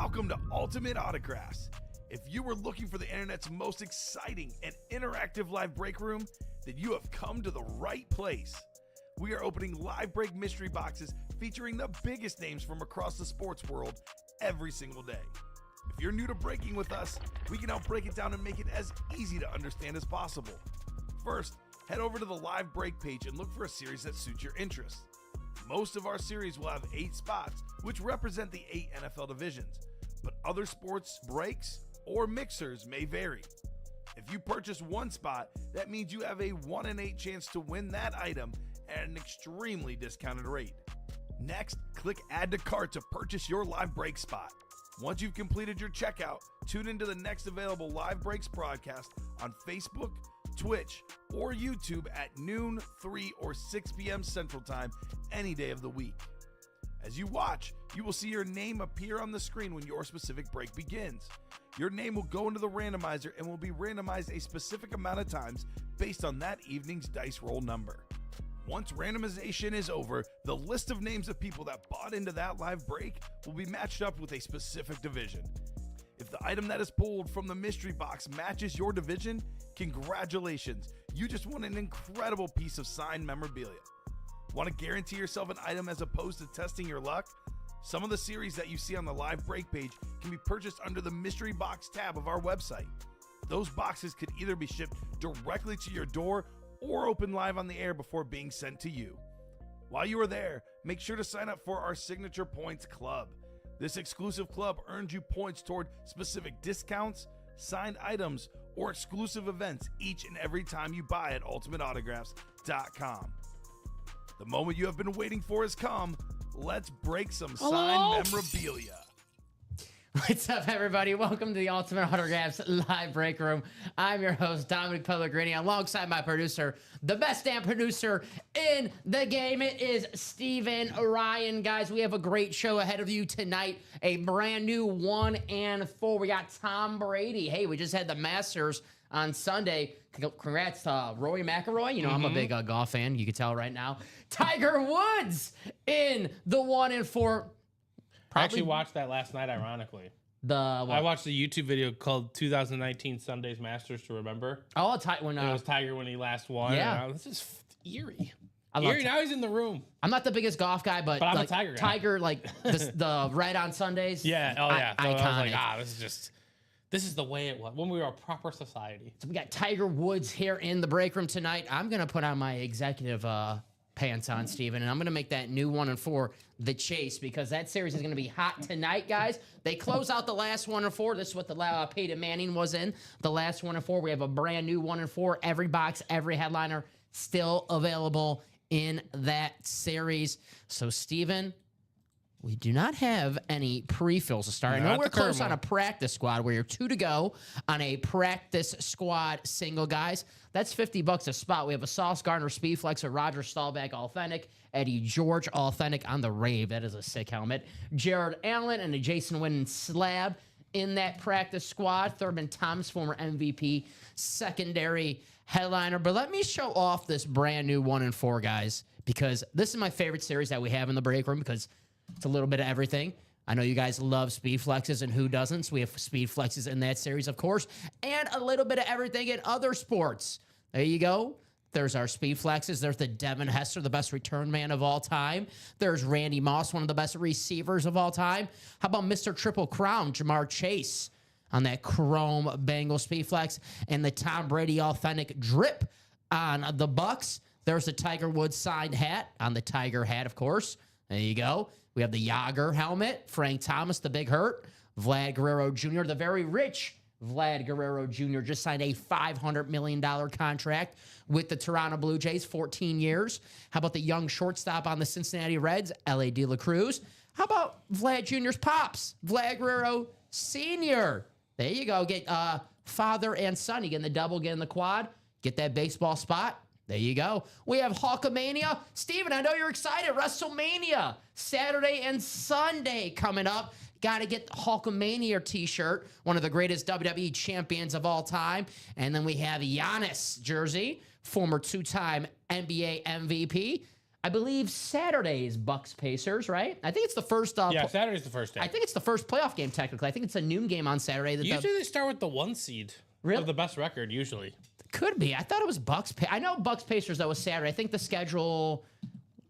Welcome to Ultimate Autographs. If you were looking for the internet's most exciting and interactive live break room, then you have come to the right place. We are opening live break mystery boxes featuring the biggest names from across the sports world every single day. If you're new to breaking with us, we can help break it down and make it as easy to understand as possible. First, head over to the live break page and look for a series that suits your interests. Most of our series will have 8 spots, which represent the 8 NFL divisions, but other sports breaks or mixers may vary. If you purchase one spot, that means you have a 1 in 8 chance to win that item at an extremely discounted rate. Next, click Add to Cart to purchase your live break spot. Once you've completed your checkout, tune into the next available live breaks broadcast on Facebook, Twitch, or YouTube at noon, 3, or 6 p.m. Central Time any day of the week. As you watch, you will see your name appear on the screen when your specific break begins. Your name will go into the randomizer and will be randomized a specific amount of times based on that evening's dice roll number. Once randomization is over, the list of names of people that bought into that live break will be matched up with a specific division. If the item that is pulled from the mystery box matches your division, congratulations, you just won an incredible piece of signed memorabilia. Want to guarantee yourself an item as opposed to testing your luck? Some of the series that you see on the live break page can be purchased under the mystery box tab of our website. Those boxes could either be shipped directly to your door or open live on the air before being sent to you. While you are there, make sure to sign up for our Signature Points Club. This exclusive club earns you points toward specific discounts, signed items, or exclusive events each and every time you buy at ultimateautographs.com. The moment you have been waiting for has come. Let's break some signed memorabilia. What's up, everybody? Welcome to the Ultimate Autographs live break room. I'm your host, Dominic Pellegrini, alongside my producer, the best damn producer in the game. It is Steven Ryan. Guys, we have a great show ahead of you tonight. A brand new 1 and 4. We got Tom Brady. Hey, we just had the Masters on Sunday. Congrats to Rory McIlroy. You know, I'm a big golf fan. You can tell right now. Tiger Woods in the 1 and 4. I actually watched that last night, ironically. I watched a YouTube video called 2019 Sunday's Masters to Remember. Oh, when it was Tiger when he last won. Yeah. This is eerie. Now he's in the room. I'm not the biggest golf guy, but I'm like, a Tiger guy. Tiger, like the red on Sundays. Yeah. Oh, yeah. So iconic. I was like, this is the way it was when we were a proper society. So we got Tiger Woods here in the break room tonight. I'm going to put on my executive pants on, Steven, and I'm going to make that new 1 and 4 the chase, because that series is going to be hot tonight, guys. They close out the last 1 and 4. This is what the Peyton Manning was in, the last 1 and 4. We have a brand new 1 and 4. Every box, every headliner still available in that series. So, Steven, we do not have any pre-fills to start. I know we're close on a practice squad. We're 2 to go on a practice squad single, guys. That's $50 a spot. We have a Sauce Gardner Speedflex, a Roger Staubach Authentic, Eddie George Authentic on the Rave. That is a sick helmet. Jared Allen and a Jason Witten Slab in that practice squad. Thurman Thomas, former MVP, secondary headliner. But let me show off this brand new 1 and 4, guys, because this is my favorite series that we have in the break room, because it's a little bit of everything. I know you guys love speed flexes, and who doesn't? So we have speed flexes in that series, of course, and a little bit of everything in other sports. There you go. There's our speed flexes. There's the Devin Hester, the best return man of all time. There's Randy Moss, one of the best receivers of all time. How about Mr. Triple Crown, Jamar Chase, on that chrome Bengal speed flex, and the Tom Brady authentic drip on the Bucks. There's the Tiger Woods signed hat on the Tiger hat, of course. There you go. We have the Yager helmet, Frank Thomas, the Big Hurt, Vlad Guerrero Jr., the very rich Vlad Guerrero Jr. just signed a $500 million contract with the Toronto Blue Jays, 14 years. How about the young shortstop on the Cincinnati Reds, L.A. De La Cruz? How about Vlad Jr.'s pops, Vlad Guerrero Sr.? There you go. Get father and son. You get in the double, get in the quad, get that baseball spot. There you go. We have Hulkamania. Steven, I know you're excited. WrestleMania, Saturday and Sunday coming up. Got to get the Hulkamania t-shirt, one of the greatest WWE champions of all time. And then we have Giannis jersey, former 2-time NBA MVP. I believe Saturday is Bucks Pacers, right? I think it's the first. Saturday's the first day. I think it's the first playoff game technically. I think it's a noon game on Saturday. Usually they start with the 1 seed. Really? Of the best record, usually. Could be. I thought it was Bucks. I know Bucks Pacers, that was Saturday. I think the schedule.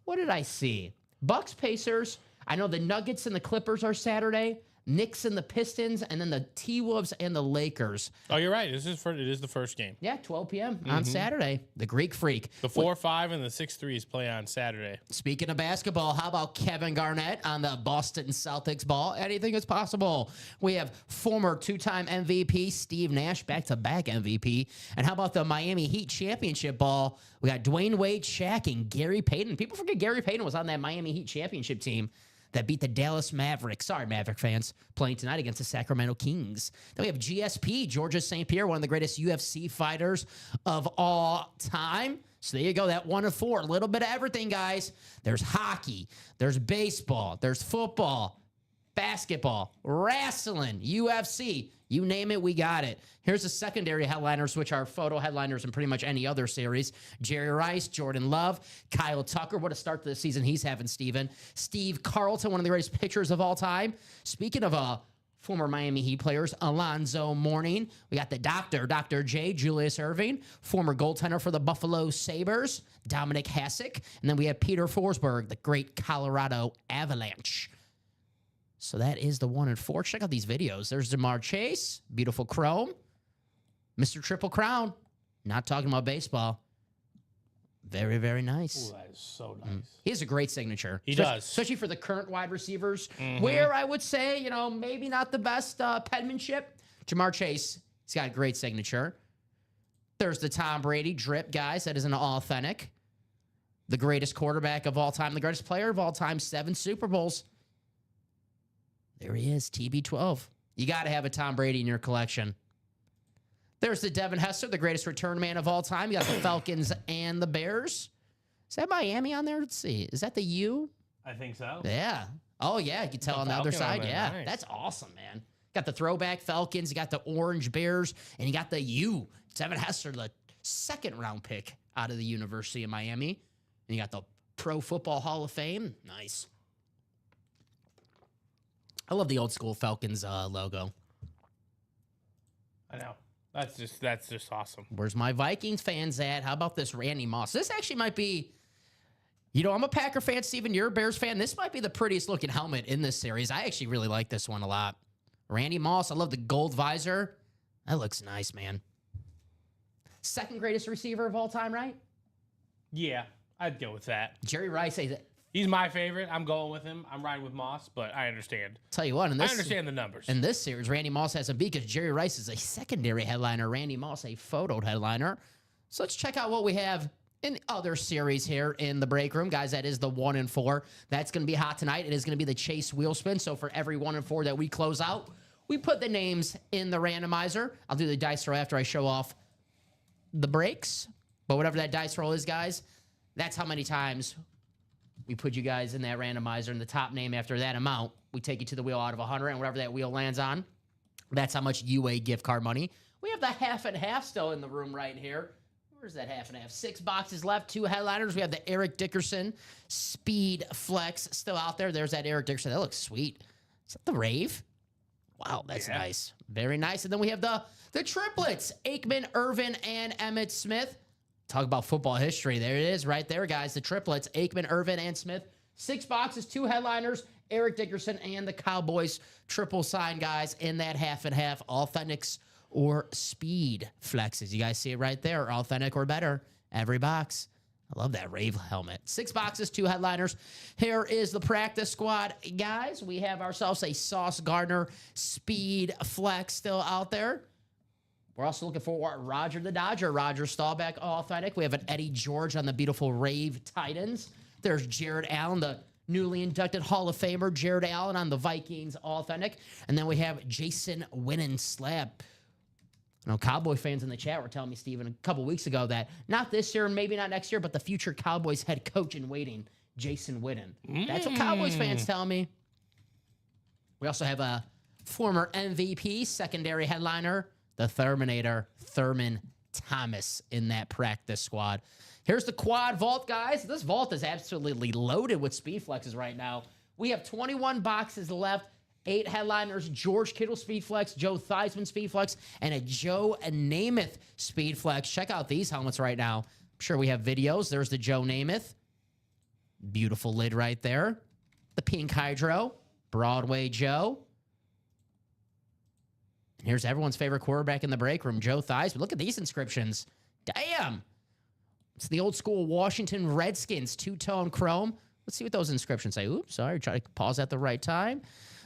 What did I see? Bucks Pacers. I know the Nuggets and the Clippers are Saturday. Knicks and the Pistons, and then the T-Wolves and the Lakers. Oh, you're right. It is the first game. Yeah, 12 p.m. on Saturday. The Greek Freak. The 4-5 and the 6-3s play on Saturday. Speaking of basketball, how about Kevin Garnett on the Boston Celtics ball? Anything is possible. We have former 2-time MVP Steve Nash, back-to-back MVP. And how about the Miami Heat championship ball? We got Dwayne Wade, Shaq, and Gary Payton. People forget Gary Payton was on that Miami Heat championship team that beat the Dallas Mavericks. Sorry, Maverick fans, playing tonight against the Sacramento Kings. Then we have GSP, Georges St. Pierre, one of the greatest UFC fighters of all time. So there you go, that 1-4. A little bit of everything, guys. There's hockey, there's baseball, there's football, basketball, wrestling, UFC. You name it, we got it. Here's the secondary headliners, which are photo headliners in pretty much any other series. Jerry Rice, Jordan Love, Kyle Tucker. What a start to the season he's having, Steven. Steve Carlton, one of the greatest pitchers of all time. Speaking of former Miami Heat players, Alonzo Mourning. We got the Dr. J, Julius Erving, former goaltender for the Buffalo Sabres, Dominic Hasek. And then we have Peter Forsberg, the great Colorado Avalanche. So that is the 1-4. Check out these videos. There's Jamar Chase, beautiful chrome. Mr. Triple Crown, not talking about baseball. Very, very nice. Ooh, that is so nice. He has a great signature. He does. Especially for the current wide receivers, where I would say, maybe not the best penmanship. Jamar Chase, he's got a great signature. There's the Tom Brady drip, guys. That is an authentic. The greatest quarterback of all time, the greatest player of all time, 7 Super Bowls. There he is, TB12. You got to have a Tom Brady in your collection. There's the Devin Hester, the greatest return man of all time. You got the Falcons and the Bears. Is that Miami on there? Let's see. Is that the U? I think so. Yeah. Oh, yeah. You can tell on the other side. Yeah. Nice. That's awesome, man. Got the throwback Falcons. You got the orange Bears. And you got the U. Devin Hester, the 2nd-round pick out of the University of Miami. And you got the Pro Football Hall of Fame. Nice. I love the old school Falcons logo. I know. That's just awesome. Where's my Vikings fans at? How about this Randy Moss? This actually might be, I'm a Packer fan, Steven. You're a Bears fan. This might be the prettiest looking helmet in this series. I actually really like this one a lot. Randy Moss. I love the gold visor. That looks nice, man. 2nd greatest receiver of all time, right? Yeah, I'd go with that. Jerry Rice. He's my favorite. I'm going with him. I'm riding with Moss, but I understand. Tell you what, I understand the numbers. In this series, Randy Moss has a beat because Jerry Rice is a secondary headliner. Randy Moss, a photoed headliner. So let's check out what we have in the other series here in the break room. Guys, that is the 1-4. That's going to be hot tonight. It is going to be the Chase wheel spin. So for every 1-4 that we close out, we put the names in the randomizer. I'll do the dice roll after I show off the breaks. But whatever that dice roll is, guys, that's how many times we put you guys in that randomizer, and the top name after that amount, we take you to the wheel out of 100, and whatever that wheel lands on, that's how much UA gift card money. We have the half and half still in the room right here. Where's that half and half? 6 boxes left, 2 headliners. We have the Eric Dickerson Speed Flex still out there. There's that Eric Dickerson. That looks sweet. Is that the Rave? Wow, that's nice. Very nice. And then we have the triplets, Aikman, Irvin, and Emmitt Smith. Talk about football history. There it is right there, guys. The triplets, Aikman, Irvin, and Smith. 6 boxes, 2 headliners, Eric Dickerson, and the Cowboys triple sign, guys, in that half and half. Authentics or speed flexes. You guys see it right there. Authentic or better. Every box. I love that Rave helmet. 6 boxes, 2 headliners. Here is the practice squad, guys. We have ourselves a Sauce Gardner Speed Flex still out there. We're also looking for Roger the Dodger, Roger Staubach, authentic. We have an Eddie George on the beautiful Rave Titans. There's Jared Allen, the newly inducted Hall of Famer, Jared Allen on the Vikings, authentic. And then we have Jason Witten Slab. Cowboy fans in the chat were telling me, Steven, a couple weeks ago that not this year and maybe not next year, but the future Cowboys head coach in waiting, Jason Witten. That's what Cowboys fans tell me. We also have a former MVP, secondary headliner, the Terminator, Thurman Thomas in that practice squad. Here's the quad vault, guys. This vault is absolutely loaded with speed flexes right now. We have 21 boxes left, 8 headliners, George Kittle speed flex, Joe Theismann speed flex, and a Joe Namath speed flex. Check out these helmets right now. I'm sure we have videos. There's the Joe Namath. Beautiful lid right there. The pink hydro, Broadway Joe. And here's everyone's favorite quarterback in the break room, Joe Theismann. Look at these inscriptions. Damn. It's the old school Washington Redskins two-tone chrome. Let's see what those inscriptions say. Oops, sorry. Try to pause at the right time.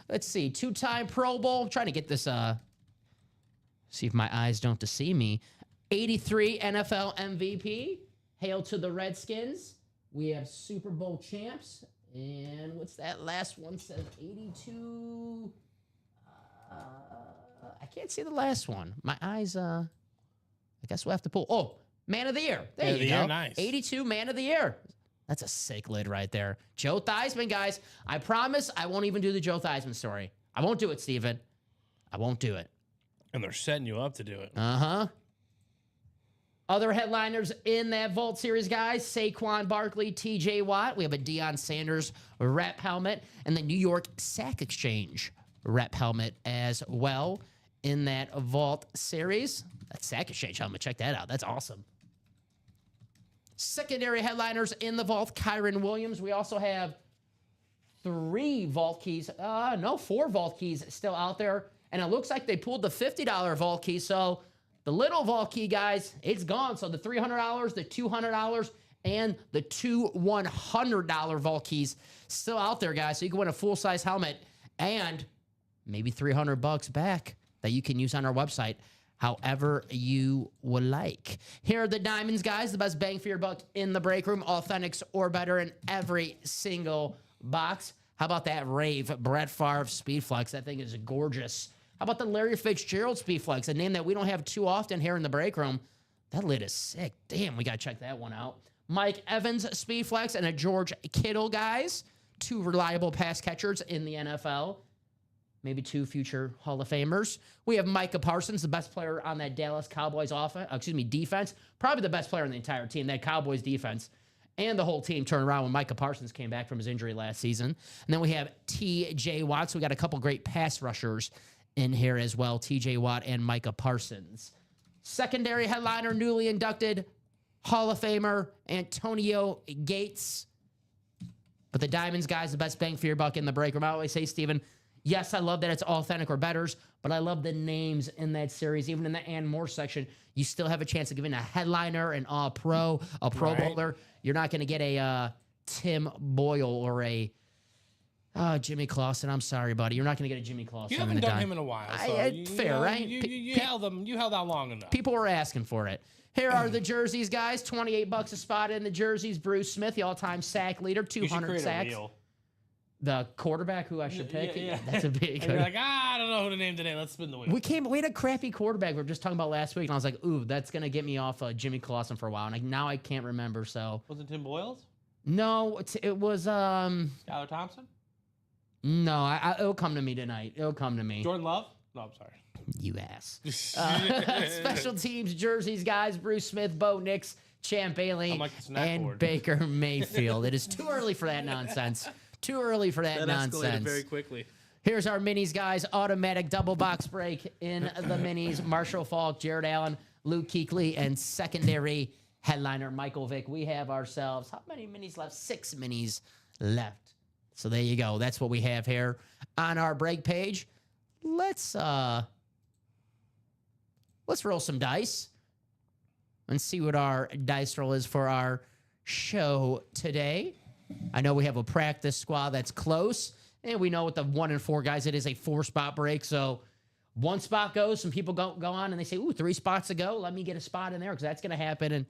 Let's see. 2-time Pro Bowl. I'm trying to get this, see if my eyes don't deceive me. 83 NFL MVP. Hail to the Redskins. We have Super Bowl champs. And what's that last one? Says 82. I can't see the last one. My eyes, I guess we'll have to pull. Oh, Man of the Year. There you go. Nice. 82 Man of the Year. That's a sick lid right there. Joe Theismann, guys. I promise I won't even do the Joe Theismann story. I won't do it, Steven. I won't do it. And they're setting you up to do it. Uh-huh. Other headliners in that Vault Series, guys. Saquon Barkley, TJ Watt. We have a Deion Sanders rep helmet. And the New York Sack Exchange rep helmet as well in that Vault Series. That Sack Exchange helmet, check that out. That's awesome. Secondary headliners in the Vault, Kyron Williams. We also have 3 Vault keys. 4 Vault keys still out there. And it looks like they pulled the $50 Vault key. So the little Vault key, guys, it's gone. So the $300, the $200, and the 2 $100 Vault keys still out there, guys. So you can win a full-size helmet and maybe $300 back that you can use on our website however you would like. Here are the diamonds, guys. The best bang for your buck in the break room. Authentics or better in every single box. How about that Rave Brett Favre Speed Flex? That thing is gorgeous. How about the Larry Fitzgerald Speed Flex? A name that we don't have too often here in the break room. That lid is sick. Damn, we got to check that one out. Mike Evans Speed Flex and a George Kittle, guys. 2 reliable pass catchers in the NFL. Maybe 2 future Hall of Famers. We have Micah Parsons, the best player on that Dallas Cowboys defense. Probably the best player on the entire team, that Cowboys defense. And the whole team turned around when Micah Parsons came back from his injury last season. And then we have TJ Watt. So we got a couple great pass rushers in here as well. TJ Watt and Micah Parsons. Secondary headliner, newly inducted Hall of Famer, Antonio Gates. But the Diamonds, guys, the best bang for your buck in the break room. I always say, Steven, yes, I love that it's authentic or betters, but I love the names in that series. Even in the and more section, you still have a chance of giving a headliner, an all-pro, a Pro Bowler. You're not going to get a Tim Boyle or a Jimmy Clausen. I'm sorry, buddy. You're not going to get a Jimmy Clausen. You haven't done him in a while. So fair, right? You held out long enough. People were asking for it. Here are the jerseys, guys. $28 a spot in the jerseys. Bruce Smith, the all-time sack leader, 200 sacks. The quarterback who I should pick. Yeah. That's a big. You're like, I don't know who to name today. Let's spin the wheel. We had a crappy quarterback we were just talking about last week, and I was like, ooh, that's gonna get me off Jimmy Clausen for a while, and now I can't remember. So was it Tim Boyles? No, it was Skylar Thompson. No, it'll come to me tonight. It'll come to me. Jordan Love. No, I'm sorry. You ass. Special teams jerseys, guys. Bruce Smith, Bo Nix, Champ Bailey, and Baker Mayfield. It is too early for that nonsense. Too early for that nonsense. Escalated very quickly. Here's our minis, guys. Automatic double box break in the minis. Marshall Faulk, Jared Allen, Luke Kuechly, and secondary headliner Michael Vick. We have ourselves, how many minis left? 6 minis left. So there you go. That's what we have here on our break page. Let's roll some dice and see what our dice roll is for our show today. I know we have a practice squad that's close, and we know with the 1 and 4 guys, it is a 4-spot break. So 1 spot goes, some people go on, and they say, ooh, 3 spots to go. Let me get a spot in there because that's going to happen, and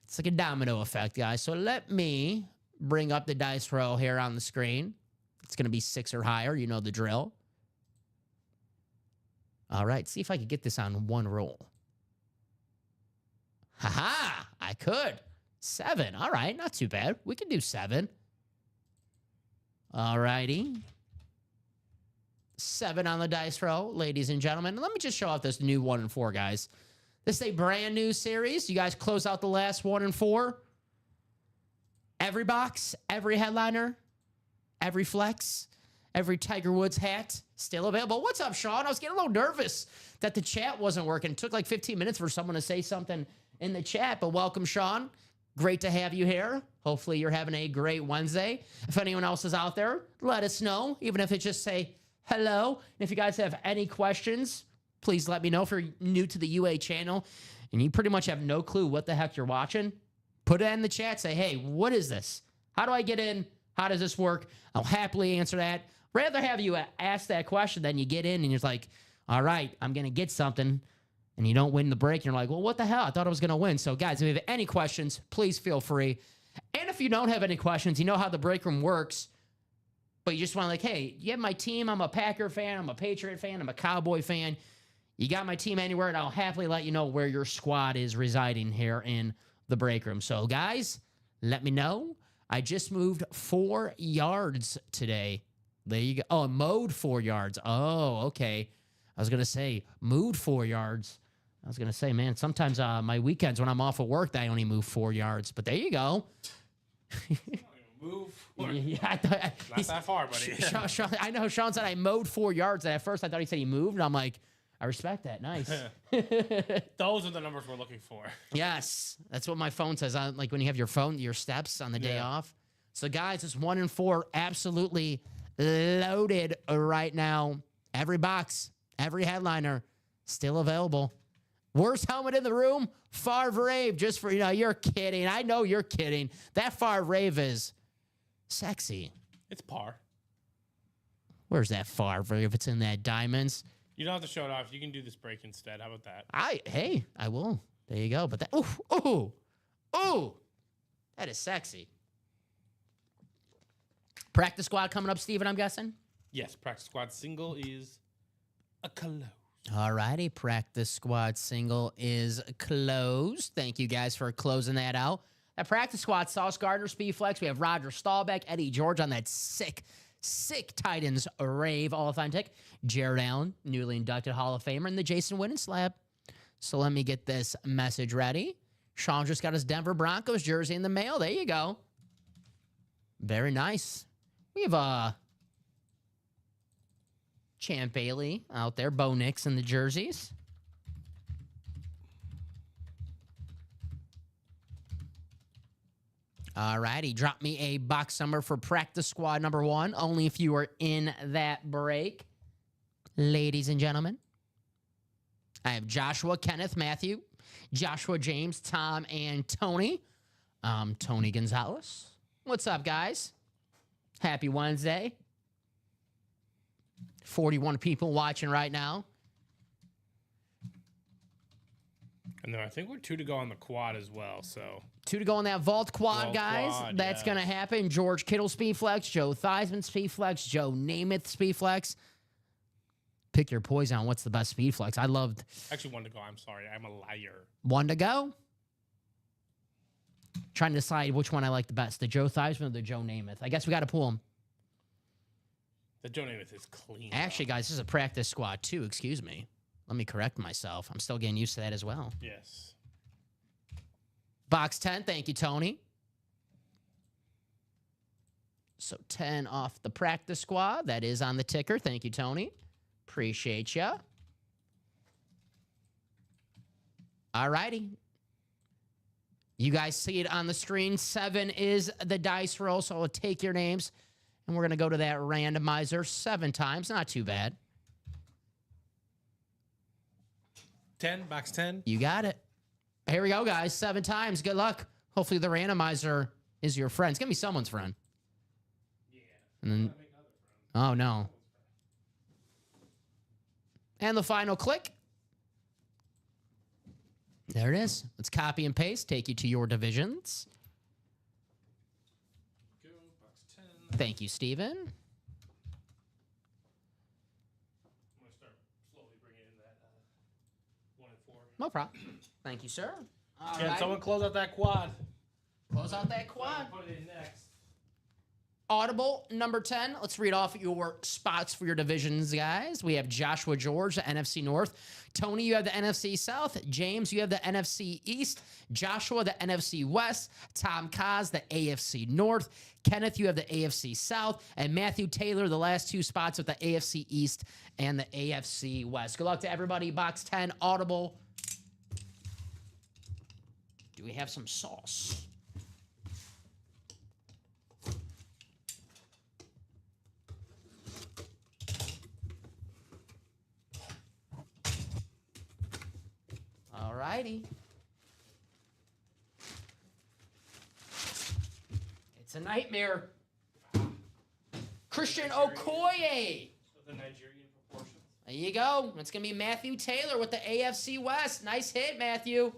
it's like a domino effect, guys. So let me bring up the dice roll here on the screen. It's going to be 6 or higher. You know the drill. All right, see if I could get this on 1 roll. Ha-ha, I could. 7. All right, not too bad. We can do 7. All righty. 7 on the dice roll, ladies and gentlemen. Let me just show off this new 1 and 4, guys. This is a brand new series. You guys close out the last 1 and 4. Every box, every headliner, every flex, every Tiger Woods hat still available. What's up, Sean? I was getting a little nervous that the chat wasn't working. It took like 15 minutes for someone to say something in the chat, but welcome, Sean. Great to have you here. Hopefully you're having a great Wednesday. If anyone else is out there, let us know, even if it just say hello. And if you guys have any questions, please let me know. If you're new to the UA channel and you pretty much have no clue what the heck you're watching, put it in the chat. Say, hey, what is this? How do I get in? How does this work? I'll happily answer that. Rather have you ask that question than you get in and you're like, all right, I'm going to get something, and you don't win the break. And you're like, well, what the hell? I thought I was going to win. So, guys, if you have any questions, please feel free. And if you don't have any questions, you know how the break room works, but you just want to like, hey, you have my team. I'm a Packer fan. I'm a Patriot fan. I'm a Cowboy fan. You got my team anywhere, and I'll happily let you know where your squad is residing here in the break room. So, guys, let me know. I just moved 4 yards today. There you go. Oh, mowed 4 yards. Oh, okay. I was going to say, moved 4 yards. I was going to say, man, sometimes my weekends when I'm off of work, I only move 4 yards. But there you go. Move. Yeah, Not that far, buddy. Sean, I know Sean said I mowed 4 yards. And at first, I thought he said he moved. And I'm like, I respect that. Nice. Those are the numbers we're looking for. Yes. That's what my phone says. Like when you have your steps on the day off. So, guys, it's 1 and 4. Absolutely loaded right now. Every box, every headliner still available. Worst helmet in the room, Favre Rave. Just for, you're kidding. I know you're kidding. That Favre Rave is sexy. It's par. Where's that Favre Rave? It's in that diamonds. You don't have to show it off. You can do this break instead. How about that? I will. There you go. But that, that is sexy. Practice squad coming up, Steven, I'm guessing? Yes, practice squad single is a close. All righty, practice squad single is closed. Thank you guys for closing that out. That practice squad, Sauce Gardner, Speed Flex. We have Roger Staubach, Eddie George on that sick Titans rave authentic. Jared Allen, newly inducted Hall of Famer, and the Jason Witten slab. So let me get this message ready. Sean just got his Denver Broncos jersey in the mail. There you go. Very nice. We have Champ Bailey out there, Bo Nix in the jerseys. All righty, drop me a box number for practice squad number 1. Only if you are in that break. Ladies and gentlemen, I have Joshua, Kenneth, Matthew, Joshua, James, Tom, and Tony. Tony Gonzalez. What's up, guys? Happy Wednesday. 41 people watching right now. And then I think we're 2 to go on the quad as well, so. 2 to go on that vault quad, guys. That's going to happen. George Kittle Speed Flex, Joe Theismann Speed Flex, Joe Namath Speed Flex. Pick your poison on what's the best Speed Flex. I loved. Actually, 1 to go. I'm sorry. I'm a liar. 1 to go. Trying to decide which one I like the best, the Joe Theismann or the Joe Namath. I guess we got to pull them. The Joe Namath is clean. Actually, guys, this is a practice squad too. Excuse me. Let me correct myself. I'm still getting used to that as well. Yes. Box 10. Thank you, Tony. So 10 off the practice squad. That is on the ticker. Thank you, Tony. Appreciate ya. All righty. You guys see it on the screen. 7 is the dice roll, so I'll take your names. And we're going to go to that randomizer 7 times. Not too bad. 10, box 10. You got it. Here we go, guys. 7 times. Good luck. Hopefully the randomizer is your friend. It's going to be someone's friend. Yeah. And then, oh, no. And the final click. There it is. Let's copy and paste. Take you to your divisions. Go, box 10. Thank you, Steven. I'm going to start slowly bringing in that 1 and 4. No problem. Thank you, sir. All Can right. someone close out that quad? Close out that quad. Put it in next. Audible, number 10. Let's read off your spots for your divisions, guys. We have Joshua George, the NFC North. Tony, you have the NFC South. James, you have the NFC East. Joshua, the NFC West. Tom Kaz, the AFC North. Kenneth, you have the AFC South. And Matthew Taylor, the last 2 spots with the AFC East and the AFC West. Good luck to everybody. Box 10, Audible. Do we have some sauce? All righty. It's a nightmare. Christian Okoye. The Nigerian proportions. There you go. It's going to be Matthew Taylor with the AFC West. Nice hit, Matthew.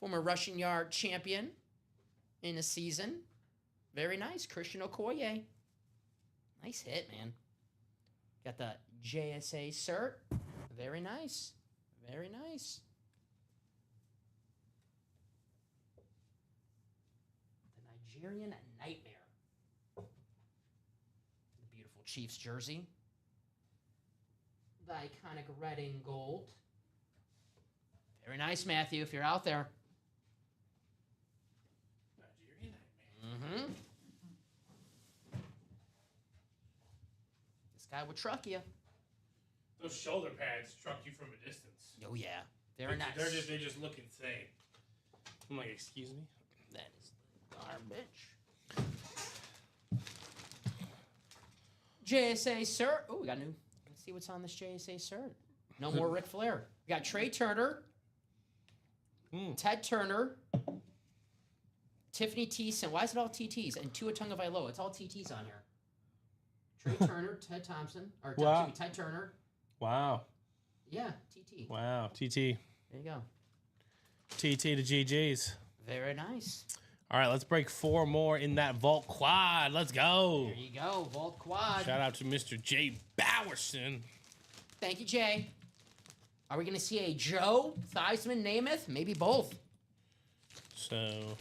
Former rushing yard champion in a season. Very nice. Christian Okoye. Nice hit, man. Got the JSA cert. Very nice. Very nice. The Nigerian Nightmare. The beautiful Chiefs jersey. The iconic red and gold. Very nice, Matthew, if you're out there. Nigerian Nightmare. Mm-hmm. This guy would truck you. Those shoulder pads struck you from a distance. Oh, yeah. Very nice. They just look insane. I'm like, excuse me? That is garbage. JSA cert. Oh, we got new. Let's see what's on this JSA cert. No more Ric Flair. We got Trey Turner. Ted Turner. Tiffany Thiessen. Why is it all TTs? And Tua Tagovailoa. It's all TTs on here. Trey Turner, Ted Thompson. Or wow. Ted Turner. Wow. Yeah, TT. Wow, TT. There you go. TT to GG's. Very nice. All right, let's break 4 more in that Vault Quad. Let's go. There you go, Vault Quad. Shout out to Mr. Jay Bowerson. Thank you, Jay. Are we going to see a Joe Theismann Namath? Maybe both. So,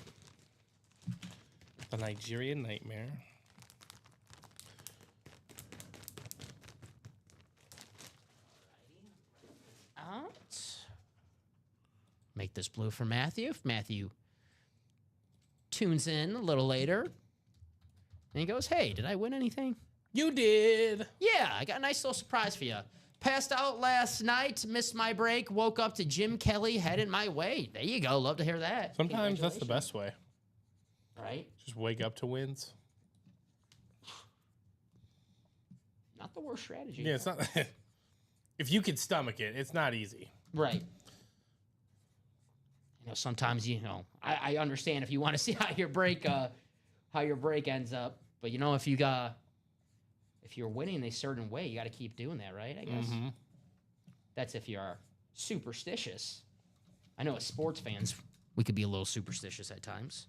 the Nigerian Nightmare. Out. Make this blue for Matthew. If Matthew tunes in a little later, and he goes, hey, did I win anything? You did. Yeah, I got a nice little surprise for you. Passed out last night, missed my break, woke up to Jim Kelly headed my way. There you go. Love to hear that. Sometimes that's the best way. Right? Just wake up to wins. Not the worst strategy. Yeah, it's not. If you can stomach it, it's not easy. Right. You know, sometimes, you know, I understand if you want to see how your break ends up. But, you know, if you're winning a certain way, you got to keep doing that, right? I guess. Mm-hmm. That's if you're superstitious. I know as sports fans, we could be a little superstitious at times.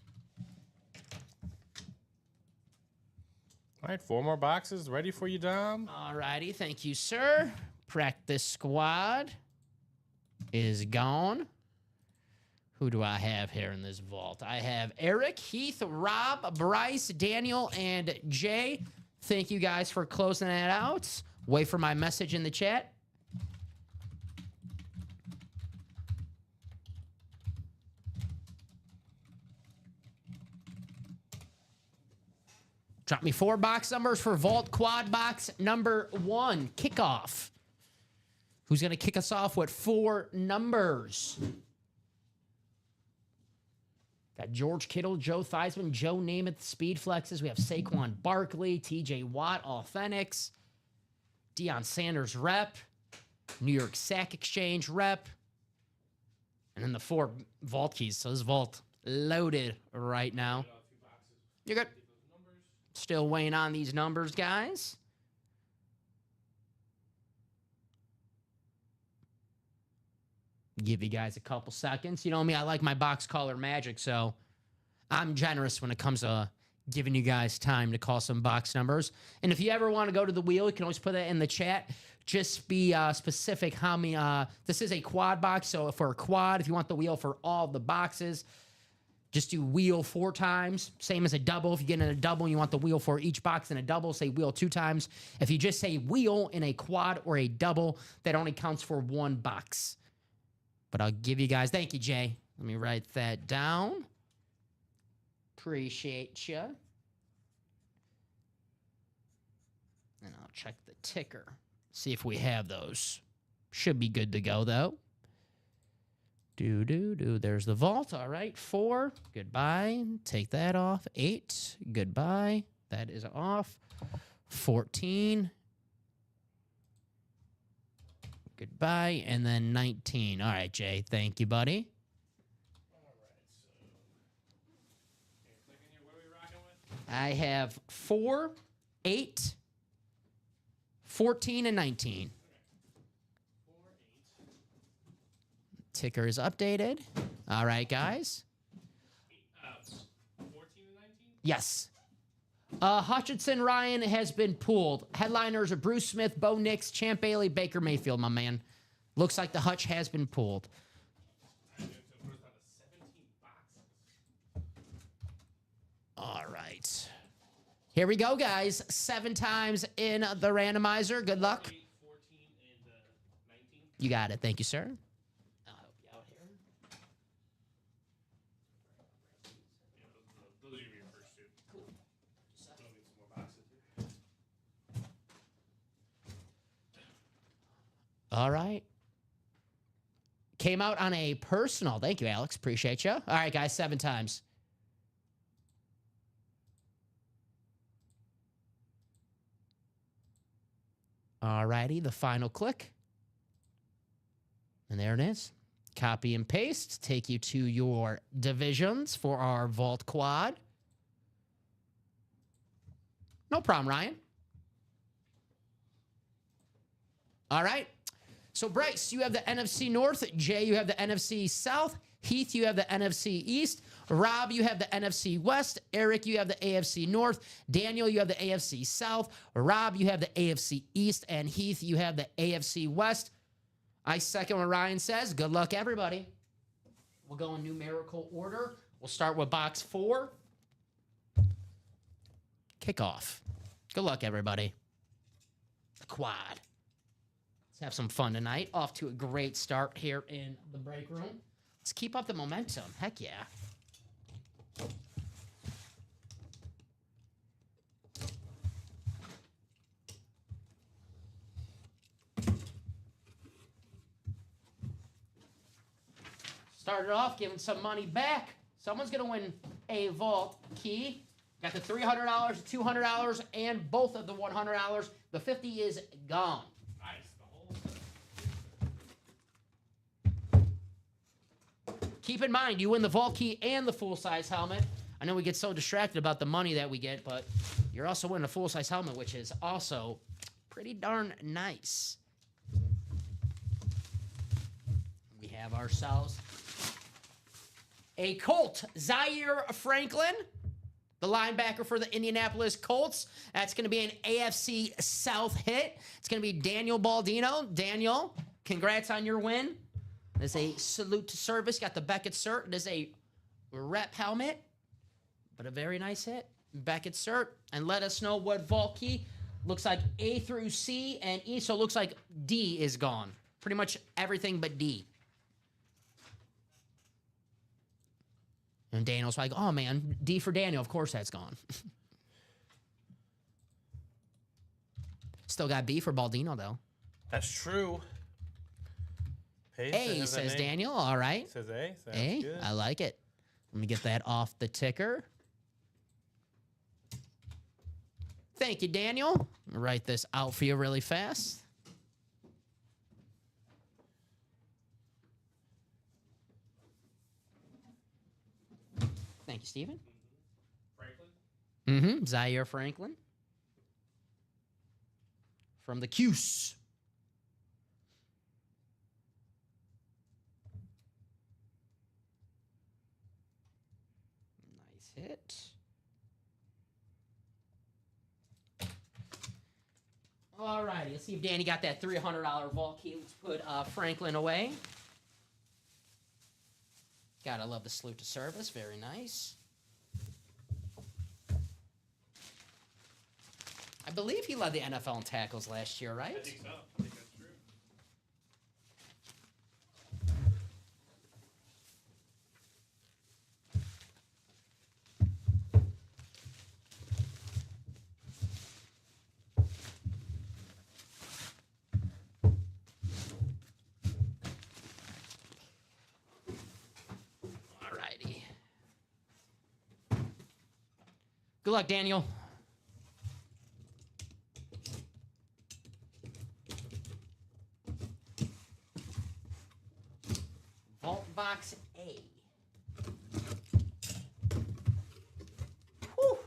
All right, 4 more boxes ready for you, Dom. All righty. Thank you, sir. Practice squad is gone. Who do I have here in this vault? I have Eric, Heath, Rob, Bryce, Daniel, and Jay. Thank you guys for closing that out. Wait for my message in the chat. Drop me 4 box numbers for Vault Quad box number 1. Kickoff. Who's going to kick us off with 4 numbers? Got George Kittle, Joe Theismann, Joe Namath, Speed Flexes. We have Saquon Barkley, TJ Watt, Authentics, Deion Sanders rep, New York Sack Exchange rep, and then the 4 vault keys. So this vault loaded right now. You're good. Still weighing on these numbers, guys. Give you guys a couple seconds. You know me, I like my box color magic, so I'm generous when it comes to giving you guys time to call some box numbers. And if you ever want to go to the wheel, you can always put that in the chat. Just be specific how many. This is a quad box, so for a quad, if you want the wheel for all the boxes, Just do wheel 4 times, same as a double. If you get in a double and you want the wheel for each box in a double, say wheel 2 times. If you just say wheel in a quad or a double, that only counts for 1 box. But I'll give you guys, thank you, Jay. Let me write that down. Appreciate you. And I'll check the ticker. See if we have those. Should be good to go, though. There's the vault. All right. 4. Goodbye. Take that off. 8. Goodbye. That is off. 14. Goodbye. And then 19. All right, Jay. Thank you, buddy. All right. So, what are we rocking with? I have 4, 8, 14, and 19. Ticker is updated. All right, guys. 14 and 19? Yes. Hutchinson Ryan has been pulled. Headliners are Bruce Smith, Bo Nix, Champ Bailey, Baker Mayfield, my man. Looks like the Hutch has been pulled. All right. Here we go, guys. 7 times in the randomizer. Good luck. 8, 14, and 19. You got it. Thank you, sir. I'll help you out here. Those are your first 2. Cool. I'll get some more boxes here. All right. Came out on a personal. Thank you, Alex. Appreciate you. All right, guys. 7 times. All righty. The final click. And there it is. Copy and paste. Take you to your divisions for our Vault Quad. No problem, Ryan. All right. So, Bryce, you have the NFC North. Jay, you have the NFC South. Heath, you have the NFC East. Rob, you have the NFC West. Eric, you have the AFC North. Daniel, you have the AFC South. Rob, you have the AFC East. And Heath, you have the AFC West. I second what Ryan says. Good luck, everybody. We'll go in numerical order. We'll start with box 4. Kickoff. Good luck, everybody. The quad. Let's have some fun tonight. Off to a great start here in the break room. Let's keep up the momentum. Heck yeah. Started off giving some money back. Someone's going to win a vault key. Got the $300, $200, and both of the $100. The 50 is gone. Keep in mind, you win the vault key and the full-size helmet. I know we get so distracted about the money that we get, but you're also winning a full-size helmet, which is also pretty darn nice. We have ourselves a Colt, Zaire Franklin, the linebacker for the Indianapolis Colts. That's going to be an AFC South hit. It's going to be Daniel Baldino. Daniel, congrats on your win. There's a salute to service. Got the Beckett cert. It is a rep helmet, but a very nice hit. Beckett cert. And let us know what vault key. Looks like A through C and E, so it looks like D is gone. Pretty much everything but D. And Daniel's like, oh, man, D for Daniel. Of course that's gone. Still got B for Baldino, though. That's true. A, says Daniel. All right. Says A. Sounds A. Good. I like it. Let me get that off the ticker. Thank you, Daniel. I'm gonna write this out for you really fast. Thank you, Stephen. Franklin? Zaire Franklin. From the Cuse. Hit. All righty, let's see if Danny got that $300 vault key. Let's put Franklin away. Gotta love the salute to service. Very nice. I believe he led the NFL in tackles last year, right? I think so. I think that's true. Alrighty. Good luck, Daniel. Vault box A. Whew.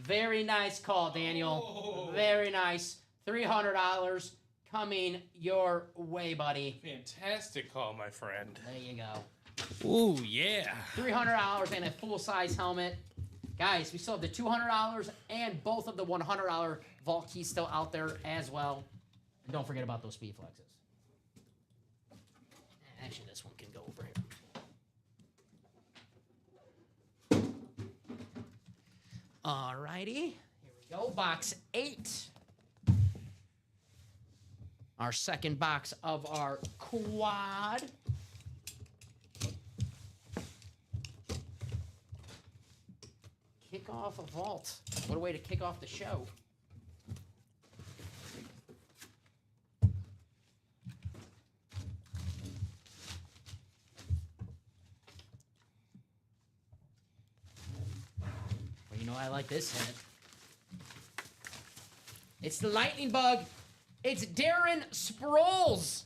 Very nice call, Daniel. Very nice. $300 coming your way, buddy. Fantastic call, my friend. There you go. Ooh, yeah. $300 and a full-size helmet. Guys, we still have the $200 and both of the $100 vault keys still out there as well. And don't forget about those speed flexes. Actually, this one can go over here. Alrighty. Here we go. Box 8. Our second box of our quad. Kick off a vault. What a way to kick off the show. Well, you know I like this hit. It's the Lightning Bug. It's Darren Sproles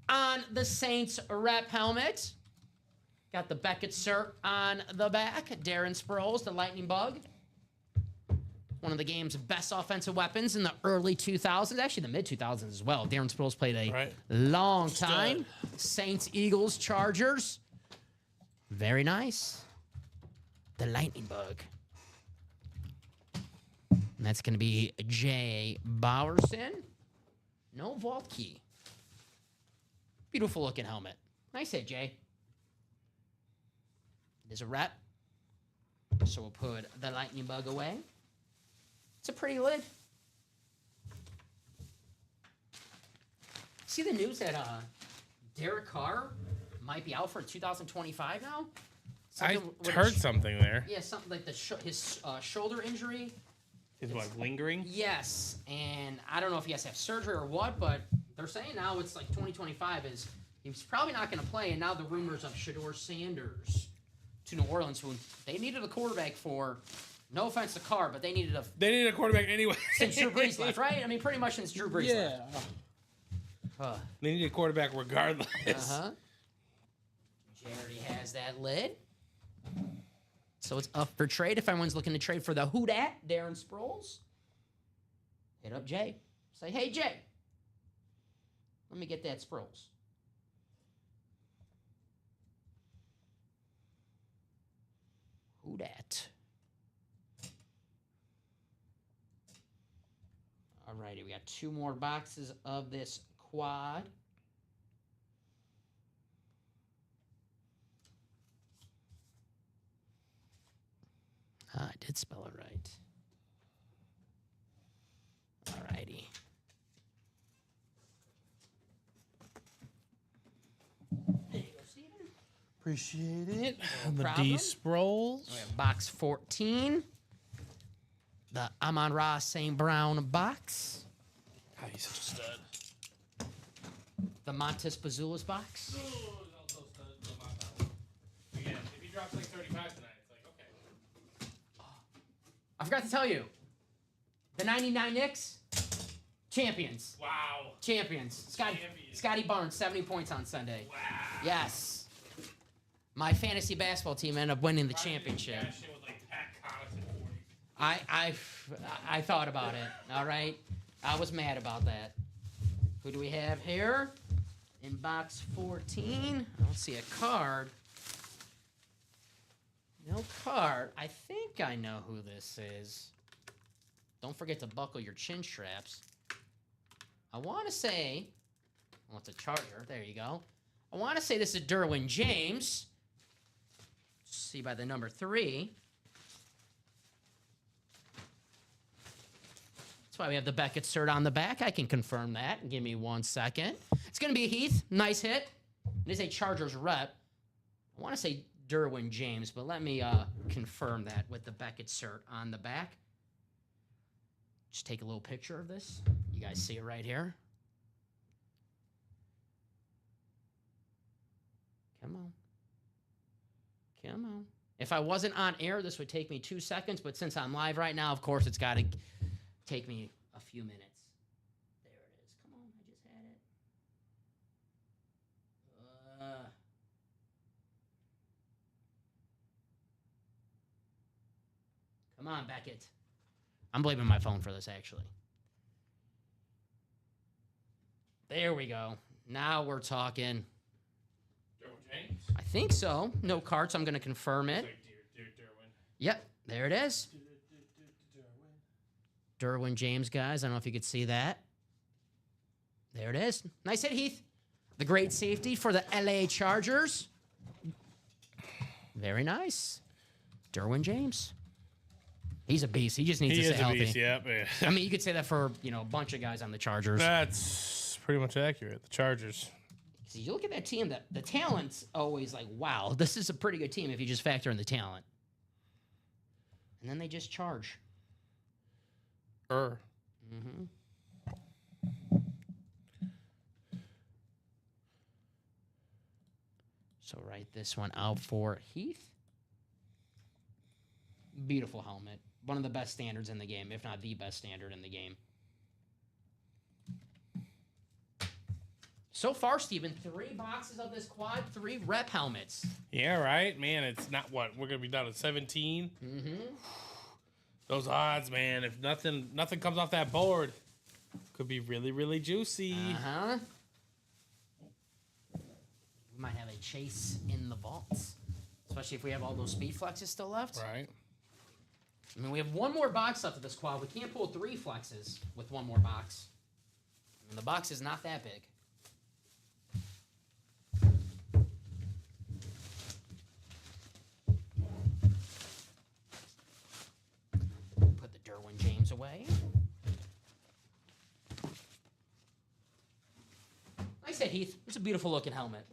on the Saints rep helmet. Got the Beckett cert on the back. Darren Sproles, the Lightning Bug. One of the game's best offensive weapons in the early 2000s. Actually, the mid-2000s as well. Darren Sproles played a long time. Saints, Eagles, Chargers. Very nice. The Lightning Bug. And that's going to be Jay Bowerson. No vault key. Beautiful looking helmet. Nice hit, Jay. There's a rep. So we'll put the Lightning Bug away. It's a pretty lid. See the news that Derek Carr might be out for 2025 now? I heard something there. Yeah, something like his shoulder injury. Is what, lingering? Yes, and I don't know if he has to have surgery or what, but they're saying now it's like 2025 is he's probably not going to play, and now the rumors of Shedeur Sanders to New Orleans, who they needed a quarterback for. No offense to Carr, but they needed a quarterback anyway. Since Drew Brees left, right? I mean, pretty much since Drew Brees left. They needed a quarterback regardless. Jay already has that lid. So it's up for trade. If anyone's looking to trade for the Who Dat, Darren Sproles, hit up Jay. Say, hey, Jay, let me get that Sproles. Who Dat? Alrighty, we got 2 more boxes of this quad. I did spell it right. Alrighty. There you go, Steven. Appreciate it. No the problem. D Sproles. We have box 14. The Amon-Ra St. Brown box. God, he's such a stud. The Montez Bazulis box. Again, if he drops like 35 tonight, it's like, okay. I forgot to tell you. The 99 Knicks, champions. Wow. Champions. Scotty Barnes, 70 points on Sunday. Wow. Yes. My fantasy basketball team ended up winning the championship. That shit with like Pat Connaughton 40. I thought about it. All right. I was mad about that. Who do we have here? In box 14. I don't see a card. No card. I think I know who this is. Don't forget to buckle your chin straps. I want to say, well, it's a Charger. There you go. I want to say this is Derwin James. See by the number 3. That's why we have the Beckett cert on the back. I can confirm that. Give me 1 second. It's going to be a Heath. Nice hit. It is a Chargers rep. I want to say Derwin James, but let me confirm that with the Beckett cert on the back. Just take a little picture of this. You guys see it right here. Come on. Come on. If I wasn't on air, this would take me 2 seconds, but since I'm live right now, of course, it's got to take me a few minutes. There it is. Come on, I just had it. Come on, Beckett. I'm blaming my phone for this, actually. There we go. Now we're talking. James? I think so. No carts. I'm going to confirm it. Like Derwin. Yep, there it is. Derwin James, guys. I don't know if you could see that. There it is. Nice hit, Heath. The great safety for the LA Chargers. Very nice. Derwin James. He's a beast. He just needs to stay healthy. Beast, yep. I mean, you could say that for, a bunch of guys on the Chargers. That's pretty much accurate. The Chargers. See, you look at that team, the talent's always like, wow, this is a pretty good team if you just factor in the talent. And then they just charge. Mm-hmm. So write this one out for Heath. Beautiful helmet. One of the best standards in the game, if not the best standard in the game. So far, Steven, 3 boxes of this quad, 3 rep helmets. Yeah, right? Man, it's not what? We're going to be down at 17? Mm-hmm. Those odds, man. If nothing comes off that board, could be really, really juicy. Uh-huh. We might have a chase in the vaults. Especially if we have all those speed flexes still left. Right. I mean, we have 1 more box left of this quad. We can't pull 3 flexes with 1 more box. And the box is not that big. Put the Derwin James away. Nice hit, Heath. It's a beautiful looking helmet.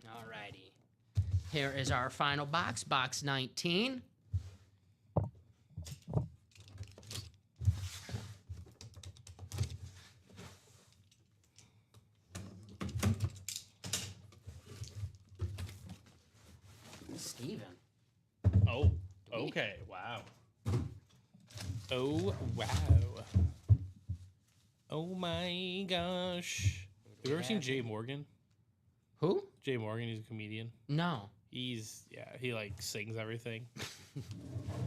Alrighty. Here is our final box, box 19. Steven. Oh, okay. Wow. Oh, wow. Oh, my gosh. Have you ever seen Jay Morgan? Who? Jay Morgan, he's a comedian. No. He like sings everything.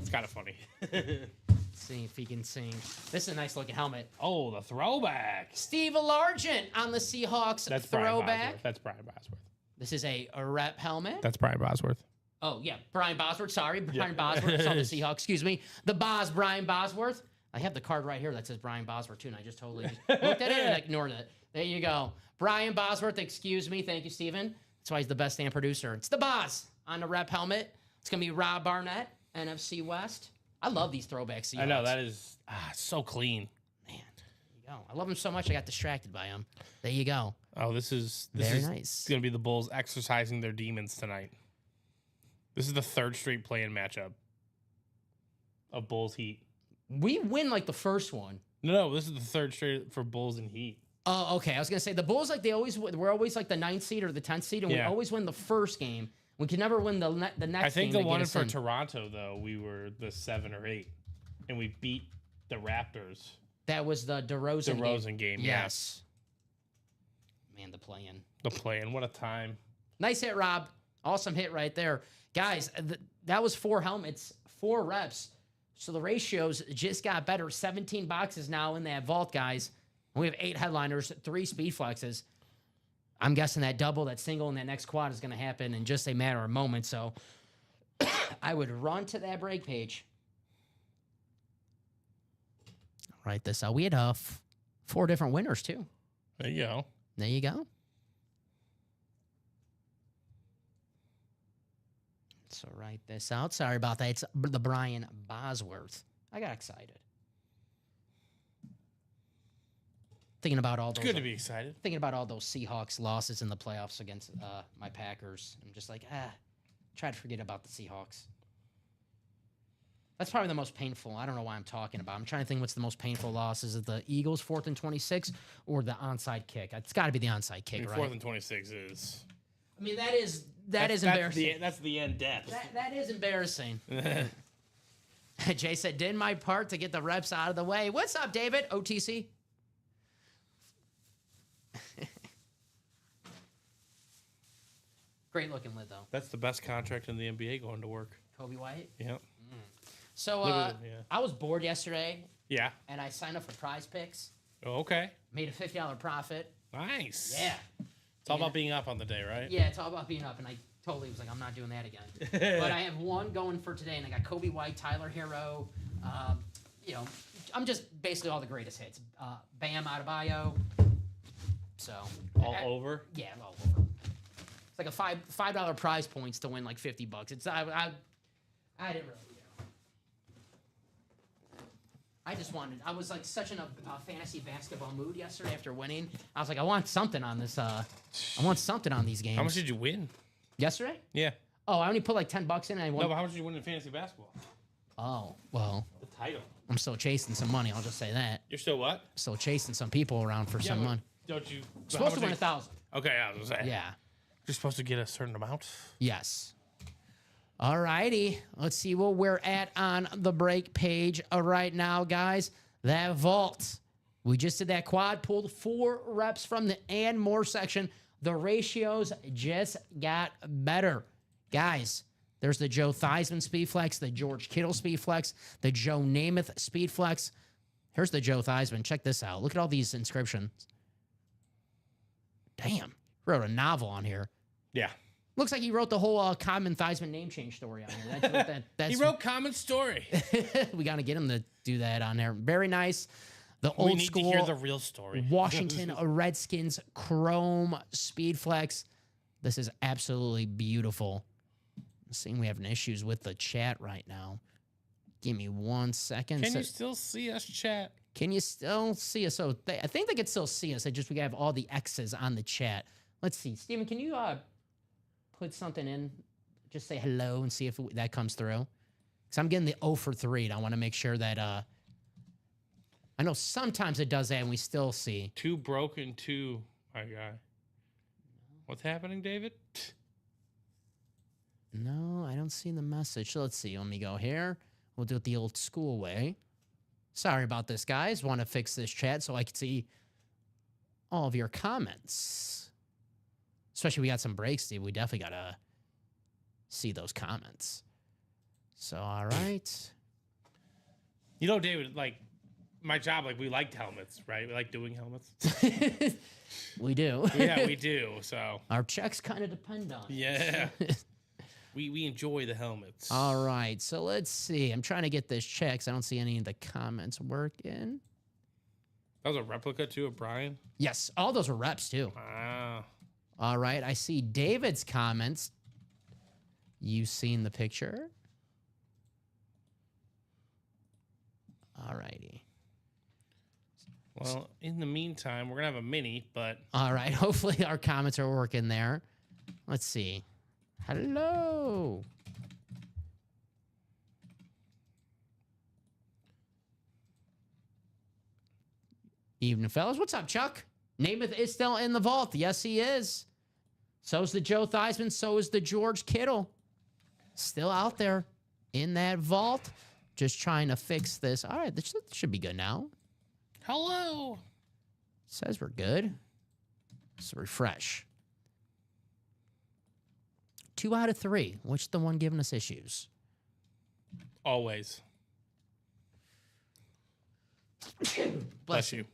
It's kind of funny. See if he can sing. This is a nice looking helmet. Oh, the throwback. Steve Largent on the Seahawks That's throwback. That's Brian Bosworth. This is a rep helmet. That's Brian Bosworth. Oh, yeah. Brian Bosworth. Sorry. Brian Bosworth on the Seahawks. Excuse me. The Boz Brian Bosworth. I have the card right here that says Brian Bosworth, too, and I just totally looked at it and ignored it. There you go. Brian Bosworth. Excuse me. Thank you, Steven. That's why he's the best stand producer. It's the Boz on the rep helmet. It's going to be Rob Barnett, NFC West. I love these throwback Seahawks. I know. That is so clean. Man, there you go. I love him so much I got distracted by him. There you go. Oh, this is nice. Going to be the Bulls exercising their demons tonight. This is the 3rd straight play-in matchup of Bulls Heat. We win like the first one. No, this is the 3rd straight for Bulls and Heat. Oh, okay. I was gonna say the Bulls we're always like the 9th seed or the 10th seed, and we always win the first game. We can never win the next game. I think the one for Toronto though, we were the 7 or 8, and we beat the Raptors. That was the DeRozan game. Yes. Man, the play-in. The play-in. What a time. Nice hit, Rob. Awesome hit right there, guys. That was 4 helmets, 4 reps. So the ratios just got better. 17 boxes now in that vault, guys. We have 8 headliners, 3 speed flexes. I'm guessing that double, that single, and that next quad is going to happen in just a matter of moments. So I would run to that break page. Write this out. We had 4 different winners, too. There you go. There you go. So write this out. Sorry about that. It's the Brian Bosworth. I got excited. Thinking about all those. It's good to be excited. Thinking about all those Seahawks losses in the playoffs against my Packers. I'm just like, try to forget about the Seahawks. That's probably the most painful. I don't know why I'm talking about. I'm trying to think what's the most painful loss. Is it the Eagles 4th and 26 or the onside kick? It's got to be the onside kick, right? 4th and 26 is. I mean, that is embarrassing. That's the end death. That is embarrassing. Jay said, did my part to get the reps out of the way. What's up, David? OTC? Great looking lid, though. That's the best contract in the NBA going to work. Kobe White? Yep. So I was bored yesterday. Yeah. And I signed up for Prize Picks. Oh, okay. Made a $50 profit. Nice. Yeah. It's all about being up on the day, right? Yeah, it's all about being up. And I totally was like, I'm not doing that again. But I have one going for today, and I got Kobe White, Tyler Hero. I'm just basically all the greatest hits. Bam Adebayo. So. All over? Yeah, all over. It's like a $5 prize points to win like $50. It's I didn't really. I was like such in a fantasy basketball mood yesterday after winning. I was like, I want something on this. I want something on these games. How much did you win? Yesterday? Yeah. Oh, I only put like $10 in. And I won. No, but how much did you win in fantasy basketball? Oh, well. The title. I'm still chasing some money. I'll just say that. You're still what? Still chasing some people around for some money. Don't you? Supposed to win 1,000. Okay, I was gonna say. Yeah. You're supposed to get a certain amount. Yes. All righty. Let's see what we're at on the break page right now, guys. That vault. We just did that quad, pulled 4 reps from the and more section. The ratios just got better. Guys, there's the Joe Theismann Speed Flex, the George Kittle Speed Flex, the Joe Namath Speed Flex. Here's the Joe Theismann. Check this out. Look at all these inscriptions. Damn. Wrote a novel on here. Yeah. Looks like he wrote the whole Common Theismann name change story on here. That's he wrote Common Story. We got to get him to do that on there. Very nice. The we old need school to hear the real story. Washington Redskins Chrome Speed Flex. This is absolutely beautiful. I'm seeing we have issues with the chat right now. Give me 1 second. Can you still see us, chat? Can you still see us? So I think they can still see us. We have all the X's on the chat. Let's see. Steven, can you put something in? Just say hello and see if that comes through. Because I'm getting the 0 for 3. And I want to make sure that... I know sometimes it does that and we still see. 2 broken, 2, my guy. What's happening, David? No, I don't see the message. So let's see. Let me go here. We'll do it the old school way. Sorry about this, guys. Want to fix this chat so I can see all of your comments. Especially we got some breaks, Steve. We definitely got to see those comments. So, all right. You know, David, like, my job, like, we liked helmets, right? We like doing helmets. We do. Yeah, we do. So our checks kind of depend on it. Yeah. we enjoy the helmets. All right. So let's see. I'm trying to get this checks. I don't see any of the comments working. That was a replica, too, of Brian? Yes. All those were reps, too. Wow. All right. I see David's comments. You seen the picture? All righty. Well, in the meantime, we're going to have a mini, but... All right. Hopefully our comments are working there. Let's see. Hello. Evening, fellas. What's up, Chuck? Namath is still in the vault. Yes, he is. So is the Joe Theismann. So is the George Kittle. Still out there in that vault. Just trying to fix this. All right. This should be good now. Hello. Says we're good. Let's refresh. 2 out of 3. Which the one giving us issues? Always. Bless you.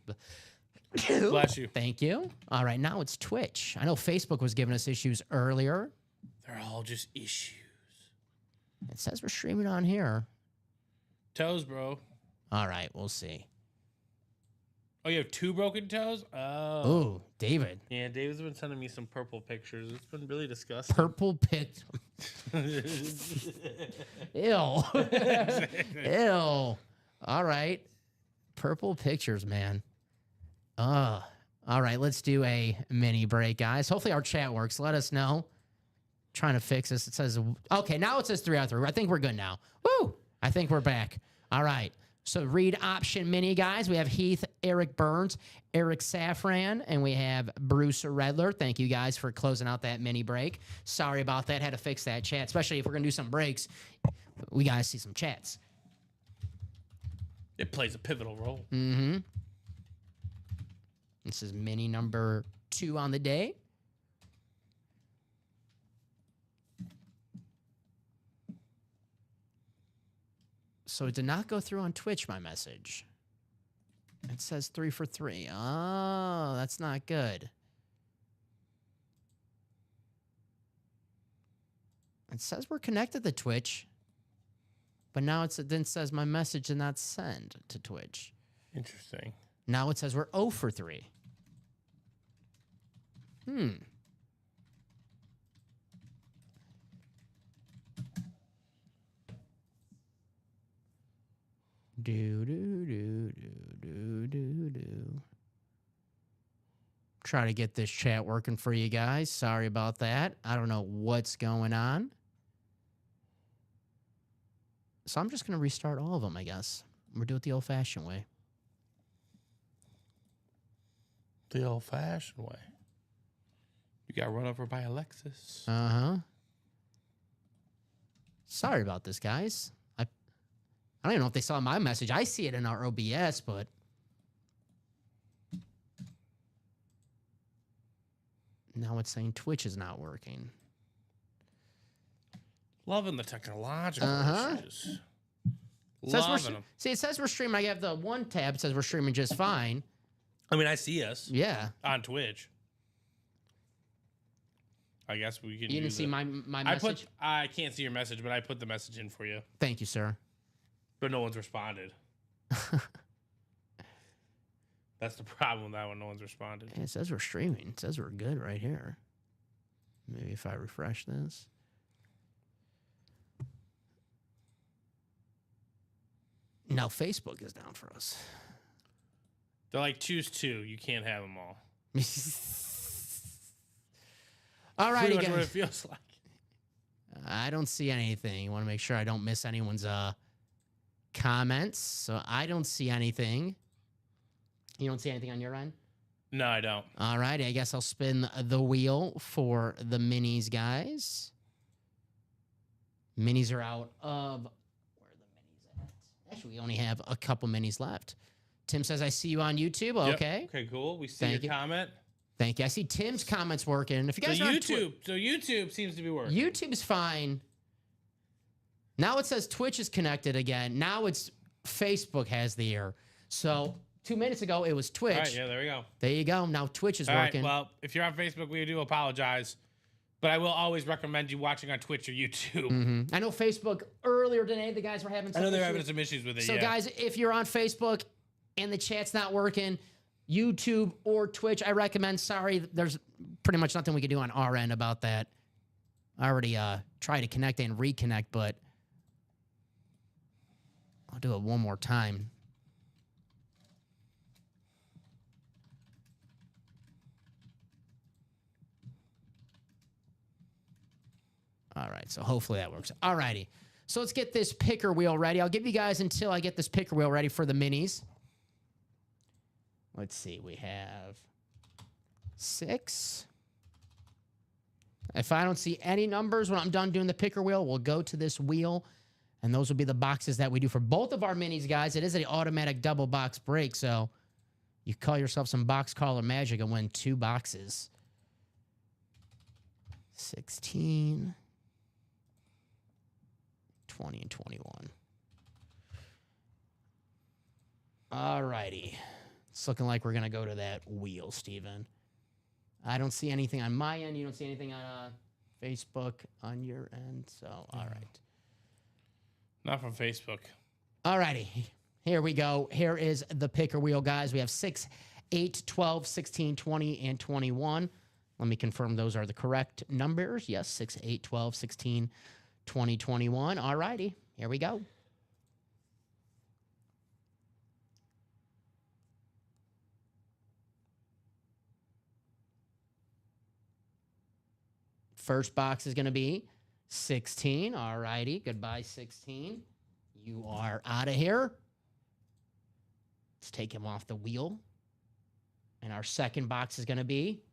Bless you. Thank you. All right, now it's Twitch. I know Facebook was giving us issues earlier. They're all just issues. It says we're streaming on here. Toes, bro. All right, we'll see. Oh, you have 2 broken toes? Oh. Ooh, David. Yeah, David's been sending me some purple pictures. It's been really disgusting. Purple pit. Ew. Ew. All right. Purple pictures, man. All right, let's do a mini break, guys. Hopefully our chat works. Let us know. Trying to fix this. It says, okay, now it says 3 out of 3. I think we're good now. Woo! I think we're back. All right. So read option mini, guys. We have Heath, Eric Burns, Eric Safran, and we have Bruce Redler. Thank you guys for closing out that mini break. Sorry about that. Had to fix that chat, especially if we're going to do some breaks. We got to see some chats. It plays a pivotal role. Mm-hmm. This is mini number 2 on the day. So it did not go through on Twitch, my message. It says 3 for 3. Oh, that's not good. It says we're connected to Twitch, but now it then says my message did not send to Twitch. Interesting. Now it says we're 0 for 3. Try to get this chat working for you guys. Sorry about that. I don't know what's going on. So I'm just going to restart all of them, I guess. We'll do it the old-fashioned way. The old-fashioned way. You got run over by Alexis. Uh-huh. Sorry about this, guys. I don't even know if they saw my message. I see it in our OBS, but now it's saying Twitch is not working. Loving the technological issues. Loving them. See, it says we're streaming. I have the one tab. It says we're streaming just fine. I mean, I see us. Yeah. On Twitch. I guess we can. You didn't see my message? I can't see your message, but I put the message in for you. Thank you, sir. But no one's responded. That's the problem with that one. No one's responded. It says we're streaming. It says we're good right here. Maybe if I refresh this. Now Facebook is down for us. They're like, choose 2. You can't have them all. All right, what it feels like. I don't see anything. I want to make sure I don't miss anyone's comments. So I don't see anything. You don't see anything on your end? No, I don't. All right, I guess I'll spin the wheel for the minis, guys. Minis are out of... Where are the minis at? Actually, we only have a couple minis left. Tim says, I see you on YouTube. Okay. Yep. Okay, cool. We see your comment. Thank you. I see Tim's comments working. If you guys so YouTube seems to be working. YouTube's fine. Now it says Twitch is connected again. Now it's Facebook has the error. So 2 minutes ago it was Twitch. All right, yeah, there we go. There you go. Now Twitch is working. Right, well, if you're on Facebook, we do apologize. But I will always recommend you watching on Twitch or YouTube. Mm-hmm. I know Facebook earlier today, the guys were having some I know they're having some issues with it. So guys, if you're on Facebook and the chat's not working, YouTube or Twitch, I recommend. Sorry, there's pretty much nothing we can do on our end about that. I already tried to connect and reconnect, but I'll do it one more time. All right, so hopefully that works. All righty. So let's get this picker wheel ready. I'll give you guys until I get this picker wheel ready for the minis. Let's see. We have 6. If I don't see any numbers when I'm done doing the picker wheel, we'll go to this wheel, and those will be the boxes that we do for both of our minis, guys. It is an automatic double box break, so you call yourself some box caller magic and win 2 boxes. 16, 20, and 21. All righty. It's looking like we're going to go to that wheel, Steven. I don't see anything on my end. You don't see anything on Facebook on your end. So, all right. Not from Facebook. All righty. Here we go. Here is the picker wheel, guys. We have 6, 8, 12, 16, 20, and 21. Let me confirm those are the correct numbers. Yes, 6, 8, 12, 16, 20, 21. All righty. Here we go. First box is going to be 16. All righty. Goodbye, 16. You are out of here. Let's take him off the wheel. And our second box is going to be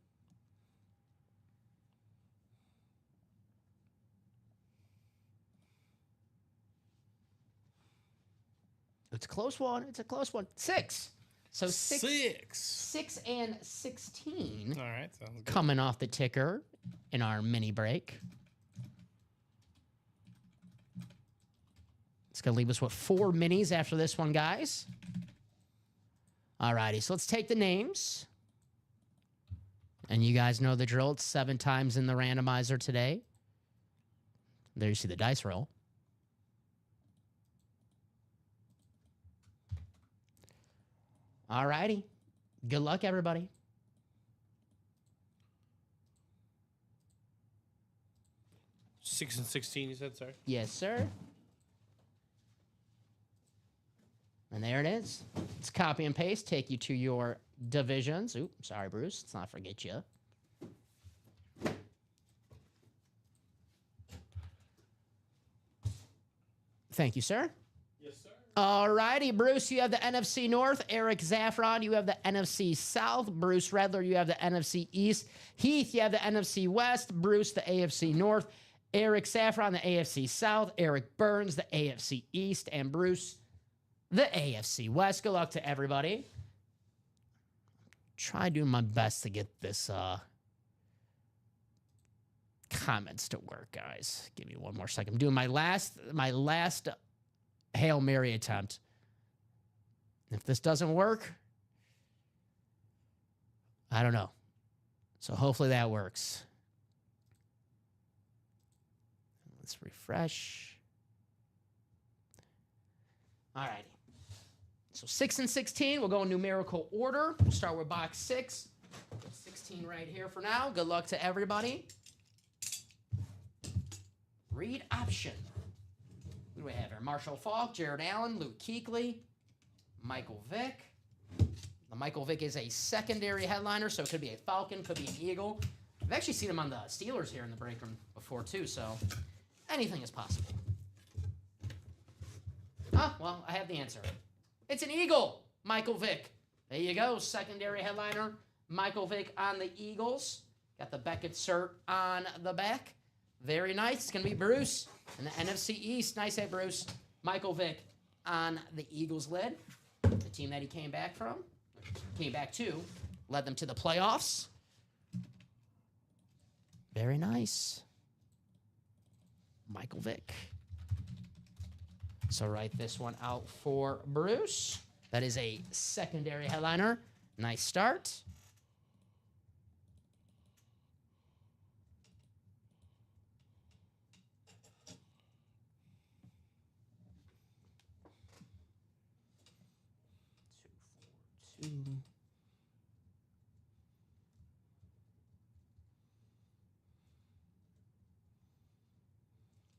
it's a close one. It's a close one. 6. So 6 and 16. All right. Sounds good. Coming off the ticker in our mini break. It's going to leave us with 4 minis after this one, guys. All righty. So let's take the names. And you guys know the drill. It's 7 times in the randomizer today. There you see the dice roll. All righty. Good luck, everybody. 6 and 16, you said, sorry? Yes, sir. And there it is. Let's copy and paste. Take you to your divisions. Oop, sorry, Bruce. Let's not forget you. Thank you, sir. Yes, sir. All righty, Bruce, you have the NFC North. Eric Zaffron, you have the NFC South. Bruce Redler, you have the NFC East. Heath, you have the NFC West. Bruce, the AFC North. Eric Saffron, the AFC South. Eric Burns, the AFC East. And Bruce, the AFC West. Good luck to everybody. Try doing my best to get this comments to work, guys. Give me one more second. I'm doing my last Hail Mary attempt. If this doesn't work, I don't know. So hopefully that works. Let's refresh. All righty. So 6 and 16, we'll go in numerical order. We'll start with box 6. 16 right here for now. Good luck to everybody. Read option. Who do we have here? Marshall Faulk, Jared Allen, Luke Kuechly, Michael Vick. The Michael Vick is a secondary headliner, so it could be a Falcon, could be an Eagle. I've actually seen him on the Steelers here in the break room before, too, so anything is possible. Ah, well, I have the answer. It's an Eagle, Michael Vick. There you go, secondary headliner, Michael Vick on the Eagles. Got the Beckett cert on the back. Very nice. It's going to be Bruce in the NFC East. Nice hit, Bruce. Michael Vick on the Eagles lid. The team that he came back to, led them to the playoffs. Very nice. Michael Vick. So write this one out for Bruce. That is a secondary headliner. Nice start.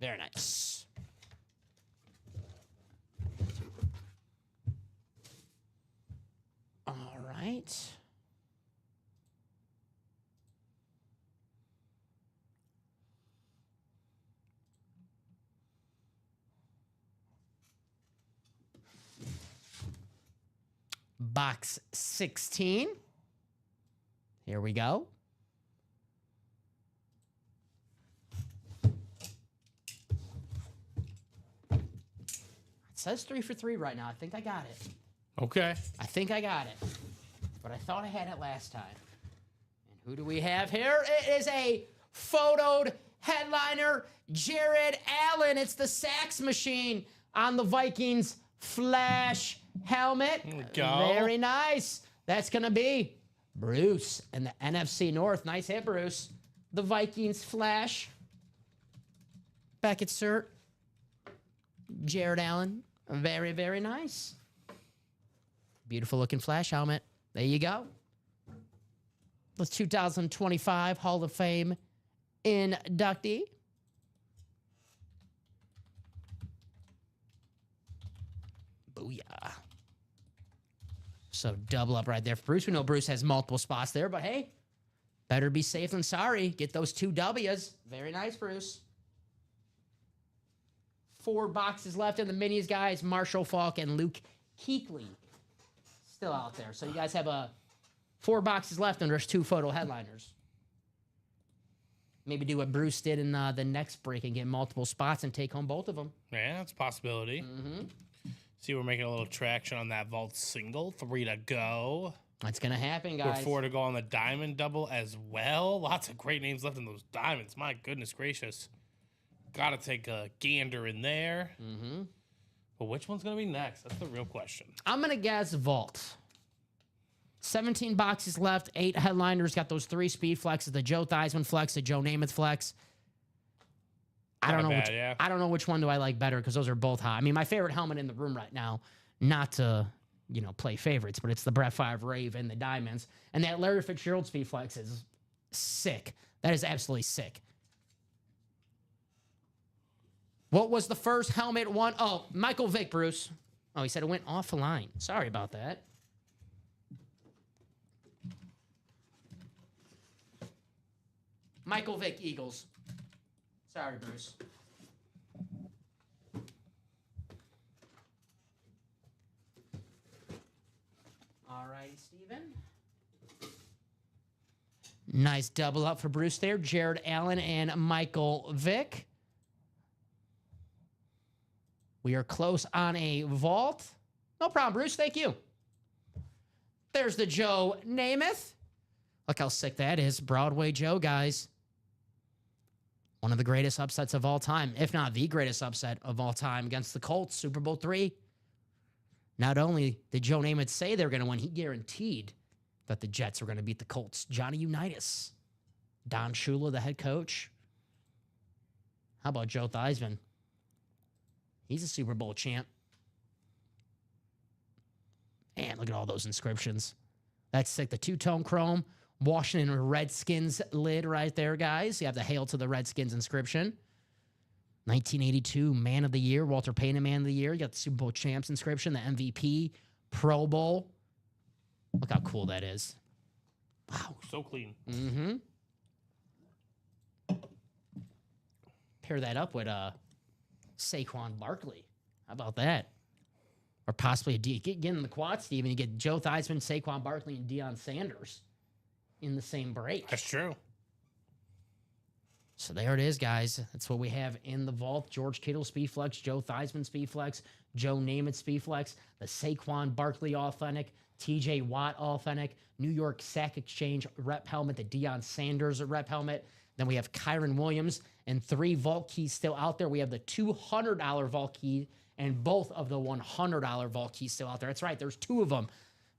Very nice. All right. Box 16. Here we go. It says 3 for 3 right now. I think I got it. Okay. I think I got it. But I thought I had it last time. And who do we have here? It is a photoed headliner, Jared Allen. It's the sax machine on the Vikings Flash helmet. There we go. Very nice. That's going to be Bruce and the NFC North. Nice hit, Bruce. The Vikings Flash. Beckett cert. Jared Allen. Very, very nice. Beautiful looking Flash helmet. There you go. The 2025 Hall of Fame inductee. Booyah. So double up right there for Bruce. We know Bruce has multiple spots there, but hey, better be safe than sorry. Get those 2 W's. Very nice, Bruce. 4 boxes left in the minis, guys. Marshall Faulk and Luke Kuechly still out there. So you guys have 4 boxes left, and there's 2 photo headliners. Maybe do what Bruce did in the next break and get multiple spots and take home both of them. Yeah, that's a possibility. Mm-hmm. See, we're making a little traction on that vault single. 3 to go. That's going to happen, guys. 4 to go on the diamond double as well. Lots of great names left in those diamonds. My goodness gracious. Got to take a gander in there. Mm-hmm. But which one's going to be next? That's the real question. I'm going to guess vault. 17 boxes left, 8 headliners. Got those 3 speed flexes, the Joe Theismann flex, the Joe Namath flex. I don't know which one do I like better because those are both hot. I mean, my favorite helmet in the room right now, not to, play favorites, but it's the Brett Favre Rave and the Diamonds. And that Larry Fitzgerald speed flex is sick. That is absolutely sick. What was the first helmet one? Oh, Michael Vick, Bruce. Oh, he said it went off the line. Sorry about that. Michael Vick, Eagles. Sorry, Bruce. All right, Steven. Nice double up for Bruce there. Jared Allen and Michael Vick. We are close on a vault. No problem, Bruce. Thank you. There's the Joe Namath. Look how sick that is. Broadway Joe, guys. One of the greatest upsets of all time, if not the greatest upset of all time against the Colts, Super Bowl III. Not only did Joe Namath say they were going to win, he guaranteed that the Jets were going to beat the Colts. Johnny Unitas, Don Shula, the head coach. How about Joe Theismann? He's a Super Bowl champ. Man, look at all those inscriptions. That's sick. The 2-tone chrome. Washington Redskins lid right there, guys. You have the Hail to the Redskins inscription. 1982 Man of the Year, Walter Payton Man of the Year. You got the Super Bowl champs inscription, the MVP, Pro Bowl. Look how cool that is. Wow. So clean. Mm-hmm. Pair that up with Saquon Barkley. How about that? Or possibly get in the quad, Steven. You get Joe Theismann, Saquon Barkley, and Deion Sanders in the same break. That's true. So there it is, guys. That's what we have in the vault. George Kittle Speedflex, Joe Theismann Speedflex, Joe Namath Speedflex, the Saquon Barkley Authentic, TJ Watt Authentic, New York Sack Exchange rep helmet, the Deion Sanders rep helmet. Then we have Kyron Williams and 3 vault keys still out there. We have the $200 vault key and both of the $100 vault keys still out there. That's right. There's 2 of them.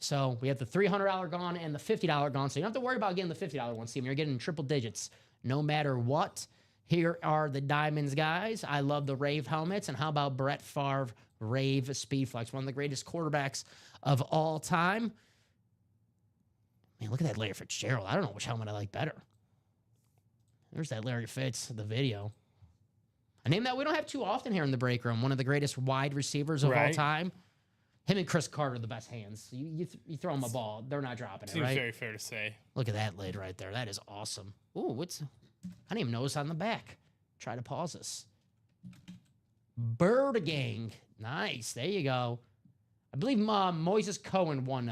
So we have the $300 gone and the $50 gone. So you don't have to worry about getting the $50 one, Steven. You're getting triple digits no matter what. Here are the Diamonds, guys. I love the Rave helmets. And how about Brett Favre Rave Speedflex, one of the greatest quarterbacks of all time. Man, look at that Larry Fitzgerald. I don't know which helmet I like better. There's that Larry Fitz, the video. A name that we don't have too often here in the break room. One of the greatest wide receivers of all time. Him and Chris Carter are the best hands. You throw them a ball, they're not dropping it, right? Seems very fair to say. Look at that lid right there. That is awesome. Ooh, I didn't even know it's on the back. Try to pause this. Bird Gang. Nice. There you go. I believe Moises Cohen won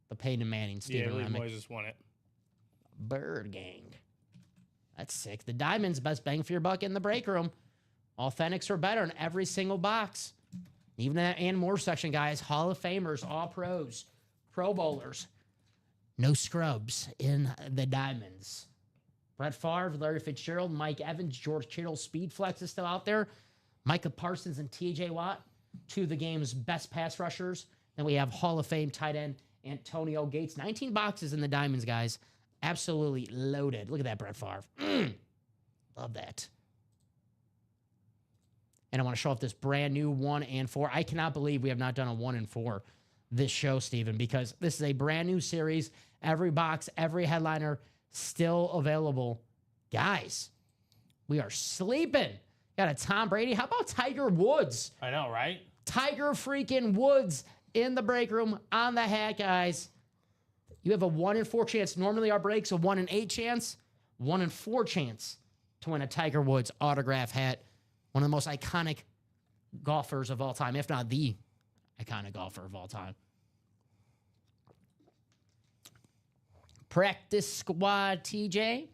the Peyton Manning. Yeah, I believe Moises won it. Bird Gang. That's sick. The Diamond's best bang for your buck in the break room. Authentics are better in every single box. Even in that and more section, guys. Hall of Famers, All Pros, Pro Bowlers. No scrubs in the Diamonds. Brett Favre, Larry Fitzgerald, Mike Evans, George Kittle, Speedflex is still out there. Micah Parsons and TJ Watt, 2 of the game's best pass rushers. Then we have Hall of Fame tight end Antonio Gates. 19 boxes in the Diamonds, guys. Absolutely loaded. Look at that, Brett Favre. Love that. And I want to show off this brand new 1 and 4. I cannot believe we have not done a 1 and 4 this show, Steven, because this is a brand new series. Every box, every headliner still available. Guys, we are sleeping. Got a Tom Brady. How about Tiger Woods? I know, right? Tiger freaking Woods in the break room on the hat, guys. You have a 1 in 4 chance. Normally our breaks a 1 in 8 chance, 1 in 4 chance to win a Tiger Woods autograph hat. One of the most iconic golfers of all time, if not the iconic golfer of all time. Practice squad, TJ.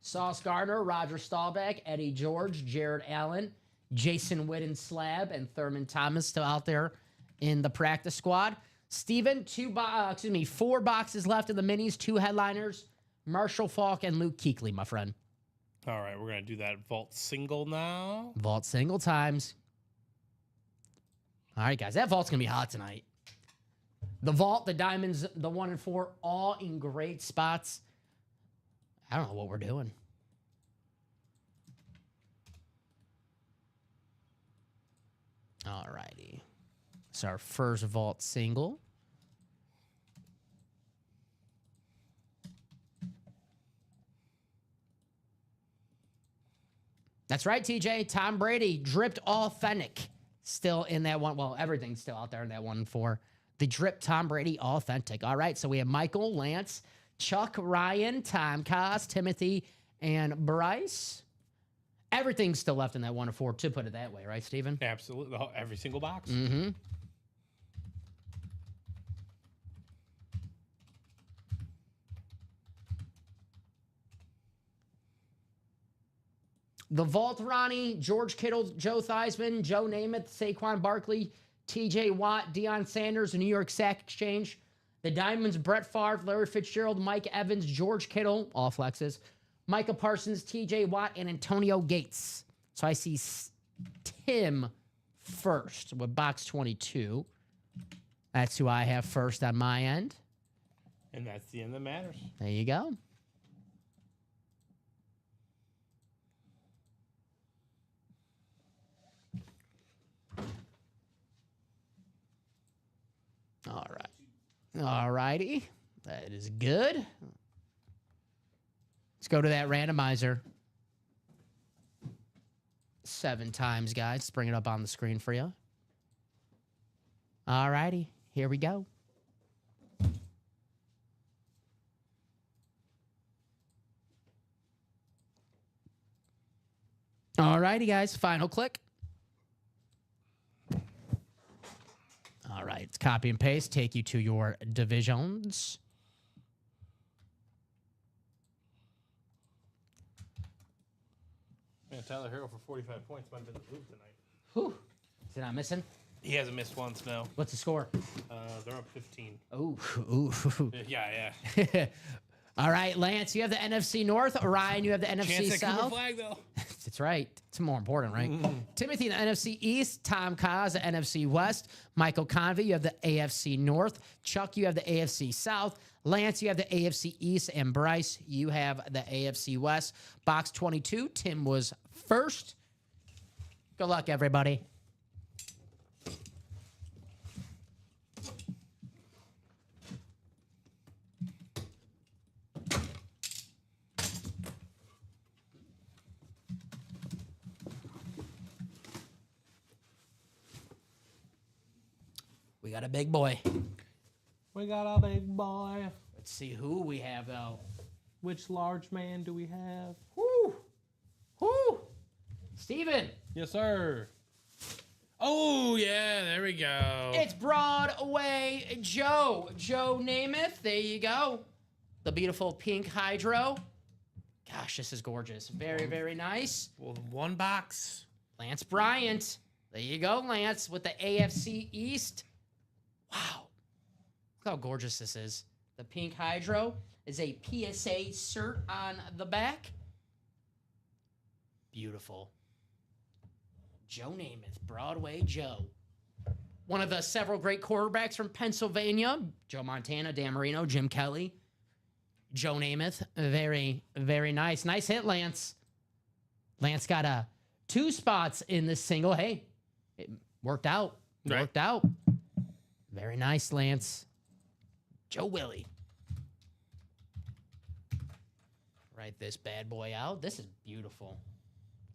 Sauce Gardner, Roger Staubach, Eddie George, Jared Allen, Jason Witten Slab, and Thurman Thomas still out there in the practice squad. Steven, 4 boxes left in the minis, 2 headliners, Marshall Faulk and Luke Kuechly, my friend. All right, we're going to do that vault single now. Vault single times. All right, guys, that vault's going to be hot tonight. The vault, the diamonds, the 1 in 4, all in great spots. I don't know what we're doing. All righty. It's our first vault single. That's right, TJ. Tom Brady, dripped authentic. Still in that one. Well, everything's still out there in that 1 in 4. The drip Tom Brady authentic. All right, so we have Michael, Lance, Chuck, Ryan, Tom Kos, Timothy, and Bryce. Everything's still left in that 1 in 4, to put it that way, right, Steven? Absolutely. Every single box. Mm-hmm. The Vault, Ronnie, George Kittle, Joe Theismann, Joe Namath, Saquon Barkley, TJ Watt, Deion Sanders, New York Sack Exchange. The Diamonds, Brett Favre, Larry Fitzgerald, Mike Evans, George Kittle, all flexes, Micah Parsons, TJ Watt, and Antonio Gates. So I see Tim first with box 22. That's who I have first on my end. And that's the end that matters. There you go. All right. All righty. That is good. Let's go to that randomizer. 7 times, guys. Let's bring it up on the screen for you. All righty. Here we go. All righty, guys. Final click. All right. It's copy and paste. Take you to your divisions. Man, Tyler Hero for 45 points might have been the move tonight. Whew. Is it not missing? He hasn't missed once, no. What's the score? They're up 15. Ooh. Yeah. All right, Lance, you have the NFC North. Ryan, you have the NFC Chance at Cooper South. Flag, though. That's right. It's more important, right? Timothy, the NFC East. Tom Kos, the NFC West. Michael Convey, you have the AFC North. Chuck, you have the AFC South. Lance, you have the AFC East. And Bryce, you have the AFC West. Box 22, Tim was first. Good luck, everybody. We got a big boy. We got a big boy. Let's see who we have, though. Which large man do we have? Whoo! Steven. Yes, sir. Oh, yeah, there we go. It's Broadway Joe. Joe Namath. There you go. The beautiful pink hydro. Gosh, this is gorgeous. Very, very nice. Well, 1 box. Lance Bryant. There you go, Lance, with the AFC East. Wow. Look how gorgeous this is. The pink hydro is a PSA cert on the back. Beautiful. Joe Namath, Broadway Joe. One of the several great quarterbacks from Pennsylvania. Joe Montana, Dan Marino, Jim Kelly. Joe Namath. Very, very nice. Nice hit, Lance. Lance got a 2 spots in this single. Hey, it worked out. Right. Worked out. Very nice, Lance. Joe Willie. Write this bad boy out. This is beautiful.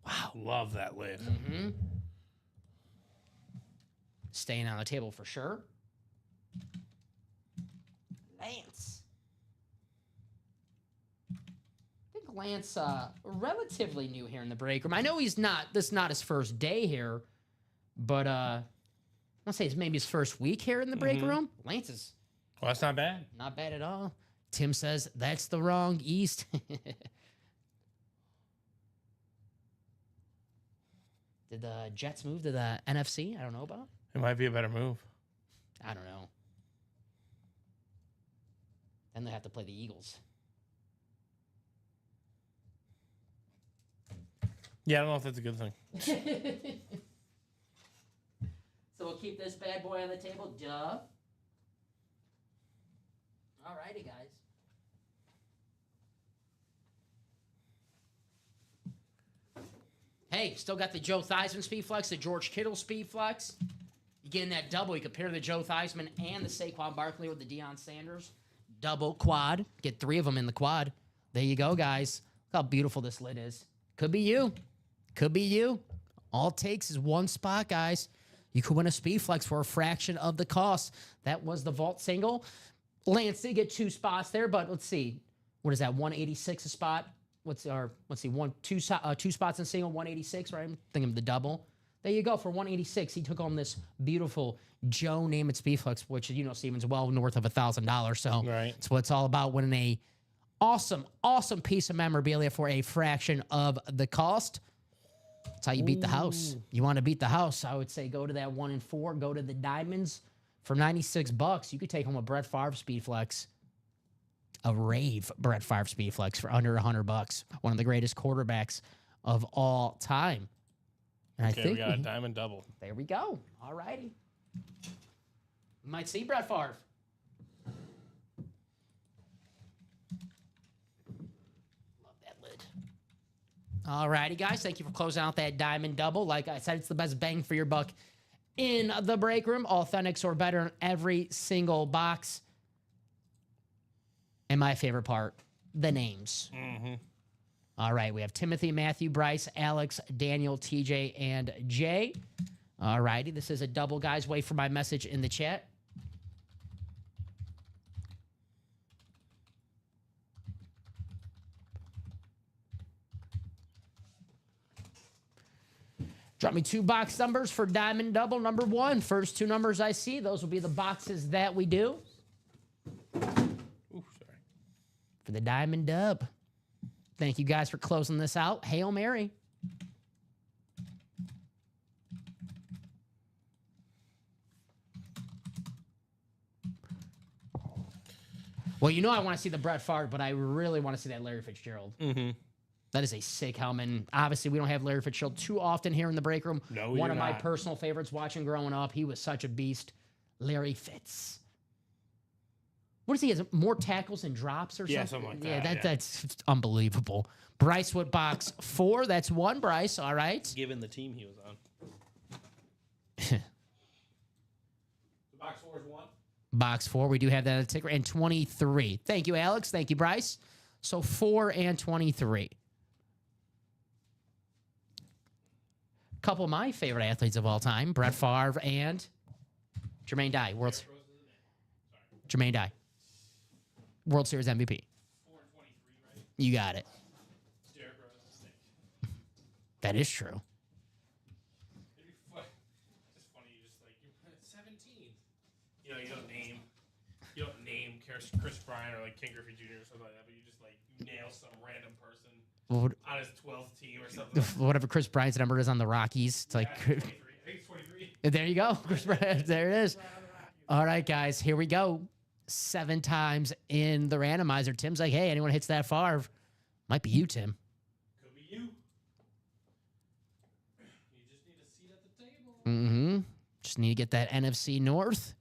Wow. Love that lid. Mm-hmm. Staying on the table for sure. Lance. I think Lance, relatively new here in the break room. I know he's not. This is not his first day here, but I'll say it's maybe his first week here in the break room. Lance is Well, that's not bad. not bad at all. Tim says that's the wrong East. Did the Jets move to the NFC? I don't know about. It might be a better move. I don't know. Then they have to play the Eagles. Yeah, I don't know if that's a good thing. So we'll keep this bad boy on the table. Duh. Alrighty, guys. Hey, still got the Joe Theismann Speed Flex, the George Kittle Speed Flex. You get in that double. You compare the Joe Theismann and the Saquon Barkley with the Deion Sanders. Double quad. Get 3 of them in the quad. There you go, guys. Look how beautiful this lid is. Could be you. Could be you. All it takes is 1 spot, guys. You could win a Speed Flex for a fraction of the cost. That was the Vault single. Lance did get 2 spots there, but let's see. What is that? 186 a spot. Let's see, two spots in single, 186, right? I'm thinking of the double. There you go. For 186, he took home this beautiful Joe Namath Speedflex, which, you know, Steven's well north of $1,000. So Right. it's what it's all about, winning a awesome piece of memorabilia for a fraction of the cost. That's how you beat the house. You want to beat the house, I would say go to that 1 and 4, go to the Diamonds. For $96, you could take home a Brett Favre Speedflex. A rave Brett Favre Speedflex for under $100. One of the greatest quarterbacks of all time. And Okay, I think we got a diamond double. there we go. All righty. Might see Brett Favre. Love that lid. All righty, guys. Thank you for closing out that diamond double. Like I said, it's the best bang for your buck in the break room. Authentics or better in every single box. And my favorite part, the names. Mm-hmm. All right, we have Timothy, Matthew, Bryce, Alex, Daniel, TJ, and Jay. All righty, this is a double, guys. Wait for my message in the chat. Drop me 2 box numbers for Diamond Double. Number 1, first 2 numbers I see. Those will be the boxes that we do. Ooh, sorry. For the Diamond Dub. Thank you guys for closing this out. Hail Mary. Well, you know I want to see the Brett Favre, but I really want to see that Larry Fitzgerald. Mm-hmm. That is a sick helmet. And obviously, we don't have Larry Fitzgerald too often here in the break room. No, One you're of my not. personal favorites watching growing up. He was such a beast. Larry Fitz. What is he? Has more tackles and drops or Yeah, something? something like that, yeah. That's unbelievable. Bryce with box 4. That's 1, Bryce. All right. Given the team he was on. The box 4 is 1. Box 4. We do have that on the ticker. And 23. Thank you, Alex. Thank you, Bryce. So 4 and 23. Couple of my favorite athletes of all time, Brett Favre and Jermaine Dye. Jermaine Dye. World Series MVP. 4 and 23, right? You got it. Derrick Rose is sick. That is true. It'd be fun. Just funny, you just like you're 17. You know, you don't name Chris Bryant or like Ken Griffey Jr. or something like that, but you just like nail some random person on his 12th team or something. Whatever Chris Bryant's number is on the Rockies. It's like, Yeah, 23. I think it's 23. there you go. Chris Bryant. There it is. All right, guys, here we go. 7 times in the randomizer. Tim's like, hey, anyone hits that Favre? Might be you, Tim. Could be you. You just need a seat at the table. Mm-hmm. Just need to get that NFC North.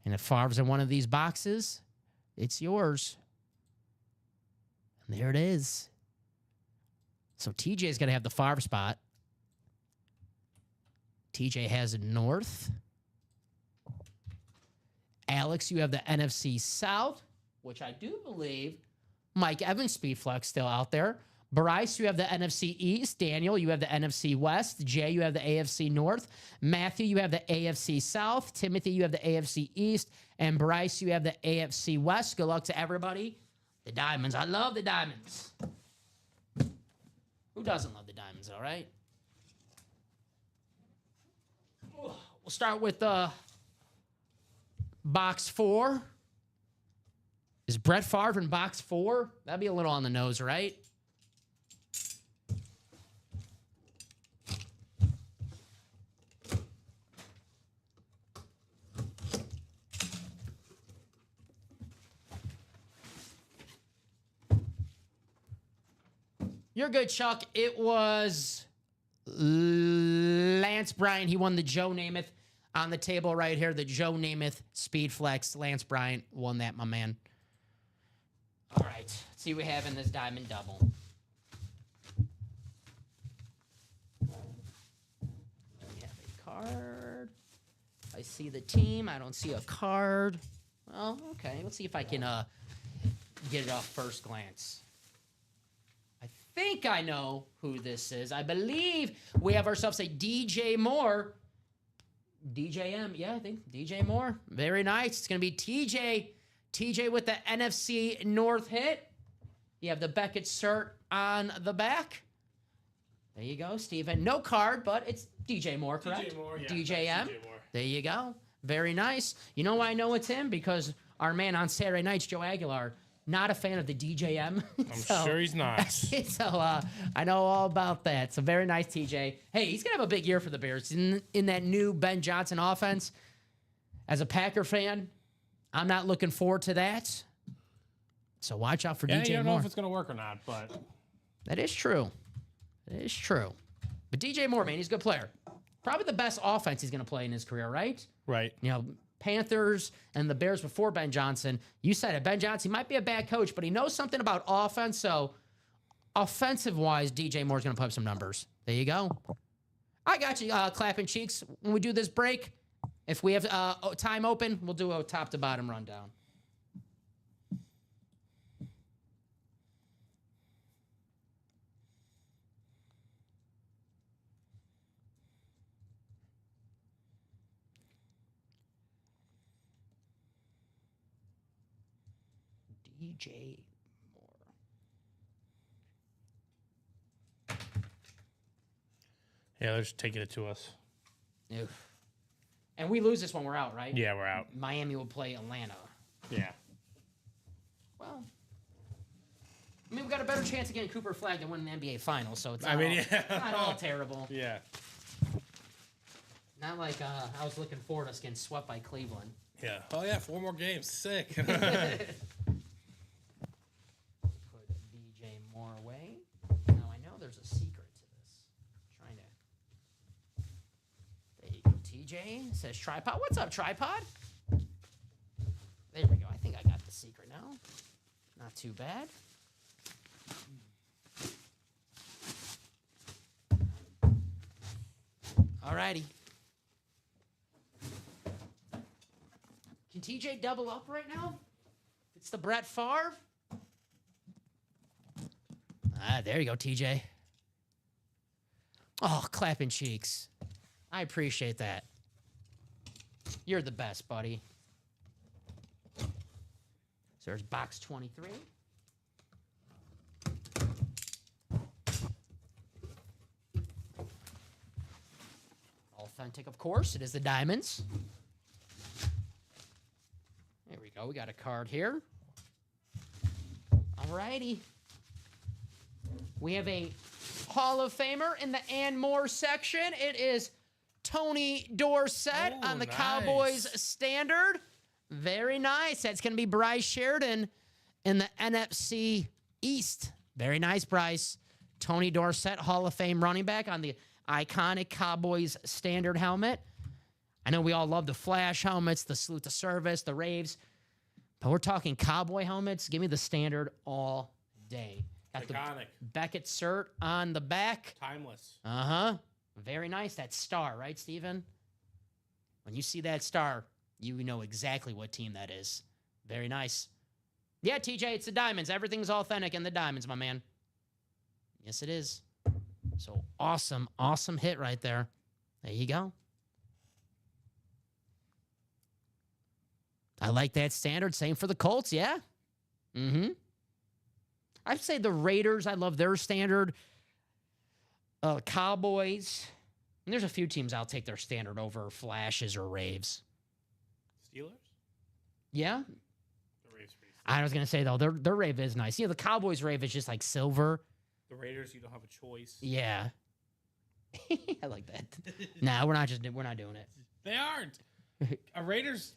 And if Favre's in one of these boxes, it's yours. And there it is. So TJ's going to have the Favre spot. TJ has North. Alex, you have the NFC South, which I do believe Mike Evans Speedflex still out there. Bryce, you have the NFC East. Daniel, you have the NFC West. Jay, you have the AFC North. Matthew, you have the AFC South. Timothy, you have the AFC East. And Bryce, you have the AFC West. Good luck to everybody. The Diamonds. I love the Diamonds. Who doesn't love the Diamonds, all right? We'll start with box 4. Is Brett Favre in box 4? That'd be a little on the nose, right? You're good, Chuck. It was Lance Bryant. He won the Joe Namath on the table right here. The Joe Namath Speedflex. Lance Bryant won that, my man. All right. Let's see what we have in this diamond double. We have a card. I see the team. I don't see a card. Well, okay. Let's see if I can get it off first glance. I think I know who this is. I believe we have ourselves a DJ Moore. DJM, yeah, I think DJ Moore. Very nice. It's going to be TJ. TJ with the NFC North hit. You have the Beckett cert on the back. There you go, Steven. No card, but it's DJ Moore, correct? DJ Moore, yeah. DJM. DJ Moore. There you go. Very nice. You know why I know it's him? Because our man on Saturday nights, Joe Aguilar, not a fan of the DJM. I'm sure he's not. So I know all about that. So very nice, TJ. Hey, he's going to have a big year for the Bears in that new Ben Johnson offense. As a Packer fan, I'm not looking forward to that. So watch out for DJ you don't Moore. know if it's going to work or not, but That is true. That is true. But DJ Moore, man, he's a good player. Probably the best offense he's going to play in his career, right? right. You know, Panthers and the Bears before Ben Johnson. You said it. Ben Johnson might be a bad coach, but he knows something about offense. So offensive-wise, DJ Moore's going to put up some numbers. There you go. I got you, clapping cheeks. When we do this break, if we have time open, we'll do a top-to-bottom rundown. DJ Moore. Yeah, they're just taking it to us. Oof. And we lose this when we're out, right? Yeah, we're out. Miami will play Atlanta. Yeah. Well, I mean, we got a better chance of getting Cooper Flag than winning the NBA Finals, so it's not, not all terrible. Yeah. Not like I was looking forward to us getting swept by Cleveland. Yeah. Oh, yeah, 4 more games. Sick. Put DJ Moore away. Now I know there's a secret to this. Trying to. There you go. TJ says tripod. What's up, tripod? There we go. I think I got the secret now. Not too bad. Alrighty. Can TJ double up right now? It's the Brett Favre. There you go, TJ. Oh, clapping cheeks. I appreciate that. You're the best, buddy. So there's box 23. Authentic, of course. It is the Diamonds. There we go. We got a card here. All righty. We have a Hall of Famer in the Ann Moore section. It is Tony Dorsett on the nice. Cowboys standard. Very nice. That's going to be Bryce Sheridan in the NFC East. Very nice, Bryce. Tony Dorsett, Hall of Fame running back on the iconic Cowboys standard helmet. I know we all love the Flash helmets, the Salute to Service, the Raves, but we're talking Cowboy helmets. Give me the standard all day. Got Iconic. the Beckett cert on the back. Timeless. Uh-huh. Very nice. That star, right, Steven? When you see that star, you know exactly what team that is. Very nice. Yeah, TJ, it's the Diamonds. Everything's authentic in the Diamonds, my man. Yes, it is. So awesome, awesome hit right there. There you go. I like that standard. Same for the Colts, yeah. Mm-hmm. I'd say the Raiders, I love their standard. Cowboys. And there's a few teams I'll take their standard over Flashes or Raves. Steelers? Yeah. The Raves pretty I was going to say, though, their Rave is nice. You know, the Cowboys Rave is just like silver. The Raiders, you don't have a choice. Yeah. I like that. Nah, we're not doing it. They aren't. A Raiders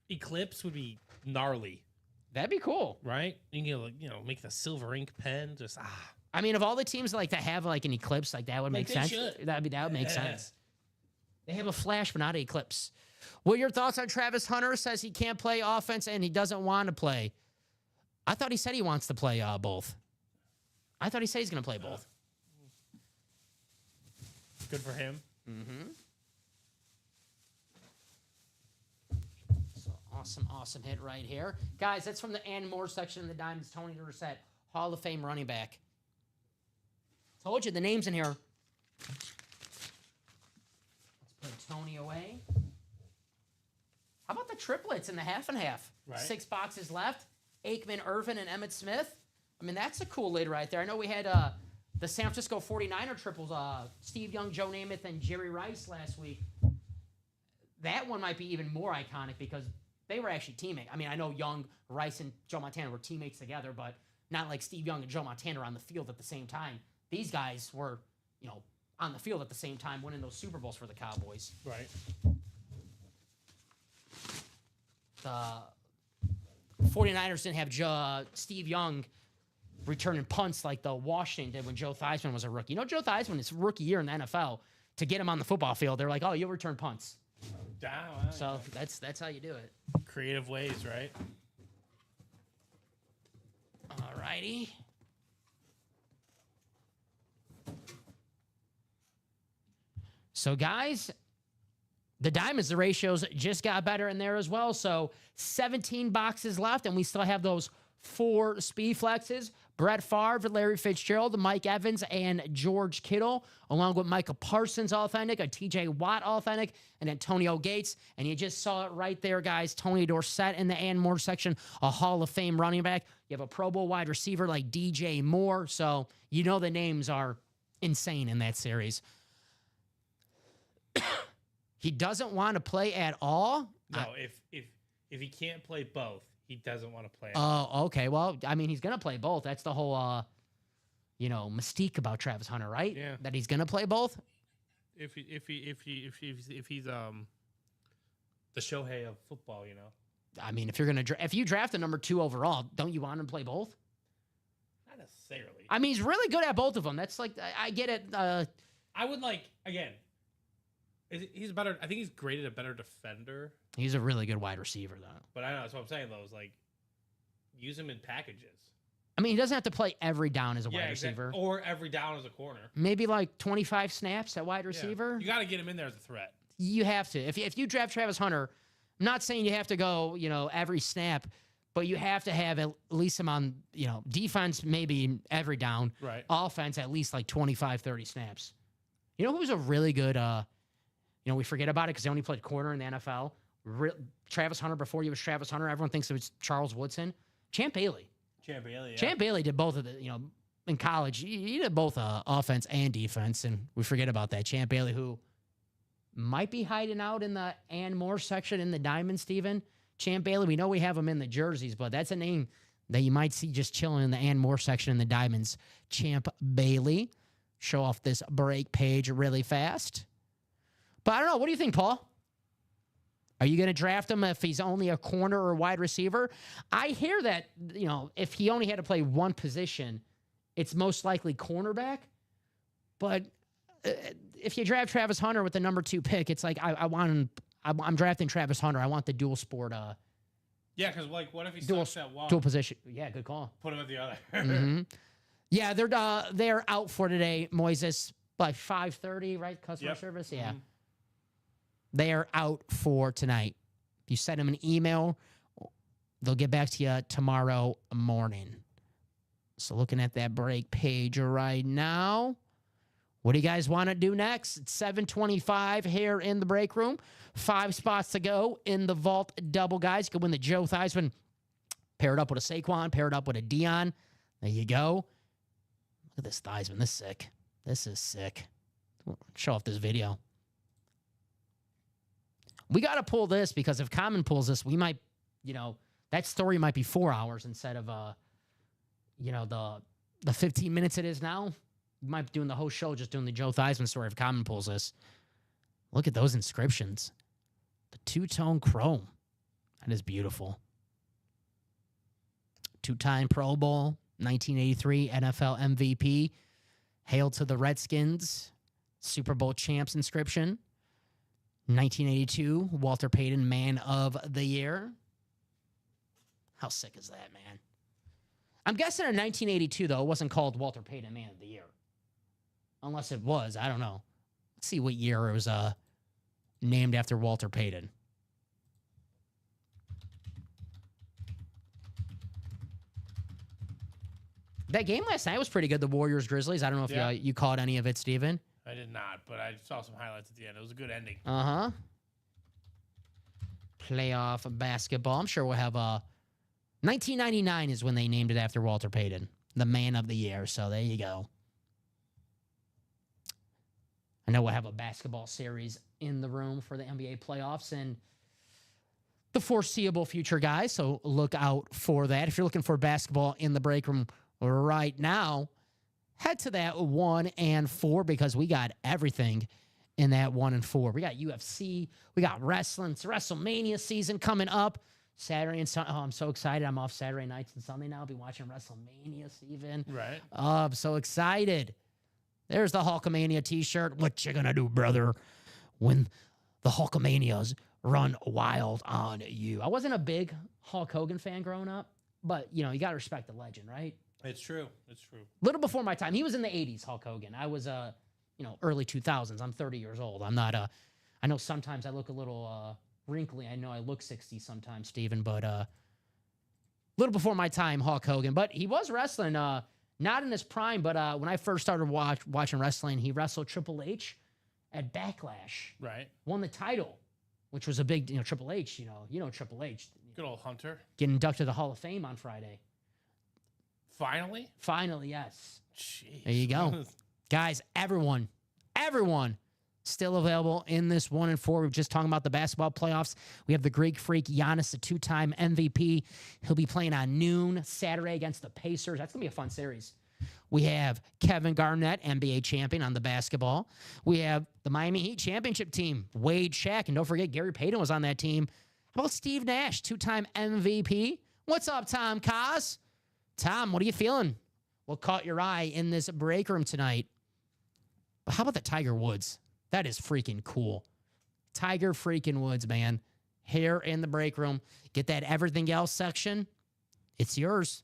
Eclipse would be gnarly, That'd be cool. right? You can, like, make the silver ink pen. Just I mean, of all the teams like that have like an eclipse, like that would make they sense. should. That would make Yeah. sense. They have a flash, but not an eclipse. What are your thoughts on Travis Hunter? Says he can't play offense and he doesn't want to play. I thought he said he wants to play both. I thought he said he's going to play both. good for him. Mm-hmm. So awesome hit right here. Guys, that's from the and more section of the Diamonds. Tony Dorsett, Hall of Fame running back. Told you the name's in here. Let's put Tony away. How about the triplets in the half and half? Right. 6 boxes left. Aikman, Irvin, and Emmitt Smith. I mean, that's a cool lid right there. I know we had the San Francisco 49er triples, Steve Young, Joe Namath, and Jerry Rice last week. That one might be even more iconic because they were actually teammates. I mean, I know Young, Rice, and Joe Montana were teammates together, but not like Steve Young and Joe Montana on the field at the same time. These guys were, on the field at the same time winning those Super Bowls for the Cowboys. Right. The 49ers didn't have Steve Young returning punts like the Washington did when Joe Theismann was a rookie. Joe Theismann, his rookie year in the NFL, to get him on the football field, they're like, oh, you'll return punts. Down. So that's how you do it. Creative ways, right? All righty. So, guys, the Diamonds, the ratios just got better in there as well. So 17 boxes left, and we still have those 4 speed flexes. Brett Favre, Larry Fitzgerald, Mike Evans, and George Kittle, along with Michael Parsons authentic, a TJ Watt authentic, and Antonio Gates. And you just saw it right there, guys. Tony Dorsett in the and more section, a Hall of Fame running back. You have a Pro Bowl wide receiver like DJ Moore. So the names are insane in that series. He doesn't want to play at all. No, if he can't play both, he doesn't want to play. Oh, okay. Well, I mean, he's gonna play both. That's the whole, mystique about Travis Hunter, right? Yeah. That he's gonna play both. If he's the Shohei of football, I mean, if you draft the number 2 overall, don't you want him to play both? Not necessarily. I mean, he's really good at both of them. That's like I get it. I would again. He's better. I think he's graded a better defender. He's a really good wide receiver, though. But I know that's what I'm saying though. Is use him in packages. I mean, he doesn't have to play every down as a wide Exactly. receiver. Or every down as a corner. Maybe like 25 snaps at wide receiver. You got to get him in there as a threat. You have to. If you draft Travis Hunter, I'm not saying you have to go, every snap, but you have to have at least him on, defense maybe every down. Right. Offense at least like 25, 30 snaps. You know who's a really good, we forget about it because they only played corner in the NFL. Travis Hunter, before he was Travis Hunter, everyone thinks it was Charles Woodson. Champ Bailey. Champ Bailey, yeah. Champ Bailey did both of the, in college, he did both offense and defense, and we forget about that. Champ Bailey, who might be hiding out in the and more section in the Diamond, Steven. Champ Bailey, we know we have him in the jerseys, but that's a name that you might see just chilling in the and more section in the Diamonds. Champ Bailey. Show off this break page really fast. But I don't know. What do you think, Paul? Are you going to draft him if he's only a corner or wide receiver? I hear that, if he only had to play one position, it's most likely cornerback. But if you draft Travis Hunter with the number 2 pick, it's like I want him. I'm drafting Travis Hunter. I want the dual sport. Yeah, because what if he sucks at one? Dual position. Yeah, good call. Put him at the other. Mm-hmm. Yeah, they're out for today, Moises. by 5:30, right? Customer Yep. service, yeah. Mhm. They are out for tonight. If you send them an email, they'll get back to you tomorrow morning. So looking at that break page right now, what do you guys want to do next? It's 7:25 here in the break room. 5 spots to go in the vault double, guys. You can win the Joe Theismann. Pair it up with a Saquon. Pair it up with a Dion. There you go. Look at this Theismann. This is sick. This is sick. Show off this video. We got to pull this because if Common pulls this, we might, that story might be 4 hours instead of, the 15 minutes it is now. We might be doing the whole show just doing the Joe Theismann story if Common pulls this. Look at those inscriptions. The two-tone chrome. That is beautiful. 2-time Pro Bowl, 1983 NFL MVP. Hail to the Redskins. Super Bowl champs inscription. 1982, Walter Payton, Man of the Year. How sick is that, man? I'm guessing in 1982, though, it wasn't called Walter Payton, Man of the Year. Unless it was. I don't know. Let's see what year it was named after Walter Payton. That game last night was pretty good, the Warriors-Grizzlies. I don't know if you caught any of it, Steven. I did not, but I saw some highlights at the end. It was a good ending. Uh-huh. Playoff basketball. I'm sure we'll have 1999 is when they named it after Walter Payton, the Man of the Year. So there you go. I know we'll have a basketball series in the room for the NBA playoffs and the foreseeable future, guys. So look out for that. If you're looking for basketball in the break room right now, head to that 1 and 4 because we got everything in that 1 and 4. We got UFC. We got wrestling. It's WrestleMania season coming up. Saturday and Sunday. Oh, I'm so excited. I'm off Saturday nights and Sunday now. I'll be watching WrestleMania, Steven. Right. Oh, I'm so excited. There's the Hulkamania t-shirt. What you gonna do, brother, when the Hulkamanias run wild on you? I wasn't a big Hulk Hogan fan growing up, but, you got to respect the legend, right? It's true. It's true. Little before my time. He was in the 80s, Hulk Hogan. I was, early 2000s. I'm 30 years old. I'm not, I know sometimes I look a little wrinkly. I know I look 60 sometimes, Steven, but little before my time, Hulk Hogan. But he was wrestling, not in his prime, but when I first started watching wrestling, he wrestled Triple H at Backlash. Right. Won the title, which was a big, Triple H, Triple H. Good old Hunter. Getting inducted to the Hall of Fame on Friday. Finally? Finally, yes. Jeez. There you go. Guys, everyone still available in this 1 and 4. We're just talking about the basketball playoffs. We have the Greek Freak, Giannis, the 2-time MVP. He'll be playing on noon Saturday against the Pacers. That's going to be a fun series. We have Kevin Garnett, NBA champion on the basketball. We have the Miami Heat championship team, Wade, Shaq, and don't forget Gary Payton was on that team. How about Steve Nash, 2-time MVP? What's up, Tom Kaz? Tom, what are you feeling? What caught your eye in this break room tonight? But how about the Tiger Woods? That is freaking cool. Tiger freaking Woods, man. Here in the break room. Get that everything else section. It's yours.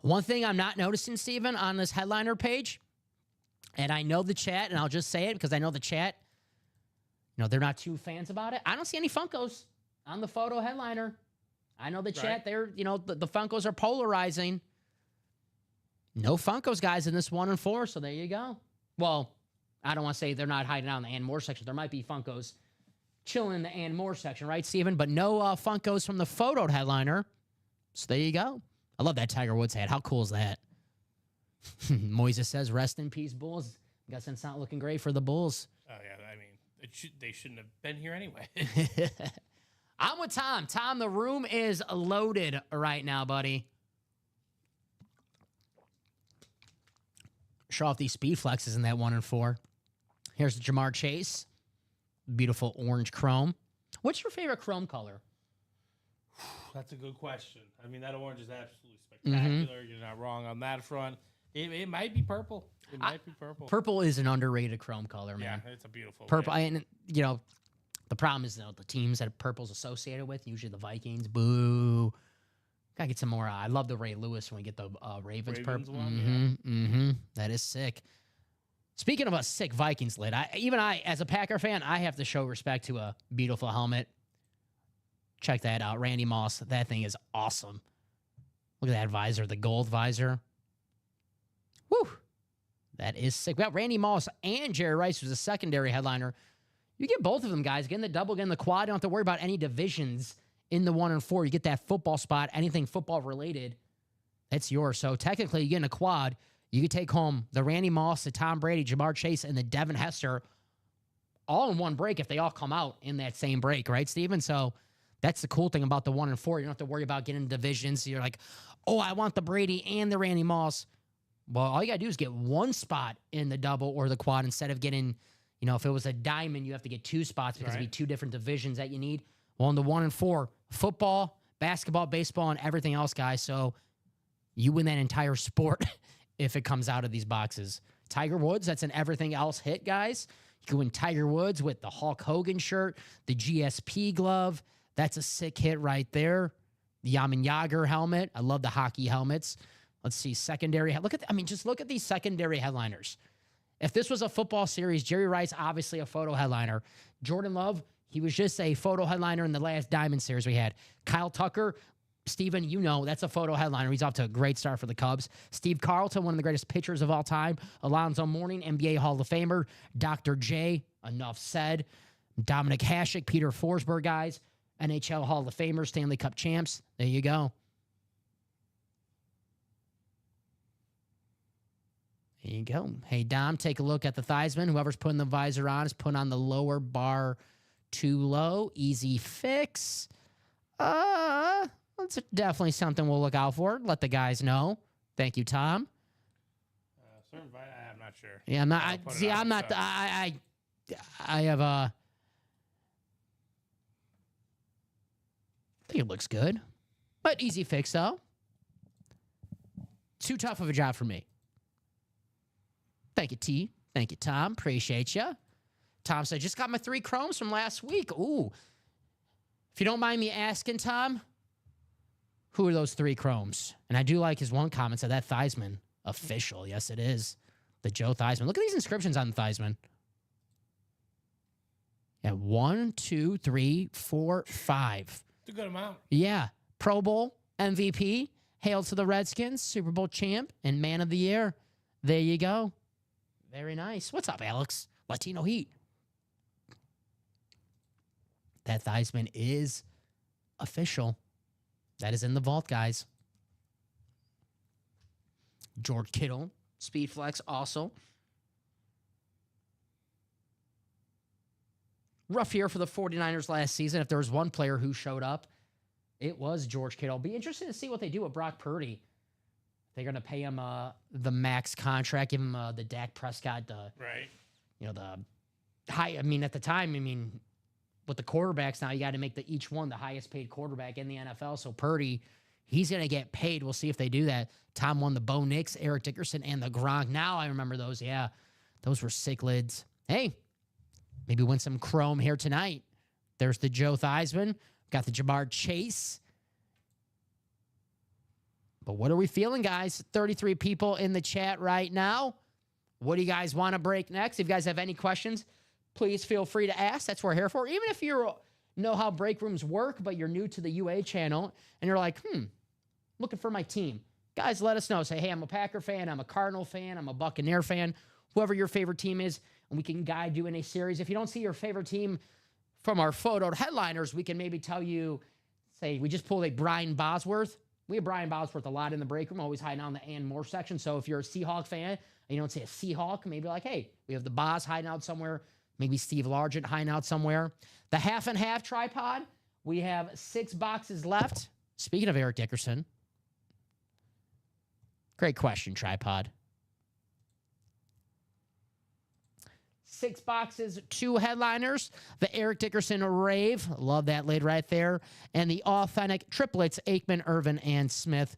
One thing I'm not noticing, Steven, on this headliner page, and I know the chat, and I'll just say it because I know the chat, they're not too fans about it. I don't see any Funkos on the photo headliner. I know the chat, they're, the Funkos are polarizing. No Funkos, guys, in this 1 and 4, so there you go. Well, I don't want to say they're not hiding out in the and more section. There might be Funkos chilling in the and more section, right, Steven? But no Funkos from the photo headliner. So there you go. I love that Tiger Woods hat. How cool is that? Moises says, rest in peace, Bulls. I guess it's not looking great for the Bulls. Oh, yeah. I mean, they shouldn't have been here anyway. I'm with Tom. Tom, the room is loaded right now, buddy. Show off these speed flexes in that 1 and 4. Here's the Jamar Chase. Beautiful orange chrome. What's your favorite chrome color? That's a good question. I mean, that orange is absolutely spectacular. You're not wrong on that front. It might be purple. It might be purple. Purple is an underrated chrome color, man. Yeah, it's a beautiful purple. red. And, the problem is, the teams that purple's associated with, usually the Vikings, boo. Gotta get some more. I love the Ray Lewis when we get the Ravens Ravens purple. one, That is sick. Speaking of a sick Vikings lid, I, as a Packer fan, I have to show respect to a beautiful helmet. Check that out. Randy Moss. That thing is awesome. Look at that visor, the gold visor. Woo! That is sick. We got Randy Moss and Jerry Rice, who's a secondary headliner. You get both of them, guys. Getting the double, getting the quad. You don't have to worry about any divisions in the 1 and 4. You get that football spot, anything football related, that's yours. So technically, you get in a quad. You could take home the Randy Moss, the Tom Brady, Jamar Chase, and the Devin Hester all in one break if they all come out in that same break, right, Steven? So that's the cool thing about the 1 and 4. You don't have to worry about getting divisions. You're like, oh, I want the Brady and the Randy Moss. Well, all you got to do is get one spot in the double or the quad instead of getting, if it was a diamond, you have to get 2 spots because it'd be 2 different divisions that you need. Well, in the 1 and 4, football, basketball, baseball, and everything else, guys. So you win that entire sport if it comes out of these boxes. Tiger Woods, that's an everything else hit, guys. You can win Tiger Woods with the Hulk Hogan shirt, the GSP glove. That's a sick hit right there. The Yaman Yager helmet. I love the hockey helmets. Let's see, secondary. Just look at these secondary headliners. If this was a football series, Jerry Rice, obviously a photo headliner. Jordan Love, he was just a photo headliner in the last Diamond series we had. Kyle Tucker, Steven, that's a photo headliner. He's off to a great start for the Cubs. Steve Carlton, one of the greatest pitchers of all time. Alonzo Mourning, NBA Hall of Famer. Dr. J, enough said. Dominic Hasek, Peter Forsberg, guys. NHL Hall of Famer, Stanley Cup champs. There you go. There you go. Hey, Dom, take a look at the Theismann. Whoever's putting the visor on is putting on the lower bar too low. Easy fix. That's definitely something we'll look out for. Let the guys know. Thank you, Tom. I'm not sure. Yeah, I'm not. I'm not. I have a. I think it looks good, but easy fix though. Too tough of a job for me. Thank you, T. Thank you, Tom. Appreciate you. Tom said, just got my 3 chromes from last week. Ooh. If you don't mind me asking, Tom, who are those 3 chromes? And I do like his one comment, said that Theismann official. Yes, it is. The Joe Theismann. Look at these inscriptions on the Theismann. Yeah, 1, 2, 3, 4, 5. It's a good amount. Yeah. Pro Bowl, MVP, hail to the Redskins, Super Bowl champ, and man of the year. There you go. Very nice. What's up, Alex? Latino Heat. That Theismann is official. That is in the vault, guys. George Kittle, Speed Flex also. Rough year for the 49ers last season. If there was one player who showed up, it was George Kittle. Be interested to see what they do with Brock Purdy. They're going to pay him the max contract, give him the Dak Prescott, right? The high. At the time, with the quarterbacks now, you got to make each one the highest paid quarterback in the NFL. So Purdy, he's going to get paid. We'll see if they do that. Tom won the Bo Nix, Eric Dickerson, and the Gronk. Now I remember those. Yeah, those were sick lids. Hey, maybe win some chrome here tonight. There's the Joe Theismann. Got the Jamar Chase. But what are we feeling, guys? 33 people in the chat right now. What do you guys want to break next? If you guys have any questions, please feel free to ask. That's what we're here for. Even if you know how break rooms work, but you're new to the UA channel, and you're like, looking for my team. Guys, let us know. Say, hey, I'm a Packer fan. I'm a Cardinal fan. I'm a Buccaneer fan. Whoever your favorite team is, and we can guide you in a series. If you don't see your favorite team from our photoed headliners, we can maybe tell you, say, we just pulled a Brian Bosworth. We have Brian Bosworth a lot in the break room, always hiding out in the and more section. So if you're a Seahawk fan and you don't say a Seahawk, maybe like, hey, we have the Boz hiding out somewhere. Maybe Steve Largent hiding out somewhere. The half and half tripod, we have 6 boxes left. Speaking of Eric Dickerson, great question, tripod. 6 boxes, 2 headliners. The Eric Dickerson Rave. Love that lid right there. And the authentic triplets, Aikman, Irvin, and Smith.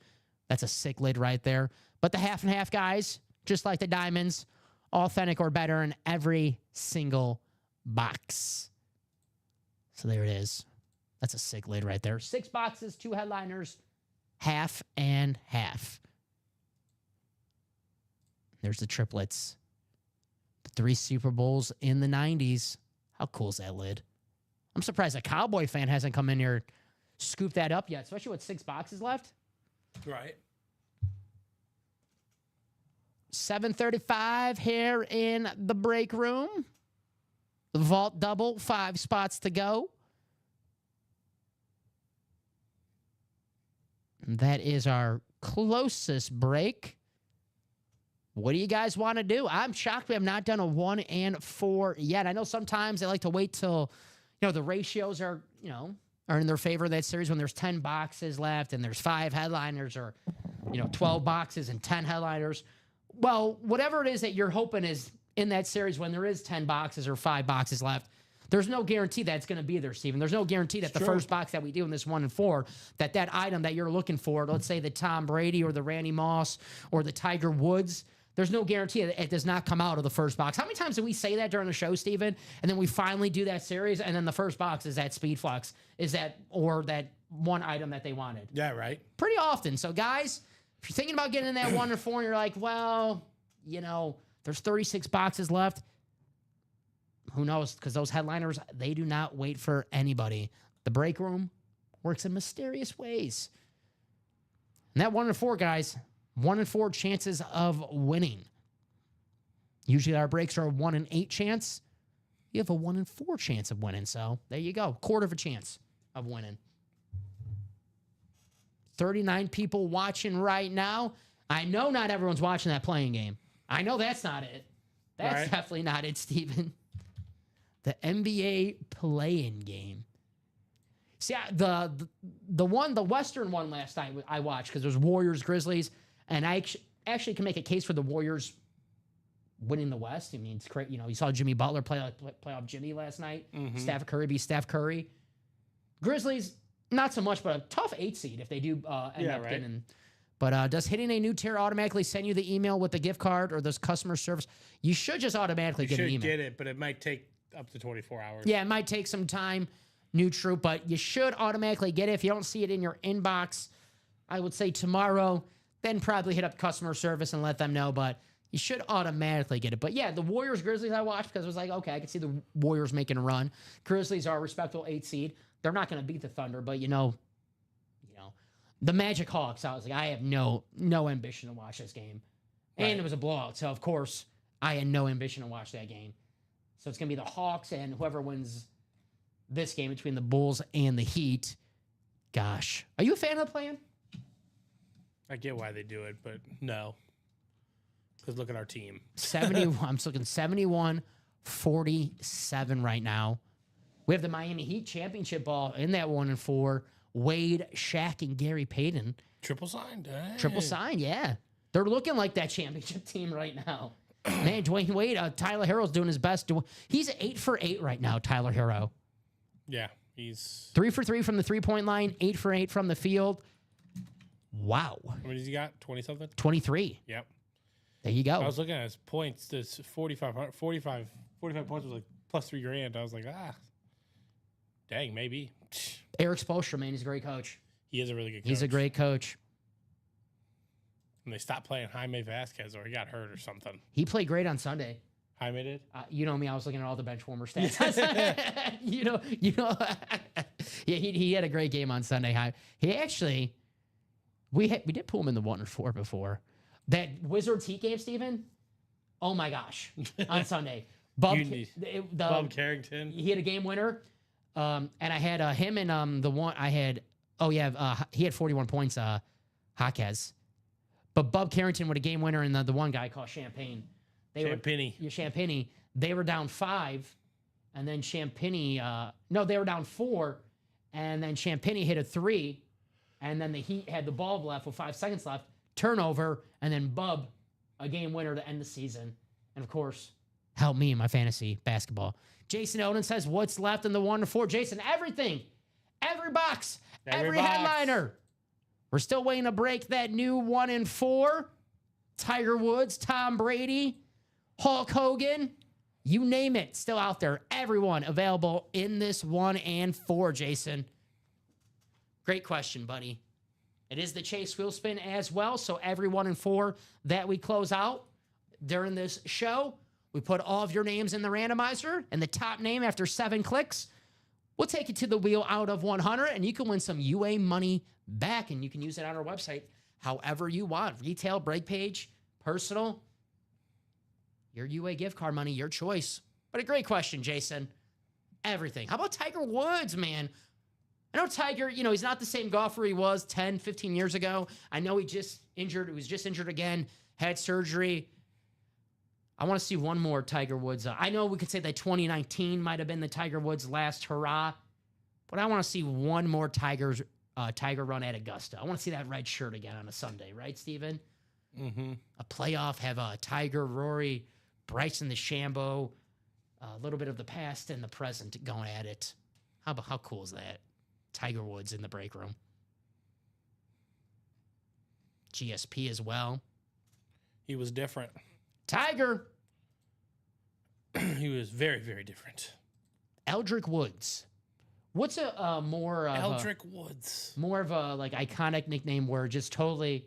That's a sick lid right there. But the half and half, guys, just like the diamonds, authentic or better in every single box. So there it is. That's a sick lid right there. 6 boxes, 2 headliners. half and half. There's the triplets. The 3 Super Bowls in the 90s. How cool is that lid? I'm surprised a Cowboy fan hasn't come in here scoop that up yet, especially with 6 boxes left. Right. 7:35 here in the break room. The vault double, 5 spots to go. That is our closest break. What do you guys want to do? I'm shocked we have not done a 1 and 4 yet. I know sometimes they like to wait till, the ratios are in their favor of that series when there's 10 boxes left and there's 5 headliners or, 12 boxes and 10 headliners. Well, whatever it is that you're hoping is in that series when there is 10 boxes or 5 boxes left, there's no guarantee that's going to be there, Steven. There's no guarantee that the first box that we do in this 1 and 4, that item that you're looking for, let's say the Tom Brady or the Randy Moss or the Tiger Woods, there's no guarantee that it does not come out of the first box. How many times do we say that during the show, Steven? And then we finally do that series, and then the first box is that Speed Flux, or that one item that they wanted. Yeah, right. Pretty often. So, guys, if you're thinking about getting in that 1 and 4 and you're like, well, there's 36 boxes left, who knows? Because those headliners, they do not wait for anybody. The break room works in mysterious ways. And that 1 and 4, guys, 1 and 4 chances of winning. Usually our breaks are a 1 and 8 chance. You have a 1 and 4 chance of winning. So there you go. Quarter of a chance of winning. 39 people watching right now. I know not everyone's watching that playing game. I know that's not it. That's definitely not it, Steven. The NBA play-in game. See, the Western one last night I watched because there's Warriors, Grizzlies, and I actually can make a case for the Warriors winning the West. I mean, it's great. You saw Jimmy Butler play off Jimmy last night. Mm-hmm. Steph Curry be Steph Curry. Grizzlies, not so much, but a tough 8 seed if they do end up getting. But does hitting a new tier automatically send you the email with the gift card or this customer service? You should just automatically get an email. You should get it, but it might take up to 24 hours. Yeah, it might take some time, new troop, but you should automatically get it. If you don't see it in your inbox, I would say tomorrow, then probably hit up customer service and let them know, but you should automatically get it. But yeah, the Warriors, Grizzlies I watched because it was like, okay, I can see the Warriors making a run. Grizzlies are a respectable 8 seed. They're not going to beat the Thunder, but the Magic Hawks, I was like, I have no ambition to watch this game. Right. And it was a blowout, so of course I had no ambition to watch that game. So it's going to be the Hawks and whoever wins this game between the Bulls and the Heat. Gosh. Are you a fan of the play-in? I get why they do it, but no. Because look at our team. I'm looking 71-47 right now. We have the Miami Heat championship ball in that 1 and 4. Wade, Shaq, and Gary Payton. Triple signed. Hey. Triple signed, yeah. They're looking like that championship team right now. Man, Dwayne Wade, Tyler Herro's doing his best. He's 8 for 8 right now, Tyler Herro. Yeah, he's 3 for 3 from the 3-point line, 8 for 8 from the field. Wow. How many has he got? 20-something? 23. Yep. There you go. I was looking at his points. This 45 points was like plus $3,000. I was like, dang, maybe. Eric Spoelstra, man, he's a great coach. He is a really good coach. He's a great coach. And they stopped playing Jaime Vasquez or he got hurt or something. He played great on Sunday. Jaime did? You know me, I was looking at all the bench warmer stats. Yeah, he had a great game on Sunday. He actually, we did pull him in the 1 or 4 before. That Wizards Heat game, Steven? Oh my gosh. On Sunday. Bub Carrington. He had a game winner. And I had him and he had 41 points, Jaquez. But Bub Carrington with a game winner and the one guy called Champagne. Champagne. They were down 5, and then Champagne, they were down 4, and then Champagne hit a 3, and then the Heat had the ball left with 5 seconds left, turnover, and then Bub, a game winner to end the season. And of course, help me in my fantasy basketball. Jason Oden says, what's left in the 1 to 4? Jason, everything. Every box. Every headliner. We're still waiting to break that new 1 and 4. Tiger Woods, Tom Brady, Hulk Hogan, you name it. Still out there. Everyone available in this 1 and 4, Jason. Great question, buddy. It is the Chase wheel spin as well. So every 1 and 4 that we close out during this show, we put all of your names in the randomizer, and the top name after 7 clicks, we'll take you to the wheel out of 100, and you can win some UA money back, and you can use it on our website however you want. Retail, break page, personal, your UA gift card money, your choice. But a great question, Jason. Everything. How about Tiger Woods, man? I know Tiger, he's not the same golfer he was 10, 15 years ago. I know he was just injured again, had surgery. I want to see one more Tiger Woods. I know we could say that 2019 might have been the Tiger Woods' last hurrah, but I want to see one more Tiger run at Augusta. I want to see that red shirt again on a Sunday, right, Steven? Mm-hmm. A playoff, have Tiger, Rory, Bryson DeChambeau, a little bit of the past and the present going at it. How cool is that? Tiger Woods in the break room. GSP as well. He was different. Tiger. He was very, very different. Eldrick Woods. What's a more of Eldrick Woods. More of a like iconic nickname where just totally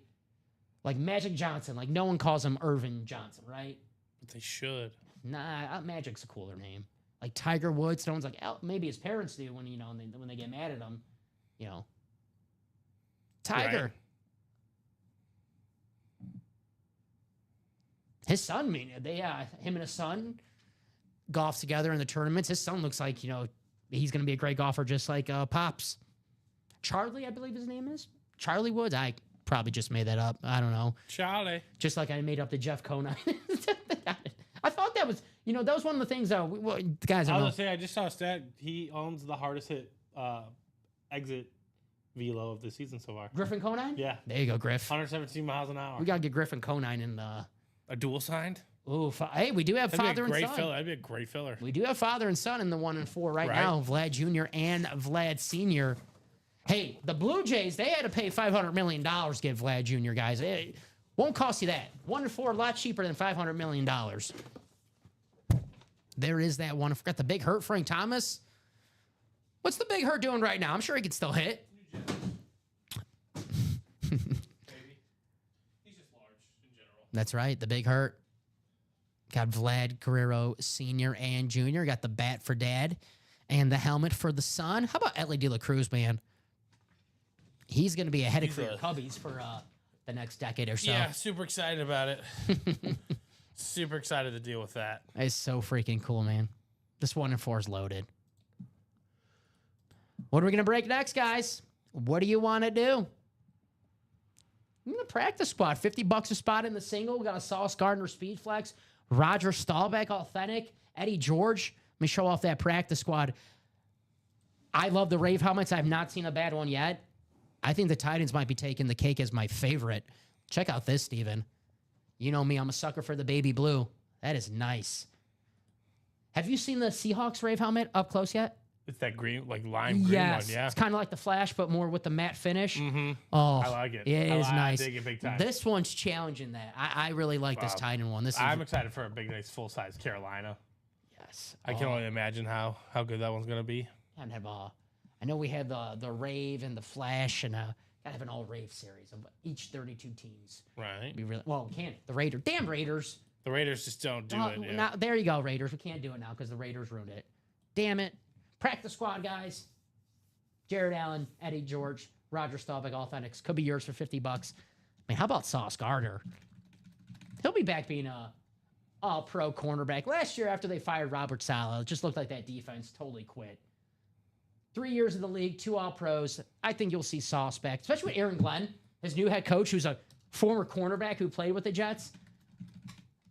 like Magic Johnson. Like no one calls him Irvin Johnson, right? But they should. Nah, Magic's a cooler name. Like Tiger Woods, no one's like maybe his parents do when when they get mad at him, Tiger. Right. His son, him and his son golf together in the tournaments. His son looks like he's going to be a great golfer, just like Pops. Charlie, I believe his name is Charlie Woods. I probably just made that up. I don't know. Charlie. Just like I made up the Jeff Conine. I thought that was, that was one of the things that guys. I was gonna say, I just saw a stat. He owns the hardest hit exit velo of the season so far. Griffin Conine. Yeah, there you go, Griff. 117 miles an hour. We gotta get Griffin Conine in the. A dual signed. Ooh, hey, we do have father and son. That'd be a great filler. We do have father and son in the 1 and 4 right now. Vlad Jr. and Vlad Sr. Hey, the Blue Jays, they had to pay $500 million to get Vlad Jr., guys. It won't cost you that. 1 and 4, a lot cheaper than $500 million. There is that one. I forgot the big hurt, Frank Thomas. What's the big hurt doing right now? I'm sure he could still hit. That's right, the big hurt. Got Vlad Guerrero Sr. and Jr. Got the bat for dad and the helmet for the son. How about Ellie De La Cruz, man? He's going to be a head of career Cubbies for the next decade or so. Yeah, super excited about it. Super excited to deal with that. It's so freaking cool, man. This 1 and 4 is loaded. What are we going to break next, guys? What do you want to do? In the practice squad, $50 a spot in the single. We got a Sauce Gardner Speed Flex, Roger Staubach Authentic, Eddie George. Let me show off that practice squad. I love the Rave helmets. I have not seen a bad one yet. I think the Titans might be taking the cake as my favorite. Check out this, Steven. You know me, I'm a sucker for the baby blue. That is nice. Have you seen the Seahawks Rave helmet up close yet? It's that green, like lime green one, yeah. It's kind of like the Flash, but more with the matte finish. Mm-hmm. Oh, I like it. It is nice. I dig it big time. This one's challenging that. I really like this Titan one. I'm excited for a big, nice, full-size Carolina. Yes. I can only imagine how good that one's going to be. And have I know we have the Rave and the Flash, and gotta have an all-Rave series of each 32 teams. Right. We can't. The Raiders. Damn Raiders. The Raiders just don't do it. Yeah. Now, there you go, Raiders. We can't do it now because the Raiders ruined it. Damn it. Practice squad, guys. Jared Allen, Eddie George, Roger Staubach, Authentics. Could be yours for $50. I mean, how about Sauce Gardner? He'll be back being a all-pro cornerback. Last year, after they fired Robert Saleh, it just looked like that defense totally quit. 3 years in the league, 2 all-pros. I think you'll see Sauce back, especially with Aaron Glenn, his new head coach, who's a former cornerback who played with the Jets.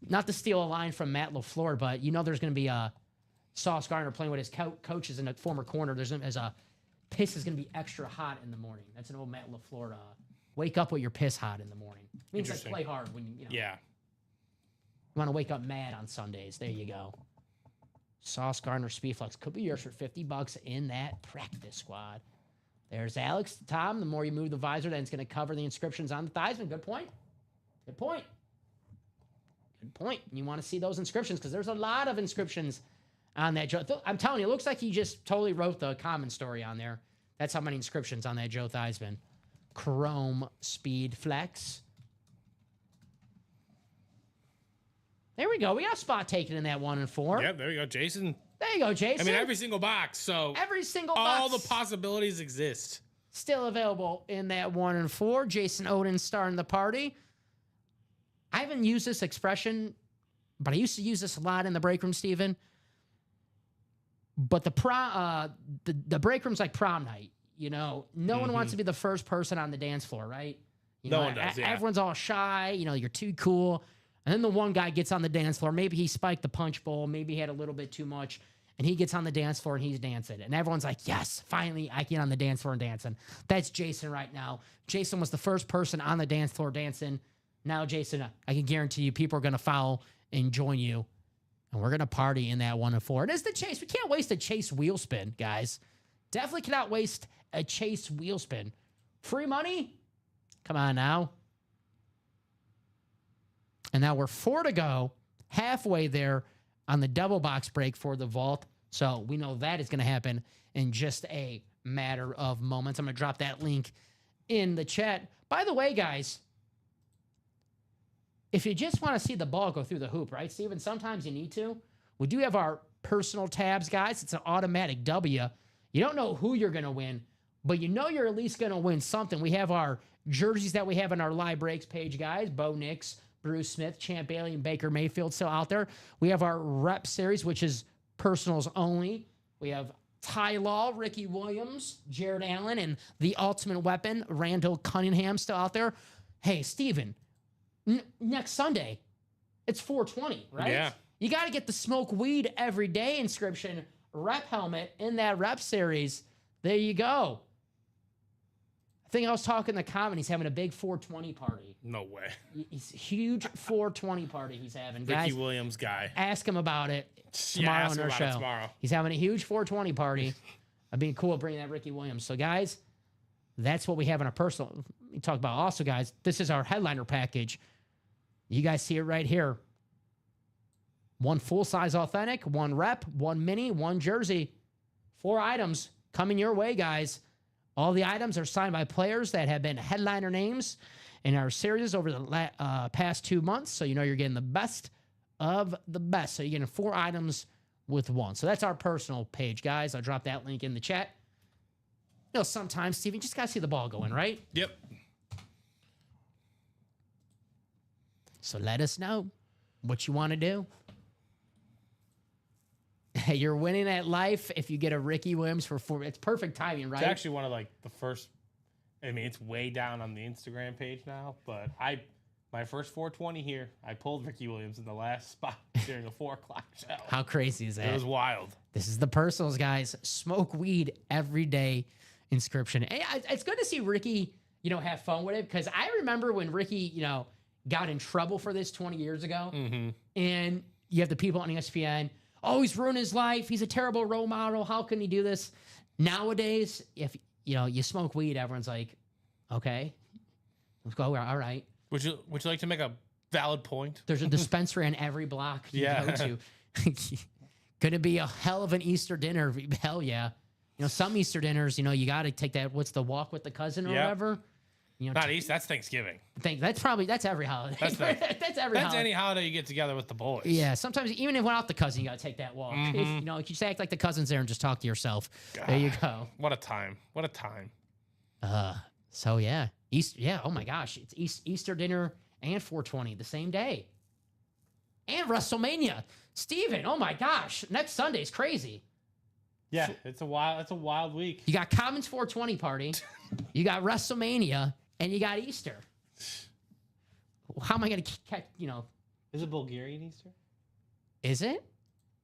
Not to steal a line from Matt LaFleur, but there's going to be a Sauce Gardner playing with his coaches and a former corner. There's a piss is going to be extra hot in the morning. That's an old Matt LaFleur. Wake up with your piss hot in the morning. It means like play hard when Yeah. You want to wake up mad on Sundays. There you go. Sauce Gardner Speedflex could be yours for $50 in that practice squad. There's Alex. Tom, the more you move the visor, then it's going to cover the inscriptions on the Theismann. Good point. Good point. Good point. You want to see those inscriptions because there's a lot of inscriptions on that Joe. I'm telling you, it looks like he just totally wrote the common story on there. That's how many inscriptions on that Joe Theismann. Chrome Speed Flex. There we go. We got a spot taken in that 1 and 4. Yep, there you go, Jason. There you go, Jason. I mean, every single box. So Every single all box the possibilities exist. still available in that 1 and 4. Jason Odin starting the party. I haven't used this expression, but I used to use this a lot in the break room, Steven. But the break room's like prom night. You know, no one wants to be the first person on the dance floor, right? You No know, one does, yeah. Everyone's all shy. You know, you're too cool. And then the one guy gets on the dance floor. Maybe he spiked the punch bowl. Maybe he had a little bit too much. And he gets on the dance floor and he's dancing. And everyone's like, yes, finally I get on the dance floor and dancing. That's Jason right now. Jason was the first person on the dance floor dancing. Now, Jason, I can guarantee you people are going to follow and join you. And we're going to party in that 1 and 4. And it's the Chase. We can't waste a Chase wheel spin, guys. Definitely cannot waste a Chase wheel spin. Free money? Come on now. And now we're 4 to go, halfway there on the double box break for the vault. So we know that is going to happen in just a matter of moments. I'm going to drop that link in the chat. By the way, guys, if you just want to see the ball go through the hoop, right, Steven? Sometimes you need to. We do have our personal tabs, guys. It's an automatic W. You don't know who you're going to win, but you know you're at least going to win something. We have our jerseys that we have on our live breaks page, guys. Bo Nix, Bruce Smith, Champ Bailey, and Baker Mayfield still out there. We have our rep series, which is personals only. We have Ty Law, Ricky Williams, Jared Allen, and the ultimate weapon, Randall Cunningham, still out there. Hey, Steven, next Sunday, it's 420, right? Yeah. You got to get the Smoke Weed Every Day inscription rep helmet in that rep series. There you go. I think I was talking to Common. He's having a big 420 party. No way. He's a huge 420 party he's having. Ricky Guys, Williams guy. ask him about it tomorrow ask on him our about show. it tomorrow. He's having a huge 420 party. It'd be cool bringing that Ricky Williams. So, guys, that's what we have in our personal. We talk about also, guys, this is our headliner package. You guys see it right here. 1 full-size authentic, 1 rep, 1 mini, 1 jersey. 4 items coming your way, guys. All the items are signed by players that have been headliner names in our series over the past 2 months. So you know you're getting the best of the best. So you're getting 4 items with 1. So that's our personal page, guys. I'll drop that link in the chat. You know, sometimes, Steven, you just got to see the ball going, right? Yep. So let us know what you want to do. Hey, you're winning at life if you get a Ricky Williams for 4. It's perfect timing, right? It's actually one of like the first. I mean, it's way down on the Instagram page now, but my first 420 here, I pulled Ricky Williams in the last spot during a 4 o'clock show. How crazy is that? It was wild. This is the personals, guys. Smoke weed every day inscription. Hey, it's good to see Ricky, you know, have fun with it, because I remember when Ricky, you know, got in trouble for this 20 years ago, and you have the people on ESPN. Oh, he's ruined his life. He's a terrible role model. How can he do this? Nowadays, if you know you smoke weed, everyone's like, okay, let's go. All right. Would you like to make a valid point? There's a dispensary on every block you Yeah. go to. Gonna be a hell of an Easter dinner. Hell yeah. You know, some Easter dinners, you know, you got to take that. What's the walk with the cousin or Yep. whatever? You know, Not East. That's Thanksgiving. that's every holiday. That's that's every That's holiday. any holiday you get together with the boys. Yeah, sometimes even if without the cousin, you gotta take that walk. If, you know, you just act like the cousin's there and just talk to yourself. There you go. What a time. What a time. So yeah, oh my gosh, it's Easter dinner and 420 the same day, and WrestleMania. Steven, oh my gosh, next Sunday's crazy. Yeah, it's a wild week. You got Commons 420 party, you got WrestleMania, and you got Easter. How am I gonna catch? You know, Is it Bulgarian Easter? is it?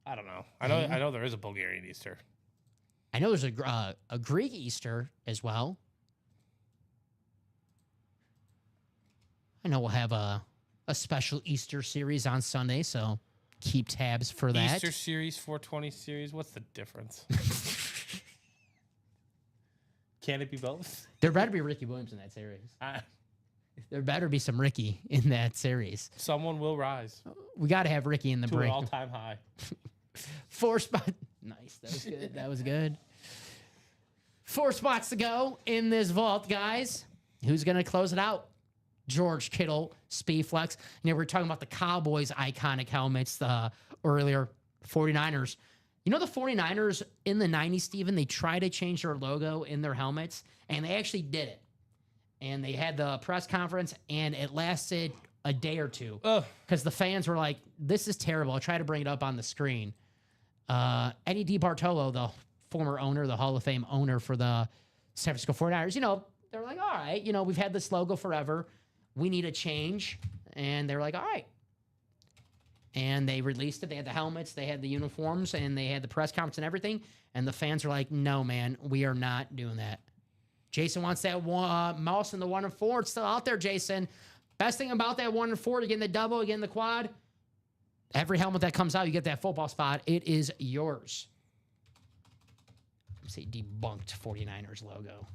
I don't know. I know there is a Bulgarian Easter. I know there's a Greek Easter as well. I know we'll have a special Easter series on Sunday, so keep tabs for that. Easter series, 420 series. What's the difference? Can it be both? There better be Ricky Williams in that series. There better be some Ricky in that series. Someone will rise We got to have Ricky in the to an break. all-time high. 4 spot. Nice. That was good. That was good. 4 spots to go in this vault, guys. who's going to close it out? George Kittle, Speedflex. You know, we were talking about the Cowboys' iconic helmets earlier, 49ers. You know the 49ers in the 90s, Steven, they tried to change their logo in their helmets, and they actually did it. And they had the press conference, and it lasted a day or two because the fans were like, this is terrible. I'll try to bring it up on the screen. Eddie DiBartolo, the former owner, the Hall of Fame owner for the San Francisco 49ers, you know, they're like, all right, you know, we've had this logo forever. We need a change. And they're like, all right. And they released it. They had the helmets, they had the uniforms, and they had the press conference and everything. And the fans are like, no, man, we are not doing that. Jason wants that mouse in the 1 and 4. It's still out there, Jason. Best thing about that 1 and 4, you're getting the double, you're getting the quad. Every helmet that comes out, you get that football spot. It is yours. Let's say debunked 49ers logo.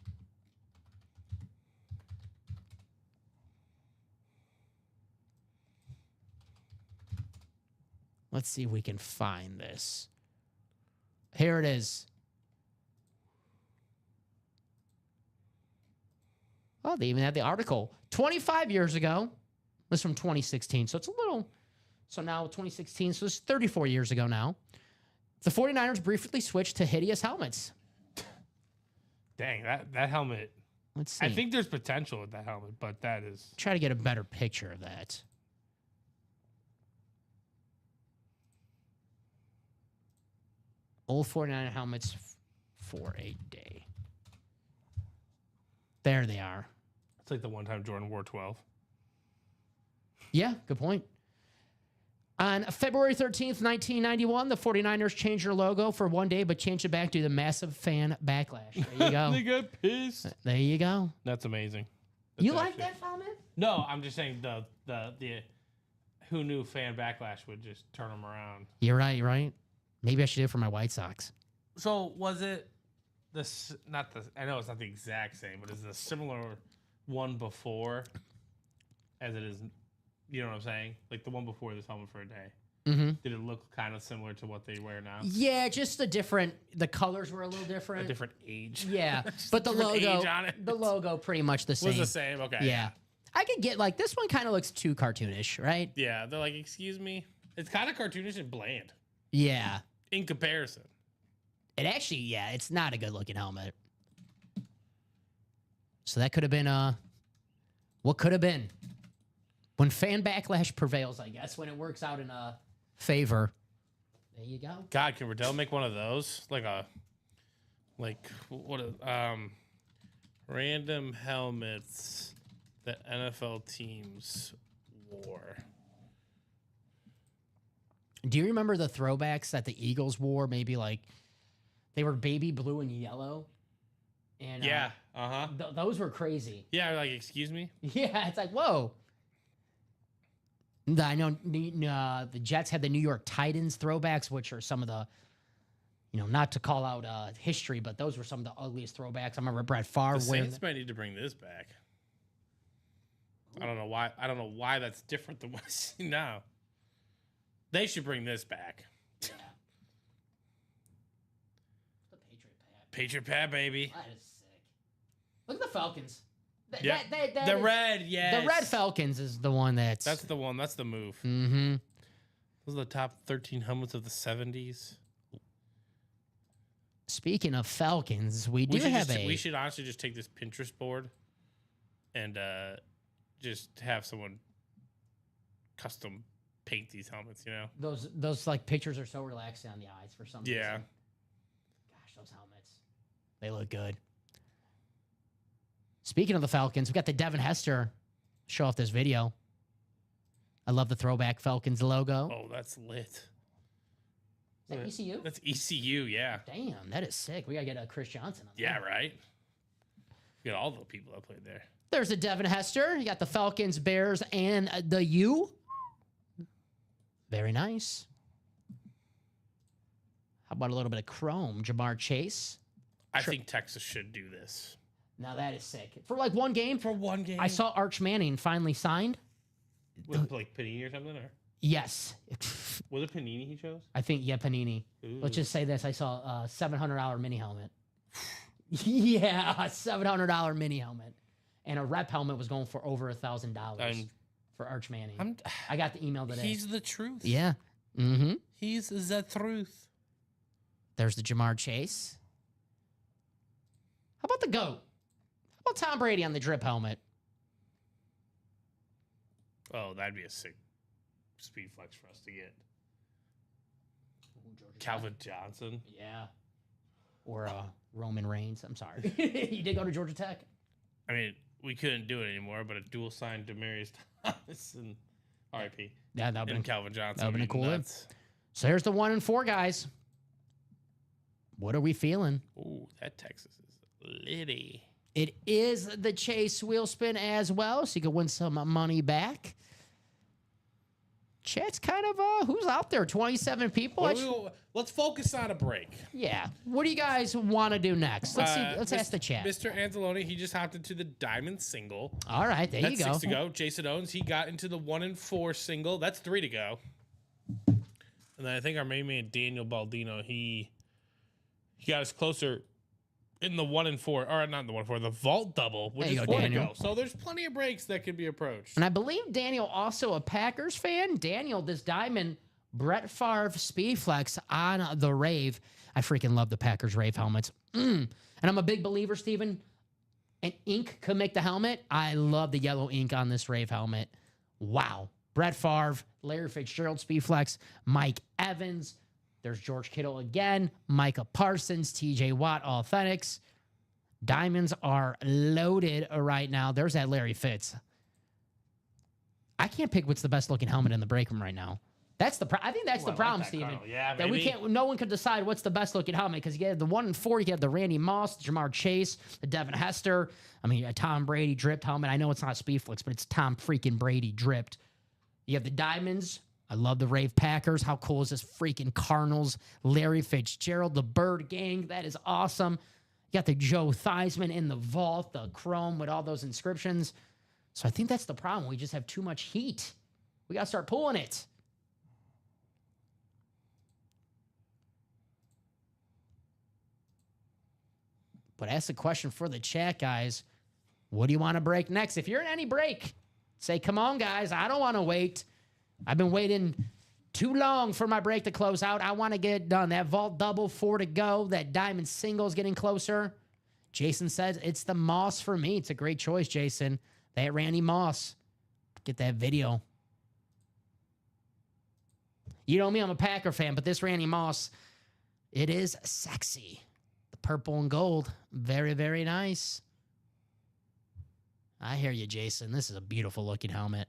Let's see if we can find this. Here it is. Oh, they even had the article. 25 years ago. This is from 2016. So it's a little... So now 2016. So it's 34 years ago now. The 49ers briefly switched to hideous helmets. Dang, that helmet. Let's see. I think there's potential with that helmet, but that is... Try to get a better picture of that. Old 49er helmets for a day. There they are. It's like the one time Jordan wore 12. Yeah, good point. On February 13th, 1991, the 49ers changed their logo for one day, but changed it back due to massive fan backlash. There you go. They got pissed. There you go. That's amazing. You like that helmet? No, I'm just saying the who knew fan backlash would just turn them around. You're right. Maybe I should do it for my White Sox. So was it this? Not the. I know it's not the exact same, but is it a similar one before, as it is? You know what I'm saying? Like the one before this helmet for a day. Mm-hmm. Did it look kind of similar to what they wear now? Yeah, just the colors were a little different. A different age. Yeah, Just but the different logo, age on it. the logo pretty much the same. Was the same. Okay. Yeah. I could get like this one kind of looks too cartoonish, right? Yeah. They're like, excuse me. It's kind of cartoonish and bland Yeah. in comparison. It actually, yeah, it's not a good looking helmet. So that could have been what could have been. When fan backlash prevails, I guess, when it works out in a favor. There you go. God, can Riddell make one of those? Random helmets that NFL teams wore. Do you remember the throwbacks that the Eagles wore? Maybe like they were baby blue and yellow. And Yeah. those were crazy. Yeah, like, excuse me? Yeah, it's like, whoa. I know the Jets had the New York Titans throwbacks, which are some of the, not to call out history, but those were some of the ugliest throwbacks. I remember Brett Favre The wearing. Saints might need to bring this back. I don't know why that's different than what I see now. They should bring this back. Yeah. The Patriot Pat. Patriot Pat, baby. That is sick. Look at the Falcons. Yeah. The red, yes. The red Falcons is the one that's. That's the one. That's the move. Mm-hmm. Those are the top 13 helmets of the 70s. Speaking of Falcons, we should honestly just take this Pinterest board and just have someone custom paint these helmets, Those like pictures are so relaxing on the eyes for some reason. Yeah. Gosh, those helmets. They look good. Speaking of the Falcons, we got the Devin Hester show off this video. I love the throwback Falcons logo. Oh, that's lit. Is that ECU? That's ECU, yeah. Damn, that is sick. We got to get a Chris Johnson on Yeah, that. right? You got all the people that played there. There's a Devin Hester. You got the Falcons, Bears, and the U. Very nice. How about a little bit of chrome? Jamar Chase. I think Texas should do this. Now that is sick. For like one game. For one game? I saw Arch Manning finally signed. With like Panini or something? Or Yes. was it Panini he chose? I think, yeah, Panini. Ooh. Let's just say this. I saw a $700 mini helmet. Yeah, a $700 mini helmet. and a rep helmet was going for over $1,000 for Arch Manning. I got the email today. He's the truth. Yeah. Mm-hmm. He's the truth. There's the Jamar Chase. How about the GOAT? How about Tom Brady on the drip helmet? Oh, that'd be a sick speed flex for us to get. Calvin Johnson. Yeah. Or Roman Reigns. I'm sorry. You did go to Georgia Tech? I mean, we couldn't do it anymore, but a dual signed Demarius Thomas and RIP. Yeah, that would And Calvin Johnson. that would have been cool. Nuts. So here's the 1 and 4 guys. What are we feeling? Ooh, that Texas is litty. It is the Chase wheel spin as well, so you can win some money back. Chat's kind of who's out there? 27 people. Let's focus on a break. Yeah. What do you guys want to do next? Let's see. Let's ask the chat. Mr. Anzalone, he just hopped into the Diamond single. All right, there That's you go. 6 to go. Jason Owens, he got into the 1 and 4 single. That's 3 to go. And then I think our main man Daniel Baldino, he got us closer in the 1 and 4, or not in the 1 and 4, the vault double, which There you is go, 4 Daniel. to go. So there's plenty of breaks that could be approached. And I believe Daniel also a Packers fan. Daniel, this diamond Brett Favre Speed Flex on the Rave. I freaking love the Packers Rave helmets. And I'm a big believer, Steven. And ink could make the helmet. I love the yellow ink on this Rave helmet. Wow. Brett Favre, Larry Fitzgerald Speed Flex, Mike Evans. There's George Kittle again, Micah Parsons, TJ Watt, Authentics. Diamonds are loaded right now. There's that Larry Fitz. I can't pick what's the best looking helmet in the break room right now. That's the I think that's the problem, Steven. Yeah, that we can't. No one can decide what's the best looking helmet because you have the 1 and 4. You have the Randy Moss, the Jamar Chase, the Devin Hester. I mean, a Tom Brady dripped helmet. I know it's not Speedflix, but it's Tom freaking Brady dripped. You have the diamonds. I love the Rave Packers. How cool is this freaking Cardinals? Larry Fitzgerald, the Bird Gang. That is awesome. You got the Joe Theismann in the vault, the chrome with all those inscriptions. So I think that's the problem. We just have too much heat. We got to start pulling it. But ask the question for the chat, guys. What do you want to break next? If you're in any break, say, come on, guys. I don't want to wait. I've been waiting too long for my break to close out. I want to get it done. That vault double, 4 to go. That diamond single is getting closer. Jason says it's the Moss for me. It's a great choice, Jason. That Randy Moss. Get that video. You know me, I'm a Packer fan, but this Randy Moss, it is sexy. The purple and gold. Very, very nice. I hear you, Jason. This is a beautiful looking helmet.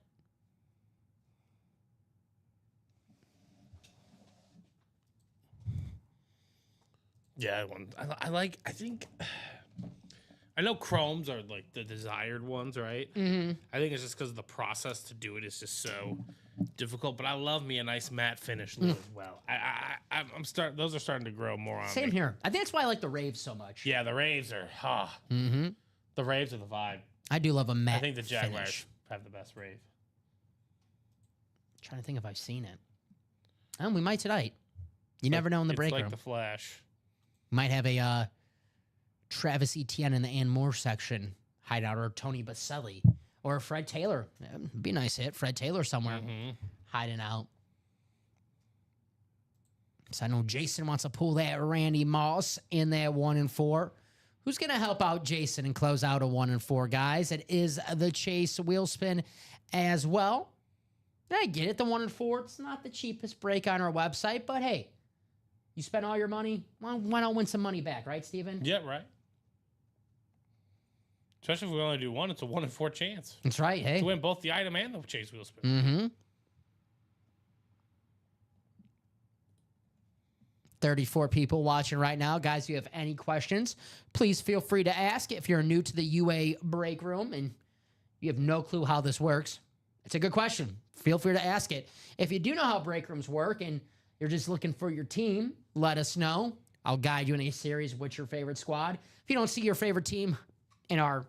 Yeah, I think I know chromes are like the desired ones, right? Mm-hmm. I think it's just because the process to do it is just so difficult. But I love me a nice matte finish look as well. Those are starting to grow more on Same me. here. I think that's why I like the Raves so much. Yeah, the Raves are Mm-hmm. the Raves are the vibe. I do love a matte I think the Jaguars finish. have the best Rave. Trying to think if I've seen it. Oh, we might tonight. You never know in the It's break like room. the Flash. Might have a Travis Etienne in the Ann Moore section hideout, or Tony Baselli, or Fred Taylor. Yeah, be a nice hit. Fred Taylor somewhere hiding out. So I know Jason wants to pull that Randy Moss in that 1 and 4. Who's going to help out Jason and close out a 1 and 4, guys? It is the Chase wheel spin as well. And I get it. The 1 and 4, it's not the cheapest break on our website, but hey, you spend all your money, why not win some money back, right, Steven? Yeah, right. Especially if we only do one, it's a 1 in 4 chance That's right, hey. to win both the item and the Chase wheel spin. Mm-hmm. 34 people watching right now. Guys, if you have any questions, please feel free to ask. If you're new to the UA break room and you have no clue how this works, it's a good question. Feel free to ask it. If you do know how break rooms work and you're just looking for your team, let us know. I'll guide you in a series with your favorite squad. If you don't see your favorite team in our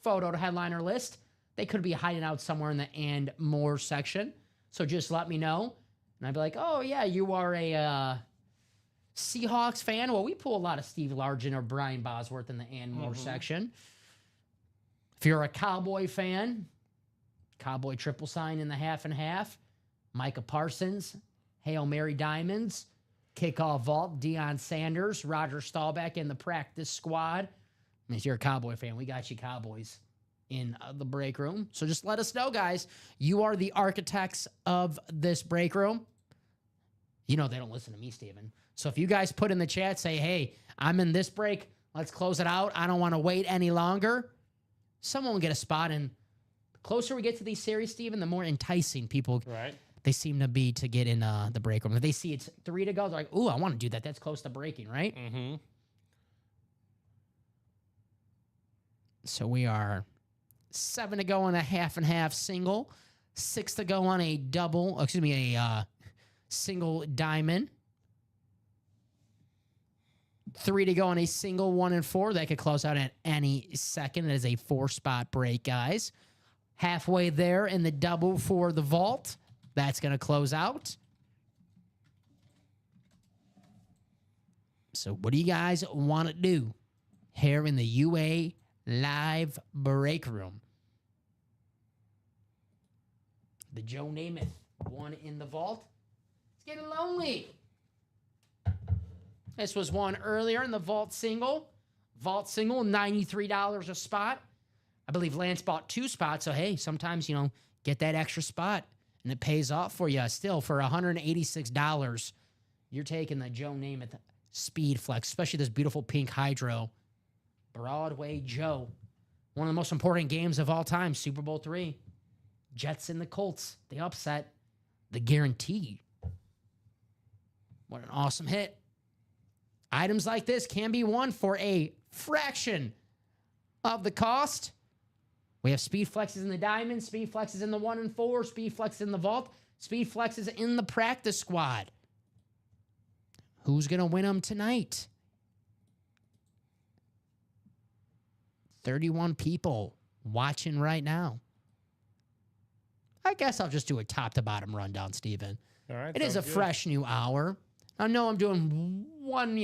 photo to headliner list, they could be hiding out somewhere in the and more section. So just let me know. And I'd be like, oh, yeah, you are a Seahawks fan. Well, we pull a lot of Steve Largent or Brian Bosworth in the and more section. If you're a Cowboy fan, Cowboy triple sign in the half and half. Micah Parsons, Hail Mary Diamonds, kickoff vault, Deion Sanders, Roger Staubach in the practice squad. And if you're a Cowboy fan, we got you Cowboys in the break room. So just let us know, guys. You are the architects of this break room. You know they don't listen to me, Steven. So if you guys put in the chat, say, hey, I'm in this break. Let's close it out. I don't want to wait any longer. Someone will get a spot. And the closer we get to these series, Steven, the more enticing people they seem to be to get in the break room. If they see it's 3 to go, they're like, ooh, I want to do that. That's close to breaking, right? Mm-hmm. So we are 7 to go on a half and half single, 6 to go on a double, a single diamond, 3 to go on a single 1 and 4. That could close out at any second. It is a 4-spot break, guys. Halfway there in the double for the vault. That's going to close out. So what do you guys want to do here in the UA live break room? The Joe Namath one in the vault. It's getting lonely. This was one earlier in the vault single. Vault single, $93 a spot. I believe Lance bought 2 spots. So, hey, sometimes, get that extra spot. And it pays off for you. Still, for $186, you're taking the Joe Namath Speed Flex, especially this beautiful pink hydro. Broadway Joe. One of the most important games of all time, Super Bowl III. Jets and the Colts. The upset. The guarantee. What an awesome hit. Items like this can be won for a fraction of the cost. We have Speed Flexes in the Diamond, Speed Flexes in the 1 and 4, Speed Flexes in the Vault, Speed Flexes in the Practice Squad. Who's going to win them tonight? 31 people watching right now. I guess I'll just do a top-to-bottom rundown, Steven. All right. It is a fresh new hour. I know I'm doing one,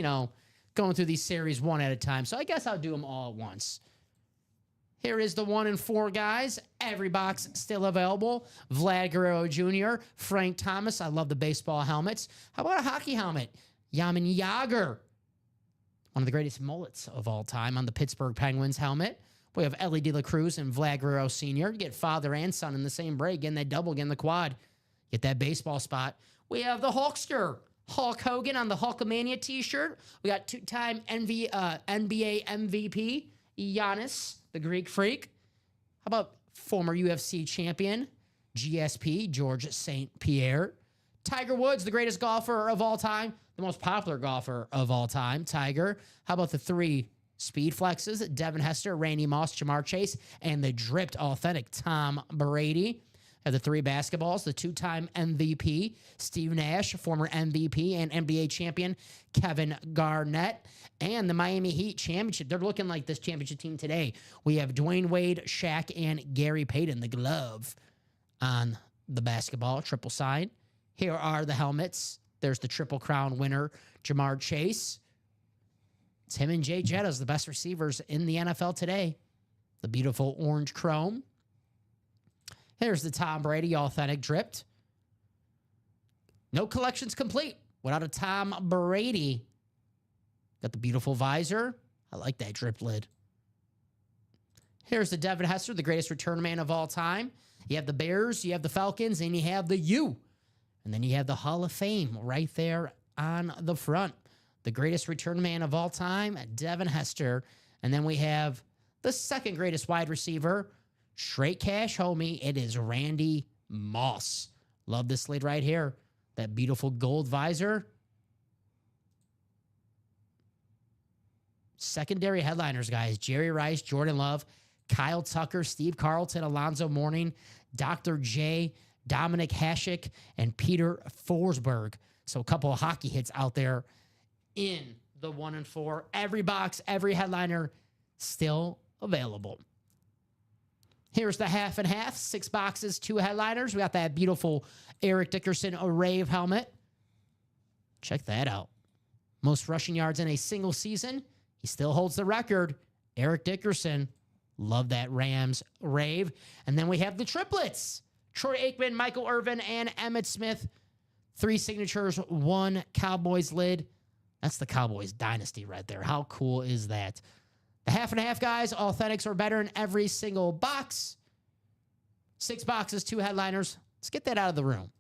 going through these series one at a time, so I guess I'll do them all at once. Here is the 1 and 4 guys. Every box still available. Vlad Guerrero Jr., Frank Thomas. I love the baseball helmets. How about a hockey helmet? Yaman Yager, one of the greatest mullets of all time on the Pittsburgh Penguins helmet. We have Ellie De La Cruz and Vlad Guerrero Sr. You get father and son in the same break, getting that double, getting the quad. Get that baseball spot. We have the Hulkster, Hulk Hogan on the Hulkamania t-shirt. We got 2-time NBA MVP, Giannis, the Greek Freak. How about former UFC champion, GSP, George St. Pierre. Tiger Woods, the greatest golfer of all time, the most popular golfer of all time, Tiger. How about the 3 Speed Flexes, Devin Hester, Randy Moss, Jamar Chase, and the dripped authentic Tom Brady. Have the 3 basketballs, the 2-time MVP, Steve Nash, former MVP and NBA champion, Kevin Garnett, and the Miami Heat championship. They're looking like this championship team today. We have Dwayne Wade, Shaq, and Gary Payton, the glove on the basketball, triple side. Here are the helmets. There's the Triple Crown winner, Jamar Chase. It's him and Jay Jettas, the best receivers in the NFL today. The beautiful orange chrome. Here's the Tom Brady authentic dripped. No collections complete without a Tom Brady. Got the beautiful visor. I like that drip lid. Here's the Devin Hester, the greatest return man of all time. You have the Bears, you have the Falcons, and you have the U. And then you have the Hall of Fame right there on the front. The greatest return man of all time, Devin Hester. And then we have the second greatest wide receiver, straight cash homie. It is Randy Moss. Love this lid right here. That beautiful gold visor. Secondary headliners, guys. Jerry Rice, Jordan Love, Kyle Tucker, Steve Carlton, Alonzo Mourning, Dr. J, Dominic Hasek, and Peter Forsberg. So a couple of hockey hits out there in the 1 and 4. Every box, every headliner still available. Here's the half and half. 6 boxes, 2 headliners. We got that beautiful Eric Dickerson Rave helmet. Check that out. Most rushing yards in a single season. He still holds the record. Eric Dickerson, Love that Rams rave. And then we have the triplets. Troy Aikman, Michael Irvin, and Emmitt Smith. 3 signatures, 1 Cowboys lid. That's the Cowboys dynasty right there. How cool is that? The half and half guys, authentics are better in every single box. 6 boxes, 2 headliners. Let's get that out of the room.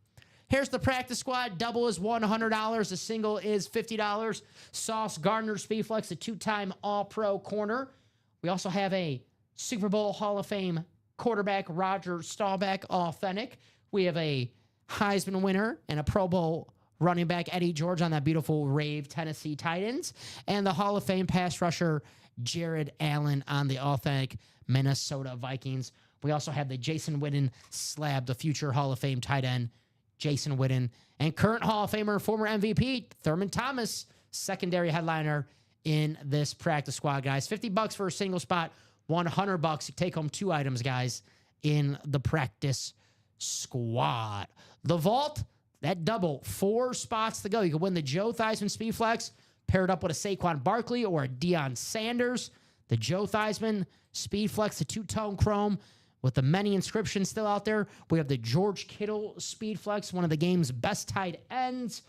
Here's the practice squad. Double is $100. The single is $50. Sauce Gardner Speedflex, a 2-time All-Pro corner. We also have a Super Bowl Hall of Fame quarterback, Roger Staubach, authentic. We have a Heisman winner and a Pro Bowl running back, Eddie George, on that beautiful Rave Tennessee Titans. And the Hall of Fame pass rusher, Jared Allen, on the authentic Minnesota Vikings. We also have the Jason Witten slab, the future Hall of Fame tight end, Jason Witten, and current Hall of Famer, former MVP, Thurman Thomas, secondary headliner in this practice squad, guys. $50 for a single spot, $100. You take home 2 items, guys, in the practice squad. The vault, that double, 4 spots to go. You can win the Joe Theismann Speedflex paired up with a Saquon Barkley or a Deion Sanders. The Joe Theismann Speedflex, the 2-tone chrome with the many inscriptions still out there. We have the George Kittle Speedflex, one of the game's best tight ends.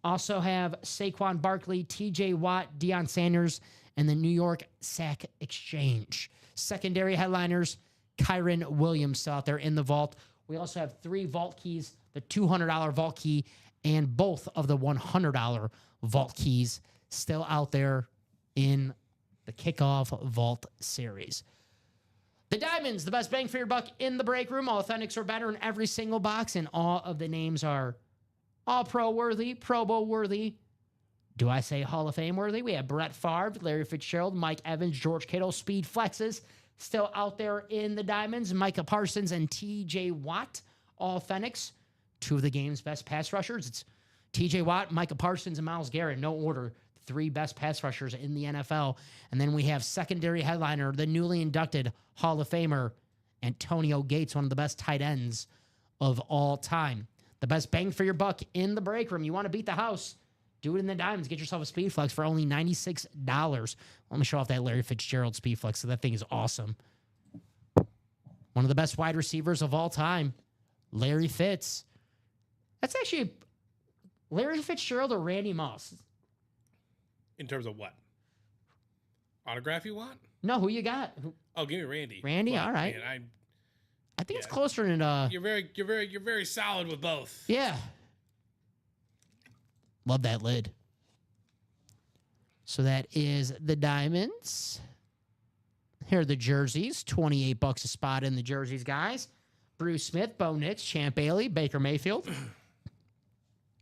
Also have Saquon Barkley, TJ Watt, Deion Sanders, and the New York Sack Exchange. Secondary headliners, Kyron Williams still out there in the vault. We also have 3 vault keys, the $200 vault key and both of the $100 vault keys still out there in the kickoff vault series. The Diamonds, the best bang for your buck in the break room. Authentics are better in every single box, and all of the names are All-Pro worthy, Pro Bowl worthy. Do I say Hall of Fame worthy? We have Brett Favre, Larry Fitzgerald, Mike Evans, George Kittle, Speed Flexes still out there in the Diamonds. Micah Parsons and TJ Watt, authentics. 2 of the game's best pass rushers. It's TJ Watt, Micah Parsons, and Myles Garrett. No order. 3 best pass rushers in the NFL. And then we have secondary headliner, the newly inducted Hall of Famer, Antonio Gates, one of the best tight ends of all time. The best bang for your buck in the break room. You want to beat the house? Do it in the Diamonds. Get yourself a Speedflex for only $96. Let me show off that Larry Fitzgerald Speedflex. So that thing is awesome. One of the best wide receivers of all time, Larry Fitz. That's actually Larry Fitzgerald or Randy Moss. In terms of what? Autograph you want? No, who you got? Oh, give me Randy. Randy, all right. Man, I think it's closer than you're very solid with both. Yeah. Love that lid. So that is the Diamonds. Here are the jerseys. $28 a spot in the jerseys, guys. Bruce Smith, Bo Nix, Champ Bailey, Baker Mayfield.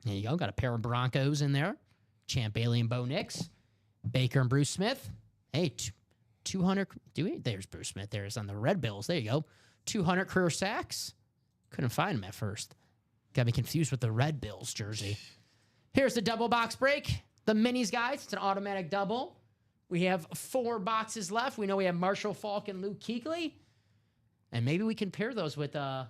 There you go. Got a pair of Broncos in there. Champ Bailey and Bo Nix. Baker and Bruce Smith. Hey, 200. There's Bruce Smith. There's on the Red Bills. There you go. 200 career sacks. Couldn't find him at first. Got me confused with the Red Bills jersey. Here's the double box break. The minis, guys. It's an automatic double. We have 4 boxes left. We know we have Marshall Faulk and Luke Kuechly. And maybe we can pair those with the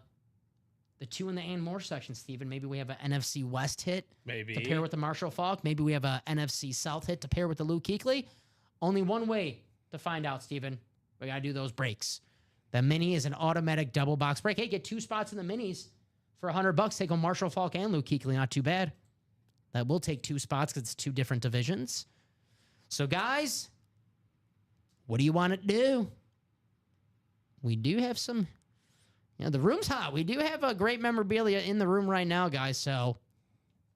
2 in the and more section, Steven. Maybe we have an NFC West hit Maybe to pair with the Marshall Faulk. Maybe we have an NFC South hit to pair with the Luke Kuechly. Only one way to find out, Steven. We got to do those breaks. The mini is an automatic double box break. Hey, get 2 spots in the minis for $100. Take on Marshall Faulk and Luke Kuechly. Not too bad. That will take 2 spots because it's 2 different divisions. So, guys, what do you want to do? We do have some... the room's hot. We do have a great memorabilia in the room right now, guys. So,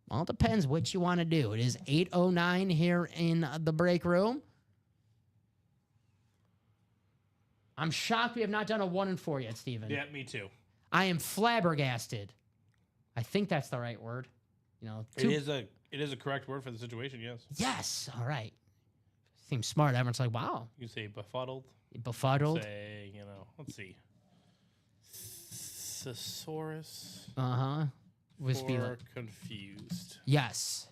all depends what you want to do. It is 8:09 here in the break room. I'm shocked we have not done a 1 and 4 yet, Steven. Yeah, me too. I am flabbergasted. I think that's the right word. It is a correct word for the situation. Yes. Yes. All right. Seems smart. Everyone's like, wow. You say befuddled. Befuddled. Say, let's see. Thesaurus. Would be Or confused. yes.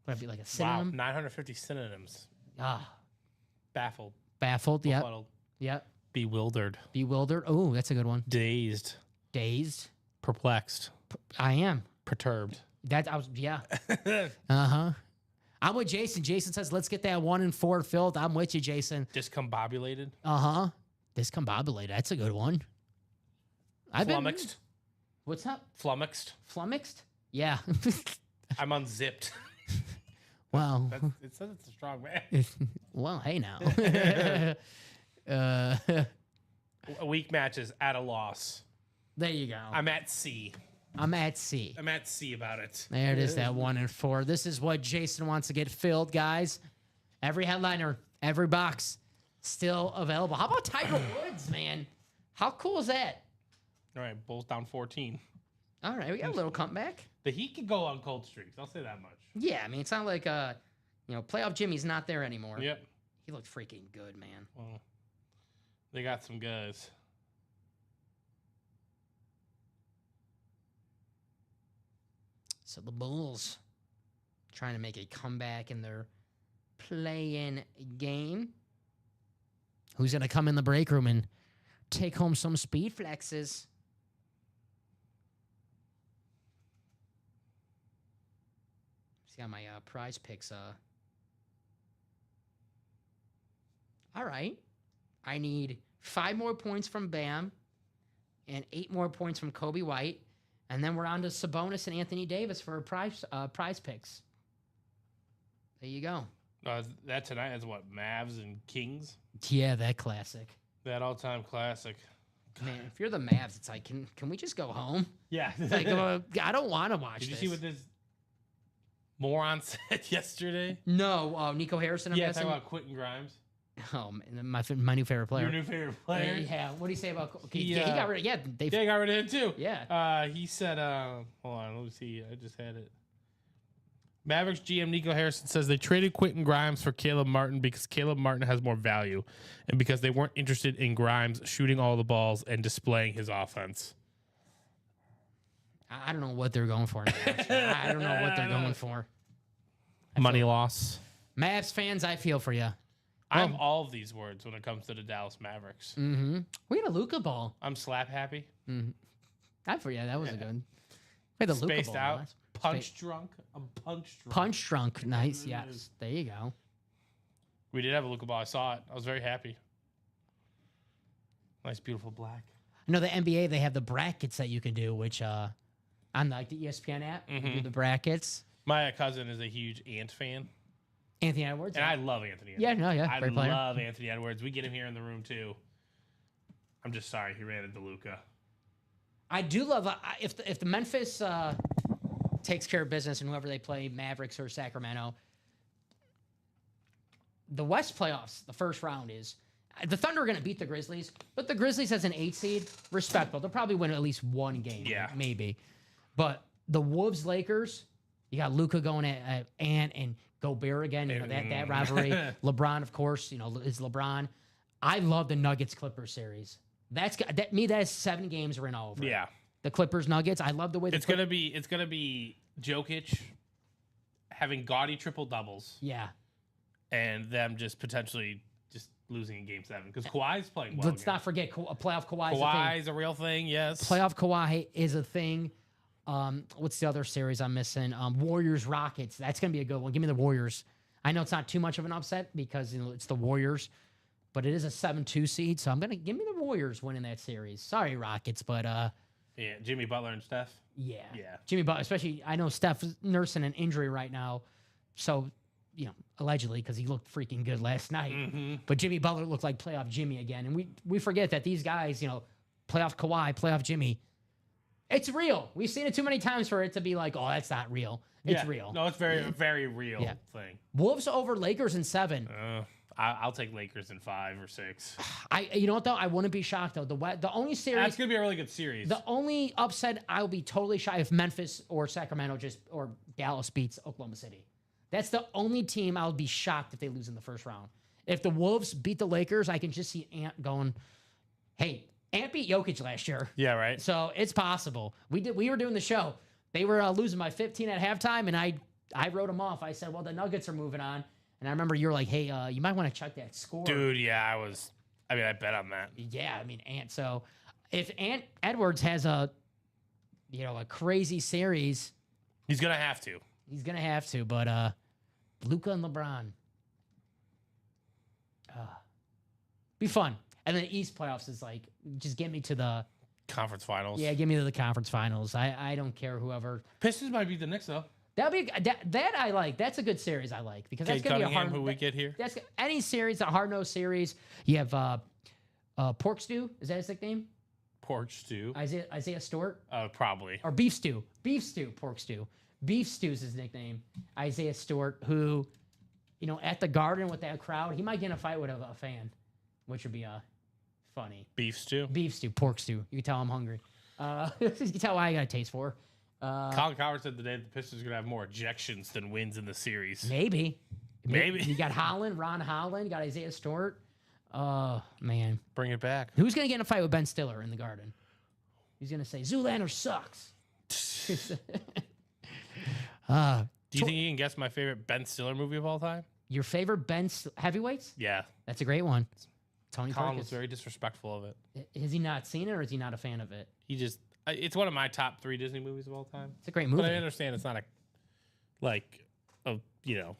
Would it be like a synonym? Wow, 950 synonyms. Baffled. Baffled. Yep. Befuddled. Yep. Bewildered. Bewildered. Oh, that's a good one. Dazed. Dazed. Perplexed. I am. Perturbed. Yeah. I'm with Jason. Jason says, let's get that 1 and 4 filled. I'm with you, Jason. Discombobulated. Discombobulated. That's a good one. Flummoxed. What's up? Flummoxed. Flummoxed? Yeah. I'm unzipped. Well. It says it's a strong man. Well, hey now. Weak matches at a loss. There you go. I'm at C. I'm at C. I'm at C about it. There it is, that 1 and 4. This is what Jason wants to get filled, guys. Every headliner, every box, still available. How about Tiger Woods, man? How cool is that? All right, Bulls down 14. All right, we got a little comeback. The Heat could go on cold streaks. I'll say that much. Yeah, I mean, it's not like, playoff Jimmy's not there anymore. Yep. He looked freaking good, man. Well, they got some guys. So the Bulls trying to make a comeback in their play-in game. Who's going to come in the break room and take home some speed flexes? See how my prize picks. All right. I need 5 more points from Bam and 8 more points from Kobe White. And then we're on to Sabonis and Anthony Davis for prize picks. There you go. That tonight is what, Mavs and Kings? Yeah, that classic. That all-time classic. Man, if you're the Mavs, it's like, can we just go home? Yeah. Like, I don't want to watch Did you this. see what this moron said yesterday? No, Nico Harrison, I'm Yeah, guessing. talking about Quentin Grimes. Oh, man, my new favorite player. Your new favorite player. Yeah, what do you say about... He got rid of... Yeah, they... Yeah, got rid of him too. Yeah. He said, hold on, let me see. I just had it. Mavericks GM Nico Harrison says they traded Quentin Grimes for Caleb Martin because Caleb Martin has more value and because they weren't interested in Grimes shooting all the balls and displaying his offense. I don't know what they're going for. I don't know what they're going for. Money loss. Mavs fans, I feel for you. I'm all of these words when it comes to the Dallas Mavericks. Mm-hmm. We had a Luka ball. I'm slap happy. That for you. That was a good. We had the Luka Spaced ball. out. Punch drunk. I'm punch drunk. Punch drunk. Nice. Yes. There you go. We did have a Luka ball. I saw it. I was very happy. Nice, beautiful black. I know the NBA, they have the brackets that you can do, which on like the ESPN app, you can do the brackets. My cousin is a huge Ant fan. Anthony Edwards. And I love Anthony Edwards. Yeah, no, yeah. I Great player. love Anthony Edwards. We get him here in the room, too. I'm just sorry he ran into Luka. I do love if the Memphis takes care of business and whoever they play, Mavericks or Sacramento, the West playoffs, the first round is the Thunder are going to beat the Grizzlies, but the Grizzlies as an 8 seed, respectable. They'll probably win at least one game, maybe. But the Wolves Lakers, you got Luka going at Ant and Gobert again. You know that rivalry. LeBron, of course, is LeBron. I love the Nuggets Clippers series. That is 7 games we're in all over. Yeah. The Clippers Nuggets. I love the way it's gonna be Jokic having gaudy triple doubles. Yeah. And them just potentially just losing in Game 7 because Kawhi's playing well. Let's not forget playoff Kawhi. Kawhi's a real thing. Yes. Playoff Kawhi is a thing. What's the other series I'm missing? Warriors Rockets. That's gonna be a good one. Give me the Warriors. I know it's not too much of an upset because it's the Warriors, but it is a 7-2 seed. So give me the Warriors winning that series. Sorry, Rockets, but yeah, Jimmy Butler and Steph. Yeah. Yeah. Jimmy Butler, especially I know Steph is nursing an injury right now, so allegedly because he looked freaking good last night. Mm-hmm. But Jimmy Butler looked like playoff Jimmy again, and we forget that these guys, playoff Kawhi, playoff Jimmy. It's real. We've seen it too many times for it to be like, oh, that's not real. It's real. No, it's very real thing. Wolves over Lakers in 7. I'll take Lakers in 5 or 6. You know what though? I wouldn't be shocked though. The only series That's gonna be a really good series. The only upset I'll be totally shy if Memphis or Sacramento or Dallas beats Oklahoma City. That's the only team I'll be shocked if they lose in the first round. If the Wolves beat the Lakers, I can just see Ant going, hey, Ant beat Jokic last year. Yeah, right. So it's possible. We were doing the show. They were losing by 15 at halftime, and I wrote them off. I said, well, the Nuggets are moving on. And I remember you were like, hey, you might want to check that score. Dude, yeah, I bet on that. Yeah, I mean, Ant. So if Ant Edwards has a crazy series, he's going to have to. He's going to have to, but Luka and LeBron. Be fun. And then the East playoffs is like, just get me to the Conference finals. give me to the conference finals. I don't care whoever. Pistons might be the next though. That'll be that I like. That's a good series I like because that's Cade gonna be a Cunningham, hard. who we get here. That's any series, a hard nosed series. You have Pork Stew. Is that his nickname? Porch stew. Isaiah Stewart Probably. or Beef Stew. Beef Stew. Pork Stew. Beef Stew's his nickname. Isaiah Stewart, who, at the Garden with that crowd, he might get in a fight with a fan, which would be funny. Beef stew. Beef Stew. Pork Stew. You can tell I'm hungry. You can tell why I got a taste for. Colin Cowherd said today that the Pistons are going to have more ejections than wins in the series. Maybe. Maybe. You got Ron Holland, got Isaiah Stewart. Oh, man. Bring it back. Who's going to get in a fight with Ben Stiller in the Garden? He's going to say, Zoolander sucks. Do you think you can guess my favorite Ben Stiller movie of all time? Your favorite Heavyweights? Yeah. That's a great one. Tony Colin was Perkins. very disrespectful of it. Has he not seen it or is he not a fan of it? It's one of my top 3 Disney movies of all time. It's a great movie. But I understand it's not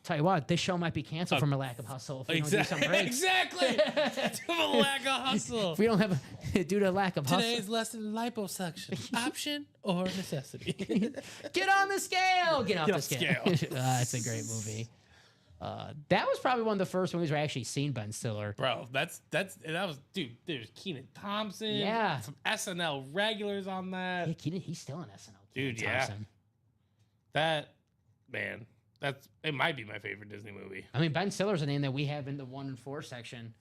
Tell you what, this show might be canceled from a lack of hustle if we don't do some breaks. Exactly. Due to lack of hustle. If we don't have due to lack of hustle. Today's lesson: liposuction, option or necessity. Get on the scale. Get off Get the off scale. scale. That's a great movie. That was probably one of the first movies where I actually seen Ben Stiller. Bro, that was dude. There's Kenan Thompson. Yeah. Some SNL regulars on that. Yeah, he's still in SNL. Dude, Kenan yeah. Thompson. That man. It might be my favorite Disney movie. I mean, Ben Stiller's a name that we have in the 1 and 4 section.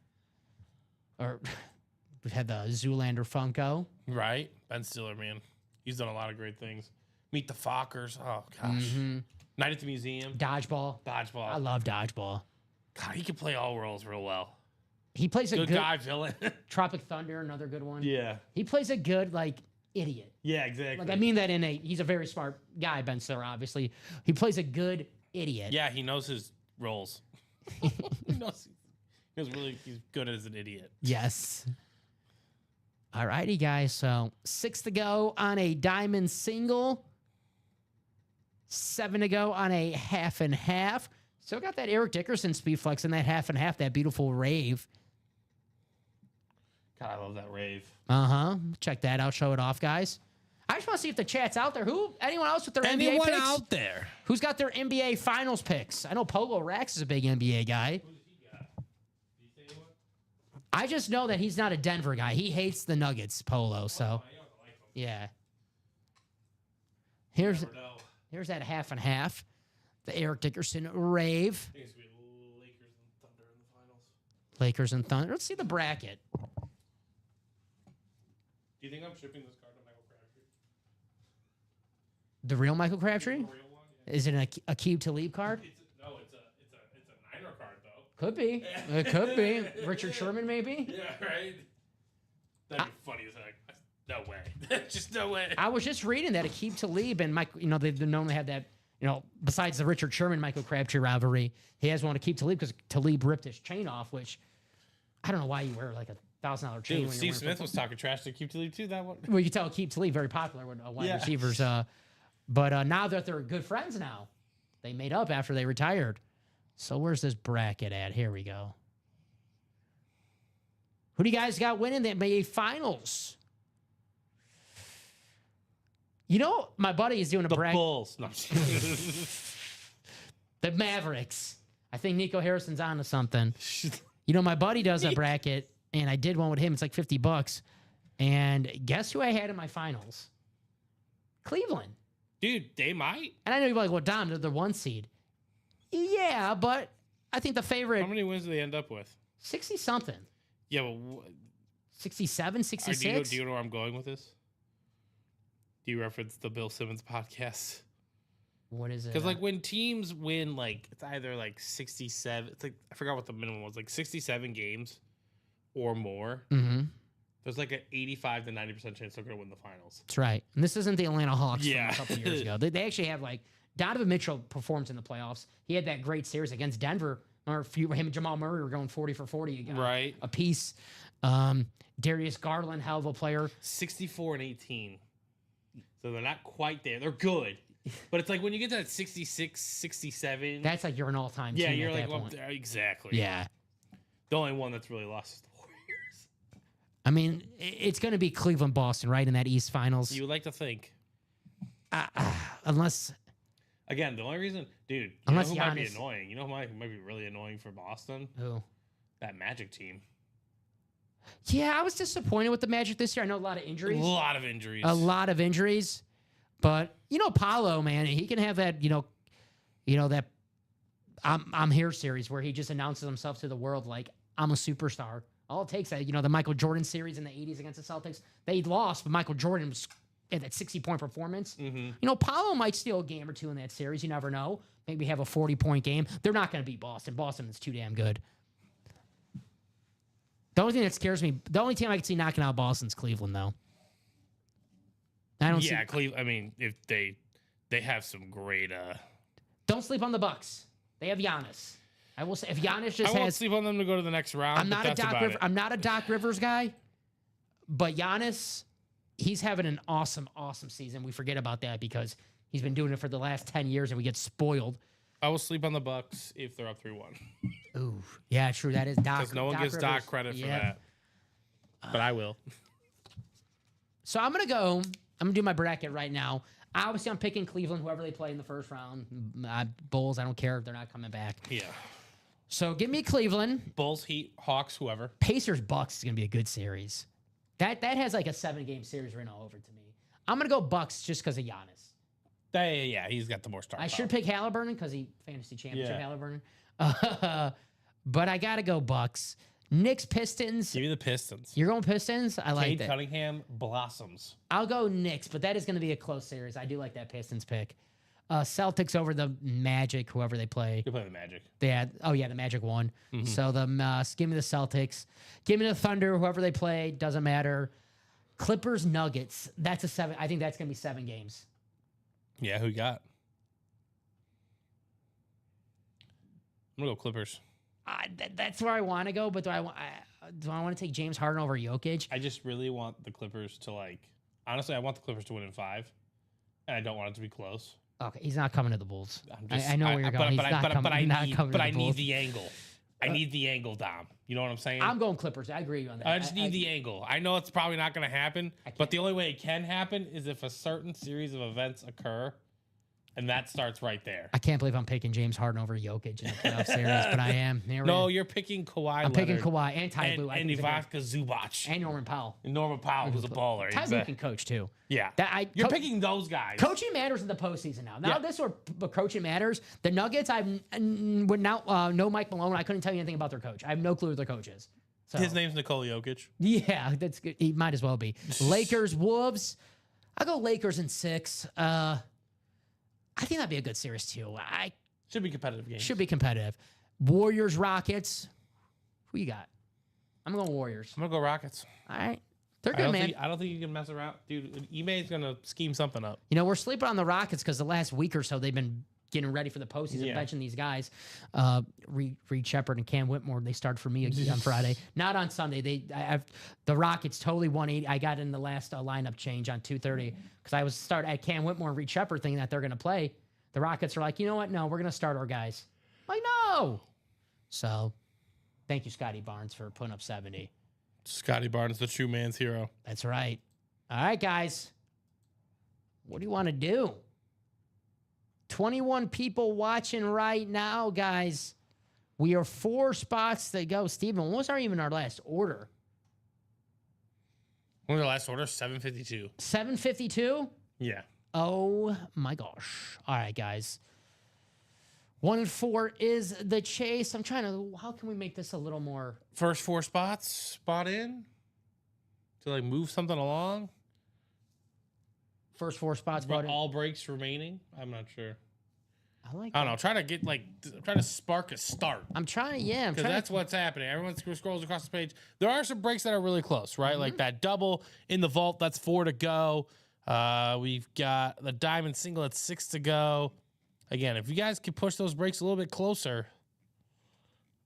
Or we've had the Zoolander Funko. Right? Ben Stiller, man. He's done a lot of great things. Meet the Fockers. Oh, gosh. Mm-hmm. Night at the Museum. Dodgeball. Dodgeball. I love Dodgeball. God, he can play all roles real well. He plays a Good good guy, villain. Tropic Thunder, another good one. Yeah. He plays a good, idiot. Yeah, exactly. Like, I mean that he's a very smart guy, Ben Stiller, obviously. He plays a good idiot. Yeah, he knows his roles. He's good as an idiot. Yes. All righty, guys. So 6 to go on a diamond single. 7 to go on a half and half. Still got that Eric Dickerson speed flex in that half and half, that beautiful rave. God, I love that rave. Uh-huh. Check that out. Show it off, guys. I just want to see if the chat's out there. Anyone else with their NBA picks? out there? Who's got their NBA Finals picks? I know Polo Rax is a big NBA guy. Who does he got? Did he say anyone? I just know that he's not a Denver guy. He hates the Nuggets, Polo. So, I don't like him. yeah. Here's Never know. Here's that half and half. The Eric Dickerson rave. I think it's gonna be Lakers and Thunder in the finals. Lakers and Thunder. Let's see the bracket. Do you think I'm shipping this card to Michael Crabtree? The real Michael Crabtree? The real one? Yeah. Is it a Aqib Talib card? It's a Niner card though. Could be. It could be. Richard Sherman, maybe? Yeah, right. That'd be funny as heck. No way. Just no way. I was just reading that Aqib Talib and Mike, they've been known to have that, besides the Richard Sherman, Michael Crabtree rivalry, he has one to Aqib Talib because Talib ripped his chain off, which I don't know why you wear like $1,000 chain. Dude, when Steve you're wearing Smith was talking trash to Keep Talib too. That one. Well, you can tell Aqib Talib very popular with wide Yeah. receivers. But now that they're good friends now, they made up after they retired. So where's this bracket at? Here we go. Who do you guys got winning the NBA Finals? My buddy is doing a The bracket. Bulls. No, The Mavericks. I think Nico Harrison's on to something. My buddy does a bracket, and I did one with him. It's like $50. And guess who I had in my finals? Cleveland. dude, they might. And I know you're like, well, Dom, they're the 1 seed. Yeah, but I think the favorite, How many wins do they end up with? 60-something. Yeah, well, 67, 66. do you know where I'm going with this? Do you reference the Bill Simmons podcast? What is it? Because when teams win, it's either 67. It's I forgot what the minimum was, 67 games or more. Mm-hmm. There's an 85 to 90% chance they're going to win the finals. That's right. And this isn't the Atlanta Hawks Yeah. from a couple years ago. They actually have Donovan Mitchell performs in the playoffs. He had that great series against Denver. Or him and Jamal Murray were going 40 for 40 Right. a piece. Darius Garland, hell of a player. 64 and 18. So they're not quite there. They're good. But it's when you get to that 66, 67. That's you're an all-time yeah, team you're at that well, point. exactly. Yeah. The only one that's really lost is the Warriors. I mean, it's going to be Cleveland Boston, right, in that East Finals. You would like to think. Unless Again, the only reason, dude, you Unless know who might be Giannis- annoying? You know who might be really annoying for Boston? who? That Magic team. Yeah, I was disappointed with the Magic this year. I know a lot of A injuries. lot of injuries. A lot of injuries. But Paulo, man, he can have that, that I'm here series where he just announces himself to the world like I'm a superstar. All it takes that, the Michael Jordan series in the 80s against the Celtics, they lost, but Michael Jordan was at that 60-point performance. Paulo might steal a game or two in that series. You never know. Maybe have a 40-point game. They're not going to beat Boston. Boston is too damn good. The only thing that scares me, the only team I can see knocking out Boston's Cleveland, though. I don't see. Cleveland. I mean, if they have some great. Don't sleep on the Bucks. They have Giannis. I will say if Giannis just I won't has. sleep on them to go to the next round. I'm not a Doc. I'm not a Doc Rivers guy, but Giannis, he's having an awesome season. We forget about that because he's been doing it for the last 10 years, and we get spoiled. I will sleep on the Bucks if they're up 3-1. Ooh, yeah, true. That is Doc. Because no one gives Rivers. Doc credit for that. But I will. So I'm gonna do my bracket right now. Obviously, I'm picking Cleveland, whoever they play in the first round. Bulls, I don't care if they're not coming back. Yeah. So give me Cleveland. Bulls, Heat, Hawks, whoever. Pacers, Bucks is gonna be a good series. That has like a 7-game series written all over to me. I'm gonna go Bucks just because of Giannis. Yeah, he's got the more star I power. should pick Halliburton because he fantasy championship Yeah. Halliburton. But I gotta go Bucks. Knicks, Pistons. Give me the Pistons. You're going Pistons? I like Cade that. Cunningham blossoms. I'll go Knicks, but that is going to be a close series. I do like that Pistons pick. Celtics over the Magic, whoever they play. You play the Magic. The Magic won. So give me the Celtics. Give me the Thunder, whoever they play. Doesn't matter. Clippers, Nuggets. That's a 7. I think that's going to be 7 games. Yeah, who you got? I'm going to go Clippers. That's where I want to go, but do I want to take James Harden over Jokic? I just really want the Clippers to honestly, I want the Clippers to win in 5, and I don't want it to be close. Okay, he's not coming to the Bulls. I'm just, I know where you're going. I need the angle. I need the angle, Dom. You know what I'm saying? I'm going Clippers. I agree on that. I just need the angle. I know it's probably not going to happen, but the only way it can happen is if a certain series of events occur, and that starts right there. I can't believe I'm picking James Harden over Jokic in the playoff series, but I am. You're picking Kawhi. I'm picking Kawhi and Ty Lue. And Ivica Zubac. And Norman Powell. And Norman Powell, who's a baller. Ty Lue can coach too. Yeah. You're picking those guys. Coaching matters in the postseason now. This is where coaching matters. The Nuggets, I would now know Mike Malone. I couldn't tell you anything about their coach. I have no clue who their coach is. So, his name's Nikola Jokic. Yeah, that's good. He might as well be. Lakers, Wolves. I'll go Lakers in 6. I think that'd be a good series too. Should be competitive games. Should be competitive. Warriors, Rockets. Who you got? I'm going Warriors. I'm gonna go Rockets. All right. They're good, man. I don't think you can mess around. Dude, Ime's gonna scheme something up. We're sleeping on the Rockets because the last week or so they've been getting ready for the postseason, benching these guys. Reed Shepard and Cam Whitmore, they start for me on Friday. Not on Sunday. The Rockets totally 180. I got in the last lineup change on 2:30 because I was start at Cam Whitmore and Reed Shepard thinking that they're going to play. The Rockets are like, you know what? No, we're going to start our guys. I'm like, no. So thank you, Scotty Barnes, for putting up 70. Scotty Barnes, the true man's hero. That's right. All right, guys. What do you want to do? 21 people watching right now, guys. We are 4 spots to go. Steven, what was our last order? When was the last order? 752. 752? Yeah. Oh, my gosh. All right, guys. 1 and 4 is the chase. I'm trying to... How can we make this a little more... First 4 spots, spot in? To, move something along? First 4 spots. But all breaks remaining? I'm not sure. I like I don't know. Trying to get, trying to spark a start. I'm trying to... Yeah, I'm Because trying that's what's happening. Everyone scrolls across the page. There are some breaks that are really close, right? Like that double in the vault, that's 4 to go. We've got the diamond single at 6 to go. Again, if you guys can push those breaks a little bit closer,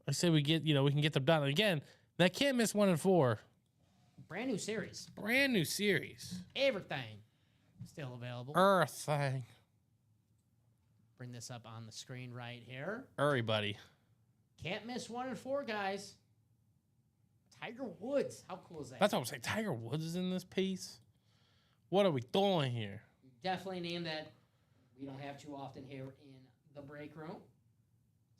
I say we get, we can get them done. And again, that can't miss 1 and 4. Brand new series. Brand new series. Everything still available. Thing. Bring this up on the screen right here. Everybody. Can't miss 1 and 4, guys. Tiger Woods. How cool is that? That's what I'm saying. Tiger Woods is in this piece. What are we doing here? Definitely a name that we don't have too often here in the break room.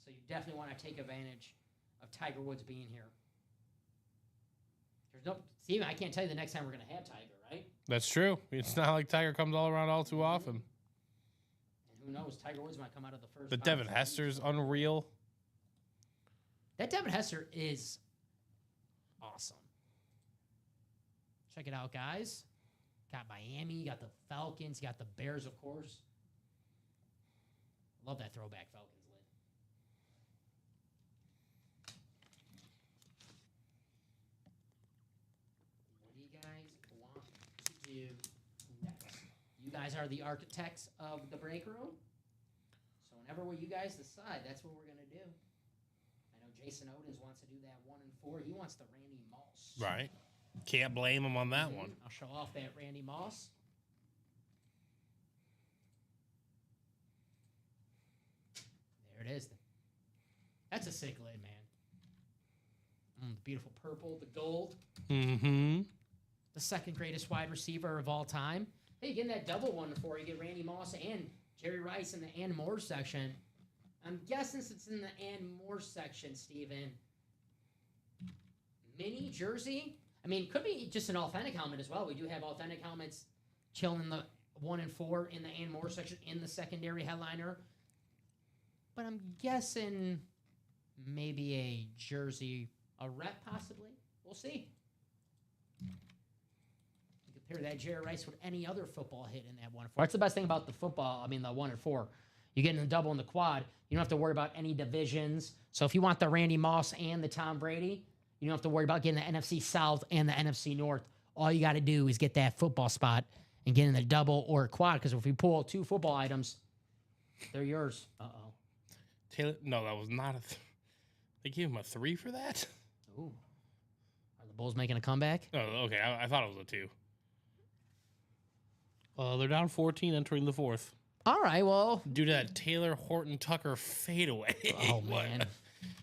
So you definitely want to take advantage of Tiger Woods being here. There's no Steven, I can't tell you the next time we're going to have Tiger, right? That's true. It's not like Tiger comes all around all too often. And who knows? Tiger Woods might come out of the first. The Devin Hester's unreal. That Devin Hester is awesome. Check it out, guys. Got Miami, you got the Falcons, you got the Bears, of course. Love that throwback Falcons lid. What do you guys want to do next? You guys are the architects of the break room. So whenever you guys decide, that's what we're going to do. I know Jason Odins wants to do that 1 and 4. He wants the Randy Moss. Right. Can't blame him on that one. I'll show off that Randy Moss. There it is. That's a sick lid, man. The beautiful purple, the gold. Mm-hmm. The second greatest wide receiver of all time. Hey, you getting that double 1 and 4. You get Randy Moss and Jerry Rice in the and more section. I'm guessing since it's in the and more section, Steven. Mini jersey. I mean, could be just an authentic helmet as well. We do have authentic helmets chilling in the 1 and 4 in the and more section in the secondary headliner. But I'm guessing maybe a jersey, a rep possibly. We'll see. You compare that Jerry Rice with any other football hit in that 1 and 4. That's the best thing about the football. I mean, the 1 and 4. You get in the double and the quad. You don't have to worry about any divisions. So if you want the Randy Moss and the Tom Brady, you don't have to worry about getting the NFC South and the NFC North. All you got to do is get that football spot and get in the double or quad. Because if we pull 2 football items, they're yours. Uh-oh. Taylor, no, that was not a. They gave him a 3 for that. Ooh. Are the Bulls making a comeback? Oh, okay. I thought it was a 2. They're down 14, entering the 4th. All right, well. Due to that Taylor Horton Tucker fadeaway. Oh, man.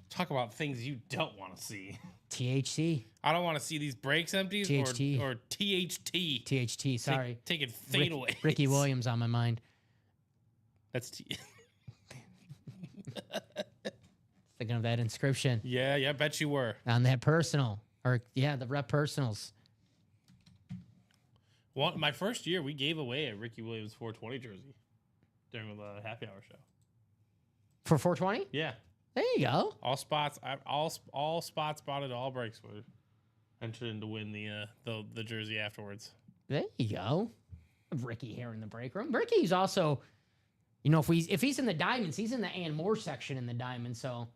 Talk about things you don't want to see. THC. I don't want to see these breaks empties THT. or THT. THT, sorry. Taking fadeaways. Ricky Williams on my mind. That's Thinking of that inscription yeah, bet you were. on that personal. Or, yeah, the rep personals. Well, my first year, we gave away a Ricky Williams 420 jersey during the happy hour show. For 420? Yeah. There you go. All spots spotted, all breaks were entered in to win the jersey afterwards. There you go. Ricky here in the break room. Ricky's also, you know, if he's in the diamonds, he's in the and more section in the diamonds. So,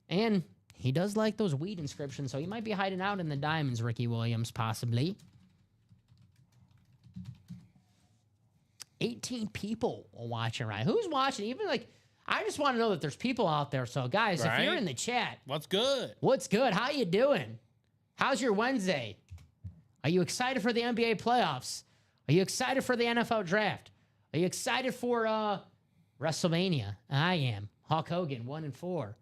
and he does like those weed inscriptions, so he might be hiding out in the diamonds. Ricky Williams, possibly. 18 people watching. Right? Who's watching? Even like. I just want to know that there's people out there. So, guys, if you're in the chat, what's good? What's good? How you doing? How's your Wednesday? Are you excited for the NBA playoffs? Are you excited for the NFL draft? Are you excited for WrestleMania? I am. Hulk Hogan, 1 and 4.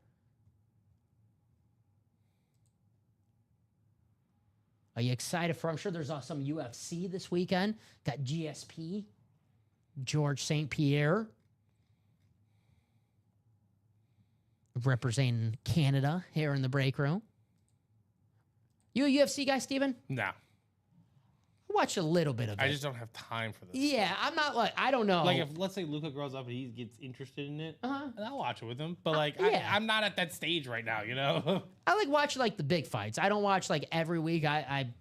Are you excited for? I'm sure there's some UFC this weekend. Got GSP, George St. Pierre. Representing Canada here in the break room. You a UFC guy, Steven? No. I watched a little bit of it. I just don't have time for this. Yeah, I'm not like, I don't know. Like, if let's say Luka grows up and he gets interested in it, Uh-huh. and I'll watch it with him. But, like, yeah. I'm not at that stage right now, you know? I like watching like the big fights. I don't watch like every week. I'm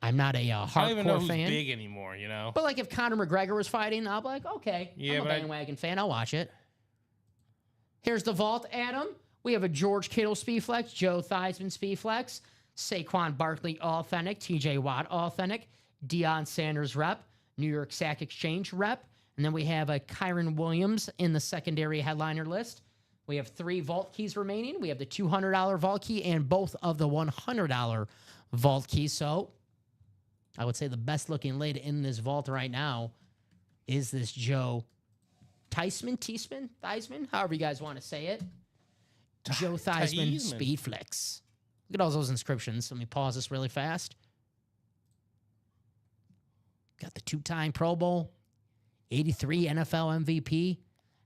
not a hardcore I don't even know who's fan. big anymore, you know? But like if Conor McGregor was fighting, I'll be like, okay, Yeah, I'm a but bandwagon fan. I'll watch it. Here's the vault, Adam. We have a George Kittle Speedflex, Joe Theismann Speedflex, Saquon Barkley Authentic, TJ Watt Authentic, Deion Sanders Rep, New York Sack Exchange Rep, and then we have a Kyron Williams in the secondary headliner list. We have 3 vault keys remaining. We have the $200 vault key and both of the $100 vault keys. So I would say the best looking lid in this vault right now is this Joe Theismann, however you guys want to say it. Joe Theismann Theismann. Speedflex. Look at all those inscriptions. Let me pause this really fast. Got the 2-time Pro Bowl, 83 NFL MVP,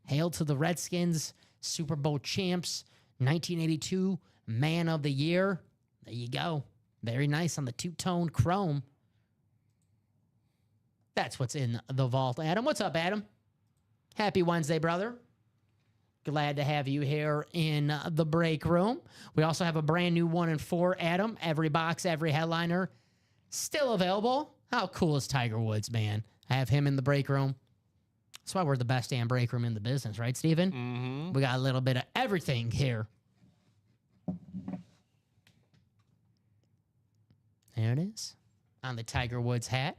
hail to the Redskins, Super Bowl champs, 1982 Man of the Year. There you go. Very nice on the two-tone chrome. That's what's in the vault, Adam. What's up, Adam? Happy Wednesday, brother. Glad to have you here in the break room. We also have a brand new 1 and 4, Adam. Every box, every headliner, still available. How cool is Tiger Woods, man? I have him in the break room. That's why we're the best damn break room in the business, right, Steven? Mm-hmm. We got a little bit of everything here. There it is. On the Tiger Woods hat.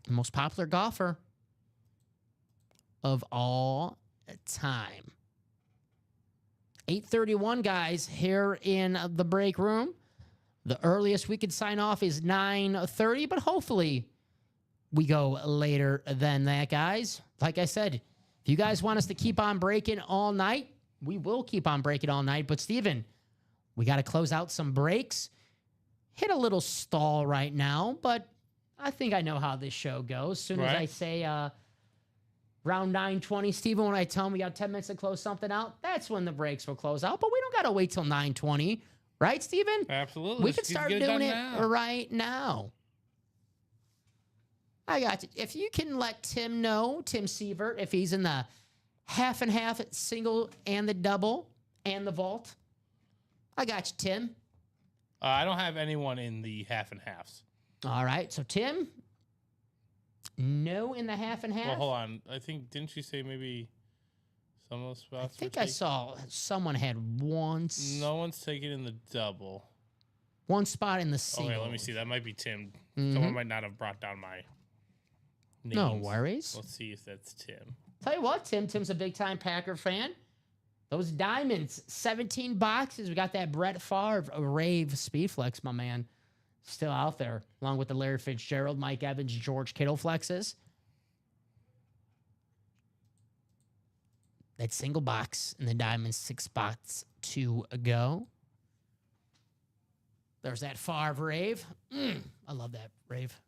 The most popular golfer of all time. 8:31, guys, here in the break room. The earliest we could sign off is 9:30, but hopefully we go later than that, guys. Like I said, if you guys want us to keep on breaking all night, we will keep on breaking all night. But, Steven, we got to close out some breaks. Hit a little stall right now, but I think I know how this show goes. As soon as I say around 9:20, Steven, when I tell him we got 10 minutes to close something out, that's when the breaks will close out. But we don't got to wait till 9:20. Right, Steven? Absolutely. We could start doing it right now. I got you. If you can let Tim know, Tim Sievert, if he's in the half and half single and the double and the vault. I got you, Tim. I don't have anyone in the half and halves. All right. So, Tim, no in the half and half? Well, hold on. I think, didn't you say maybe some of those spots? I think I saw someone had one. No one's taken in the double. One spot in the single. Okay, let me see. That might be Tim. Mhm. Someone might not have brought down my names. No worries. Let's see if that's Tim. Tell you what, Tim's a big-time Packer fan. Those diamonds, 17 boxes. We got that Brett Favre Rave Speedflex, my man, still out there, along with the Larry Fitzgerald, Mike Evans, George Kittle flexes. That single box and the diamonds, 6 spots to go. There's that Favre Rave. I love that Rave.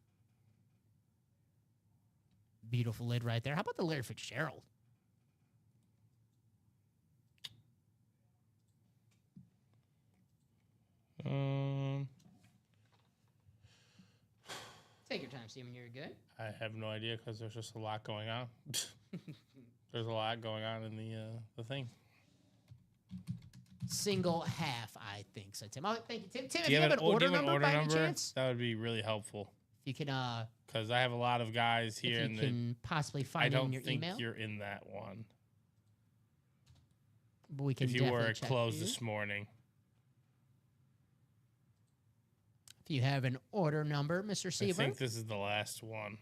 Beautiful lid right there. How about the Larry Fitzgerald? Take your time, Steven. You're good. I have no idea because there's just a lot going on. There's a lot going on in the thing. Single half, I think. So, Tim. Oh, thank you, Tim. Tim, if Do you have an order do you have number by any chance, that would be really helpful. if you can, Because I have a lot of guys here, if you can possibly I find it in don't your think email, you're in that one. but we can If you definitely were check closed for you. this morning. If you have an order number, Mr. I Seaver. think this is the last one.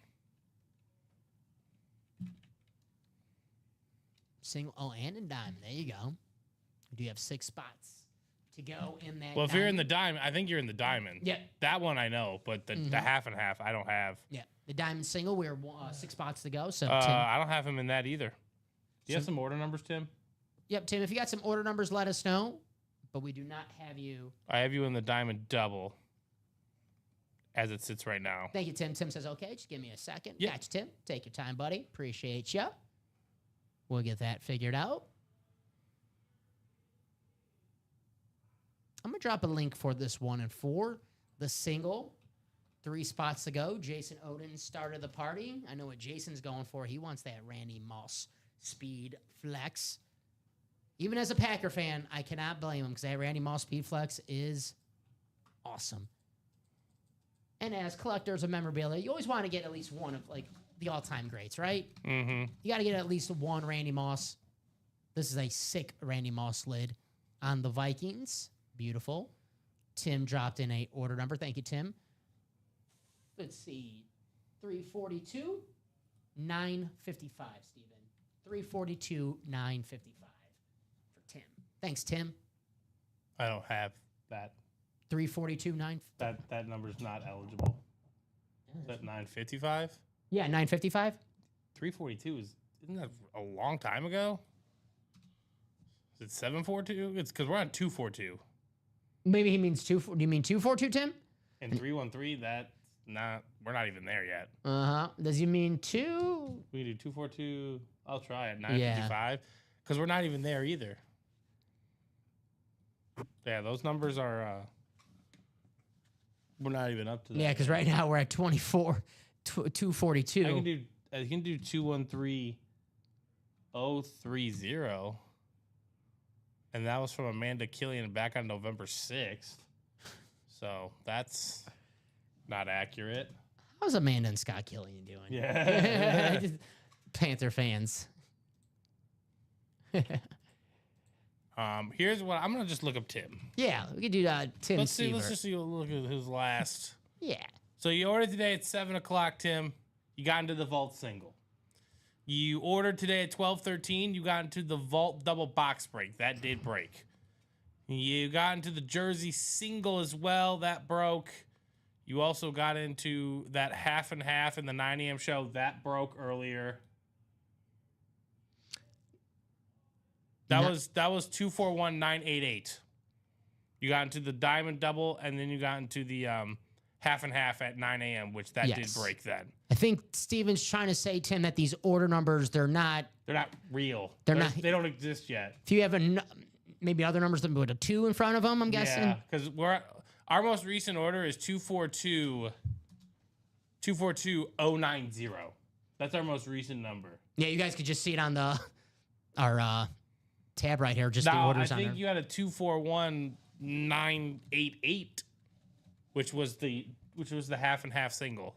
Single. Oh, and in diamond. There you go. We do have 6 spots to go in that. Well, if you're in the diamond, I think you're in the diamond. Yep. That one I know, but the half and half I don't have. Yeah, the diamond single. We're 6 spots to go. So, Tim. I don't have him in that either. Do you have some order numbers, Tim? Yep, Tim. If you got some order numbers, let us know. But we do not have you. I have you in the diamond double as it sits right now. Thank you, Tim. Tim says, okay, just give me a second. Yep. Gotcha, Tim. Take your time, buddy. Appreciate you. We'll get that figured out. I'm going to drop a link for this 1 and 4. The single. 3 spots to go. Jason Oden started the party. I know what Jason's going for. He wants that Randy Moss speed flex. Even as a Packer fan, I cannot blame him because that Randy Moss speed flex is awesome. And as collectors of memorabilia, you always want to get at least one of like the all-time greats, right? Mm-hmm. You got to get at least one Randy Moss. This is a sick Randy Moss lid on the Vikings. Beautiful. Tim dropped in a order number. Thank you, Tim. Let's see. 342, 955, Steven. 342, 955 for Tim. Thanks, Tim. I don't have that. 342, 9. That number's not eligible. Is that 955? Yeah, 955. 342 isn't that a long time ago? Is it 742? It's because we're on 242 Maybe he means two. Do you mean 242, Tim? and 313. That's not. We're not even there yet. Does he mean two? We can do 242. I'll try it. 955 because we're not even there either. Yeah, those numbers are. We're not even up to that. Yeah, because right now we're at 242. I can do 213030. And that was from Amanda Killian back on November 6th. So that's not accurate. How's Amanda and Scott Killian doing? Yeah. Panther fans. Here's what I'm gonna just look up Tim. Yeah, we could do Tim Let's Seaver. just see, look at his last. Yeah. So you ordered today at 7:00, Tim. You got into the Vault single. You ordered today at 12:13. You got into the Vault double box break. That did break. You got into the Jersey single as well. That broke. You also got into that half and half in the 9 a.m. show. That broke earlier. That was 241988. You got into the Diamond double, and then you got into the half and half at 9 a.m., which that did break then. I think Steven's trying to say, Tim, that these order numbers, they're not real. They're not. They don't exist yet. If you have maybe other numbers that with a 2 in front of them, I'm guessing. Yeah, because our most recent order is 242090. That's our most recent number. Yeah, you guys could just see it on our tab right here. Just the orders on there. I think you had a 241988, which was the half and half single.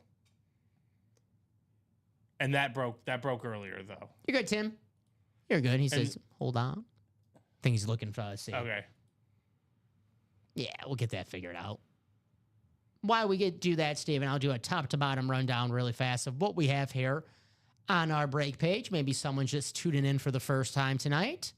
And that broke earlier though. You're good, Tim. You're good. He says, hold on. I think he's looking for us. Okay. Yeah, we'll get that figured out. While we do that, Steven, I'll do a top to bottom rundown really fast of what we have here on our break page. Maybe someone's just tuning in for the first time tonight.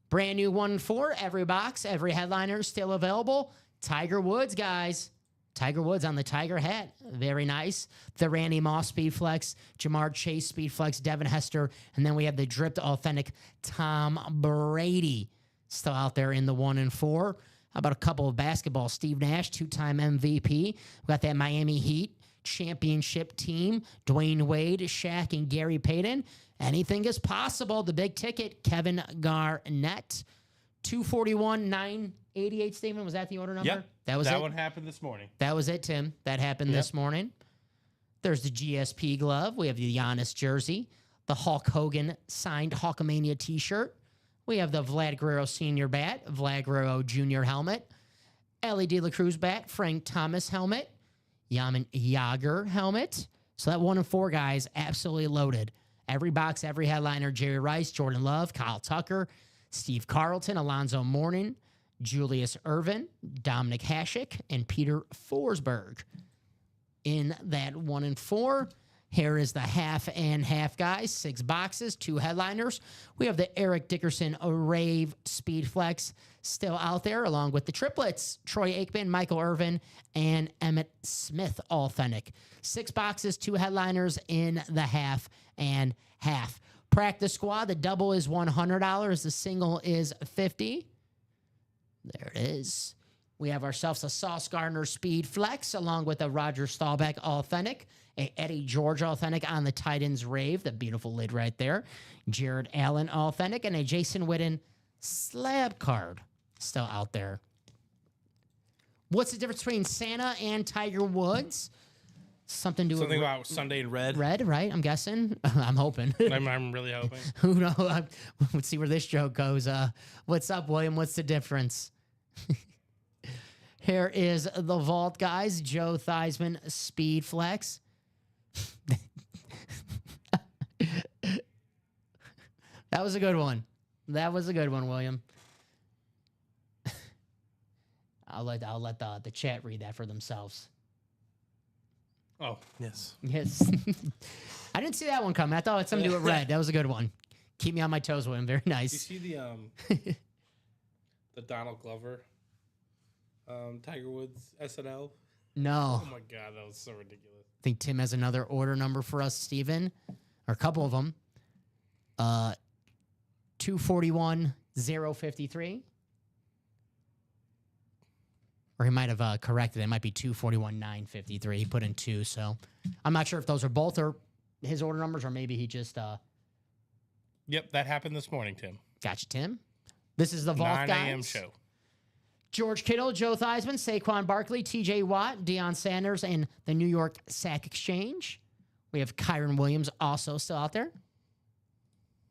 Brand new 1-4, every box, every headliner still available. Tiger Woods, guys. Tiger Woods on the Tiger hat. Very nice. The Randy Moss Speed Flex, Jamar Chase Speed Flex, Devin Hester, and then we have the dripped authentic Tom Brady still out there in the 1-4. How about a couple of basketball? Steve Nash, 2-time MVP. We got that Miami Heat championship team. Dwayne Wade, Shaq, and Gary Payton. Anything is possible. The big ticket, Kevin Garnett. 241,988, Steven. Was that the order number? Yep. That was it? That one happened this morning. That was it, Tim. That happened this morning. There's the GSP glove. We have the Giannis jersey. The Hulk Hogan signed Hulkamania t-shirt. We have the Vlad Guerrero Sr. bat, Vlad Guerrero Jr. helmet. Ellie De La Cruz bat, Frank Thomas helmet. Yaman Yager helmet. So that 1-4, guys, absolutely loaded. Every box, every headliner, Jerry Rice, Jordan Love, Kyle Tucker, Steve Carlton, Alonzo Mourning, Julius Ervin, Dominic Hasek, and Peter Forsberg. In that 1-4, here is the half and half, guys. 6 boxes, 2 headliners. We have the Eric Dickerson Rave Speed Flex still out there, along with the triplets, Troy Aikman, Michael Irvin, and Emmett Smith authentic. 6 boxes, 2 headliners in the half and half. Practice squad, the double is $100. The single is $50. There it is. We have ourselves a Sauce Gardner Speed Flex along with a Roger Staubach Authentic, a Eddie George Authentic on the Titans Rave, the beautiful lid right there, Jared Allen Authentic, and a Jason Witten slab card still out there. What's the difference between Santa and Tiger Woods? Something about Sunday in red. Red, right? I'm guessing. I'm hoping. I'm really hoping. Who knows? Let's see where this joke goes. What's up, William? What's the difference? Here is the Vault, guys. Joe Theismann Speed Flex. That was a good one. That was a good one, William. I'll let the chat read that for themselves. Oh, yes. Yes. I didn't see that one coming. I thought it had something to do with red. That was a good one. Keep me on my toes, William. Very nice. You see the Donald Glover Tiger Woods SNL? No. Oh my God, that was so ridiculous. I think Tim has another order number for us, Steven. Or a couple of them. 241 053. Or he might have corrected it. It might be 241 953. He put in 2, so I'm not sure if those are both or his order numbers, or maybe he just Yep, that happened this morning, Tim. Gotcha, Tim. This is the Vault 9 guys. a.m. show. George Kittle, Joe Theismann, Saquon Barkley, TJ Watt, Deion Sanders, and the New York Sack Exchange. We have Kyron Williams also still out there.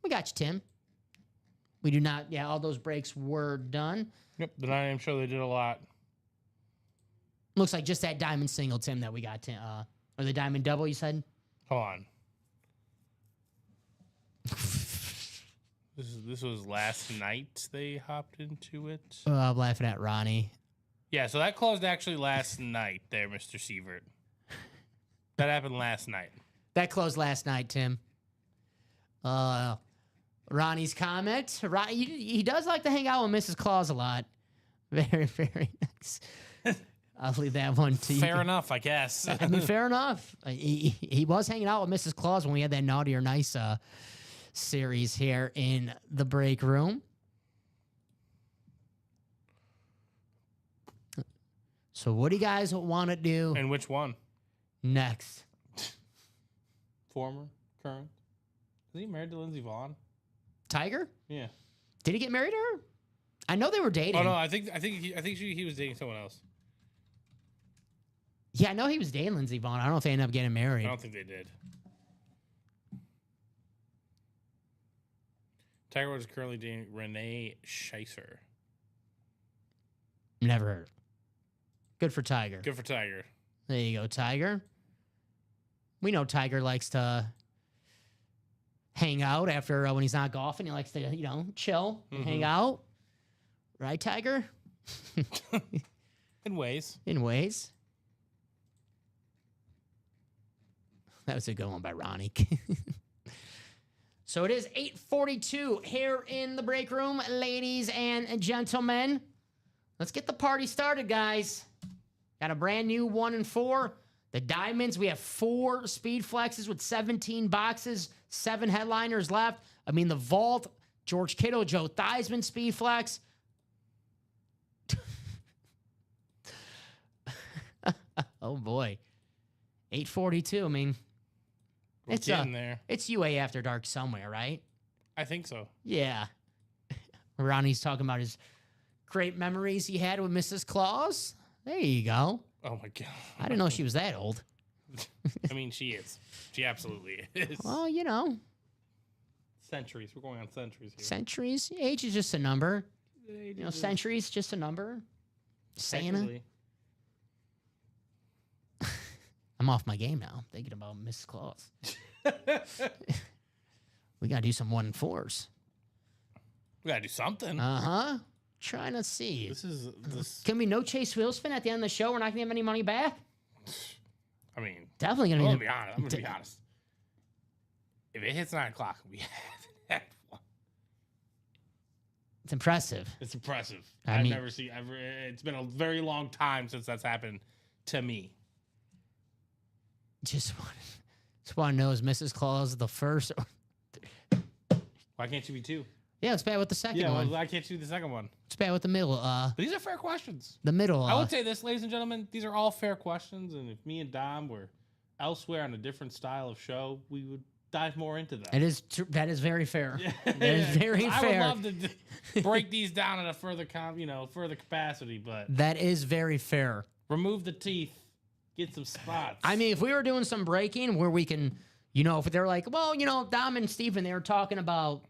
We got you, Tim. We do not, all those breaks were done. Yep, the 9 a.m. show, they did a lot. Looks like just that diamond single, Tim, that we got, or the diamond double, you said? Hold on. This was last night they hopped into it. I'm laughing at Ronnie. Yeah, so that closed actually last night there, Mr. Sievert. That happened last night. That closed last night, Tim. Ronnie's comment. He does like to hang out with Mrs. Claus a lot. Very, very nice. I'll leave that one to you. Fair enough, I guess. I mean, fair enough. He was hanging out with Mrs. Claus when we had that Naughty or Nice series here in the break room. So what do you guys want to do And which one? next? Former? Current? Is he married to Lindsey Vonn? Tiger? Yeah. Did he get married to her? I know they were dating. Oh no, I think he was dating someone else. Yeah, I know he was dating Lindsey Vonn. I don't know if they ended up getting married. I don't think they did. Tiger Woods is currently dating Renee Scheisser. Never heard. Good for Tiger. Good for Tiger. There you go, Tiger. We know Tiger likes to hang out after when he's not golfing. He likes to, chill, and hang out. Right, Tiger? In ways. In ways. That was a good one by Ronnie. So it is 8:42 here in the break room, ladies and gentlemen. Let's get the party started, guys. Got a brand new 1 and 4. The Diamonds, we have 4 speed flexes with 17 boxes, 7 headliners left. I mean, the Vault, George Kittle, Joe Theismann speed flex. Oh, boy. 8:42, I mean... We're getting there. It's UA After Dark somewhere, right? I think so. Yeah. Ronnie's talking about his great memories he had with Mrs. Claus. There you go. Oh my god. I didn't know she was that old. I mean, she is. She absolutely is. Well, Centuries. We're going on centuries here. centuries. Age is just a number. Centuries just a number. Santa. Technically. I'm off my game now. Thinking about Mrs. Claus. We gotta do some 1 and 4s. We gotta do something. Trying to see. This. Can we no Chase Wheelspin at the end of the show? We're not gonna have any money back. I mean, Definitely I'm gonna gonna be honest. I'm gonna be honest. If it hits 9 o'clock, we haven't had one. It's impressive. It's impressive. I mean- I've never seen. It's been a very long time since that's happened to me. Just want to know, is Mrs. Claus the first? Why can't you be 2? Yeah, it's bad with the second Yeah, one. why can't you do the second one? It's bad with the middle. But these are fair questions. The middle. I would say this, ladies and gentlemen, these are all fair questions, and if me and Dom were elsewhere on a different style of show, we would dive more into that. It is. That is very fair. That is very fair. I would love to break these down at a further further capacity, but That is very fair. remove the teeth, get some spots. I mean, if we were doing some breaking where we can, if they're like, well, Dom and Steven, they were talking about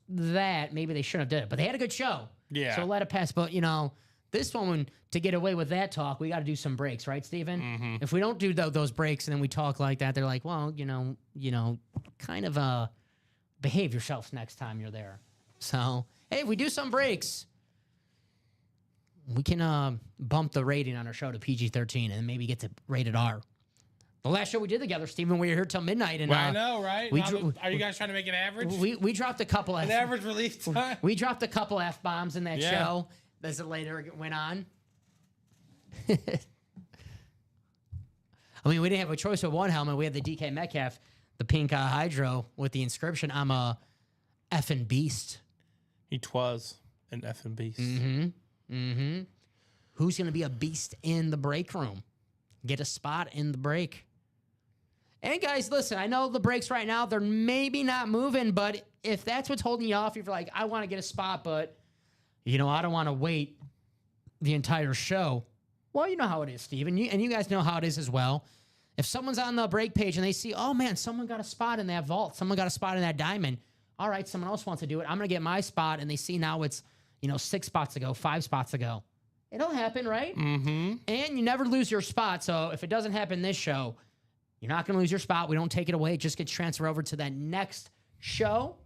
that, maybe they shouldn't have did it, but they had a good show. Yeah. So let it pass. But, this one, to get away with that talk, we got to do some breaks, right, Steven? Mm-hmm. If we don't do those breaks and then we talk like that, they're like, well, kind of behave yourselves next time you're there. So, hey, if we do some breaks, we can bump the rating on our show to PG-13 and maybe get to rated R. The last show we did together, Steven, we were here till midnight. And I know, right? we Are you guys trying to make an average? we dropped a couple An average release time? we dropped a couple F-bombs in that Yeah. show as it later went on. I mean, we didn't have a choice with one helmet. We had the DK Metcalf, the pink Hydro with the inscription, I'm a effing beast. He twas. An effing beast. Who's going to be a beast in the break room? Get a spot in the break. And guys, listen, I know the breaks right now, they're maybe not moving, but if that's what's holding you off, if you're like, I want to get a spot, but, I don't want to wait the entire show. Well, you know how it is, Steve, and you guys know how it is as well. If someone's on the break page and they see, oh, man, someone got a spot in that vault, someone got a spot in that diamond, all right, someone else wants to do it, I'm going to get my spot, and they see now it's, 6 spots ago, 5 spots ago. It'll happen, right? Mm-hmm. And you never lose your spot, so if it doesn't happen this show, you're not going to lose your spot. We don't take it away. It just gets transferred over to that next show.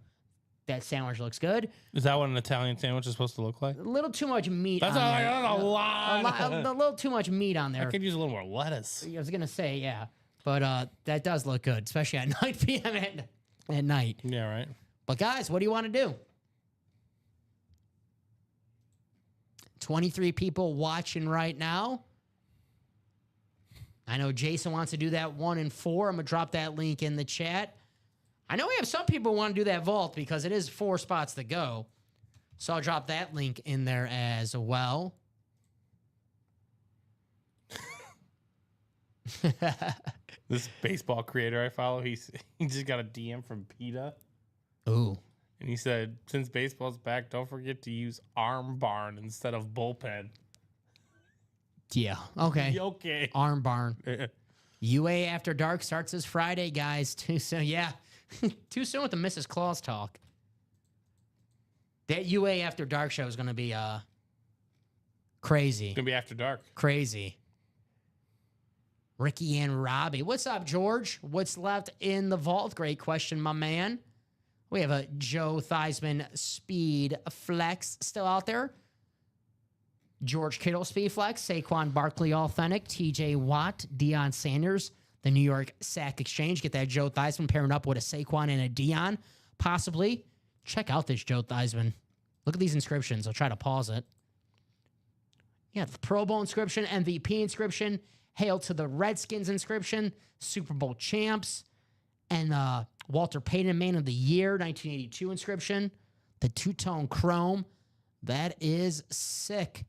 That sandwich looks good. Is that what an Italian sandwich is supposed to look like? A little too much meat That's on there. a lot. A little too much meat on I there. could use a little more lettuce. I was going to say, yeah. But that does look good, especially at 9 p.m. at night. Yeah, right. But guys, what do you want to do? 23 people watching right now. I know Jason wants to do that 1 and 4. I'm going to drop that link in the chat. I know we have some people who want to do that vault because it is 4 spots to go. So I'll drop that link in there as well. This baseball creator I follow, he just got a DM from PETA. Ooh. And he said, since baseball's back, don't forget to use arm barn instead of bullpen. Yeah. Okay. Okay. Arm barn. UA After Dark starts this Friday, guys. Too soon. Yeah. Too soon with the Mrs. Claus talk. That UA After Dark show is going to be crazy. It's going to be after dark. Crazy. Ricky and Robbie. What's up, George? What's left in the vault? Great question, my man. We have a Joe Theismann Speed Flex still out there. George Kittle Speed Flex, Saquon Barkley Authentic, TJ Watt, Deion Sanders, the New York Sack Exchange. Get that Joe Theismann pairing up with a Saquon and a Deion, possibly. Check out this Joe Theismann. Look at these inscriptions. I'll try to pause it. Yeah, the Pro Bowl inscription, MVP inscription, Hail to the Redskins inscription, Super Bowl champs, and Walter Payton Man of the Year, 1982 inscription, the two-tone chrome. That is sick.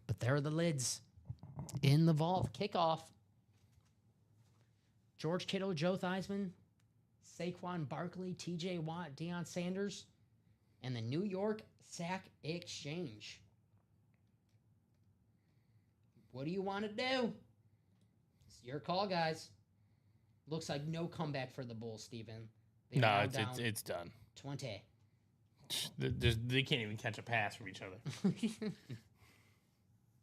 But there are the lids in the vault. Kickoff. George Kittle, Joe Theismann, Saquon Barkley, TJ Watt, Deion Sanders, and the New York Sack Exchange. What do you want to do? It's your call, guys. Looks like no comeback for the Bulls, Steven. No, it's done. 20. They can't even catch a pass from each other.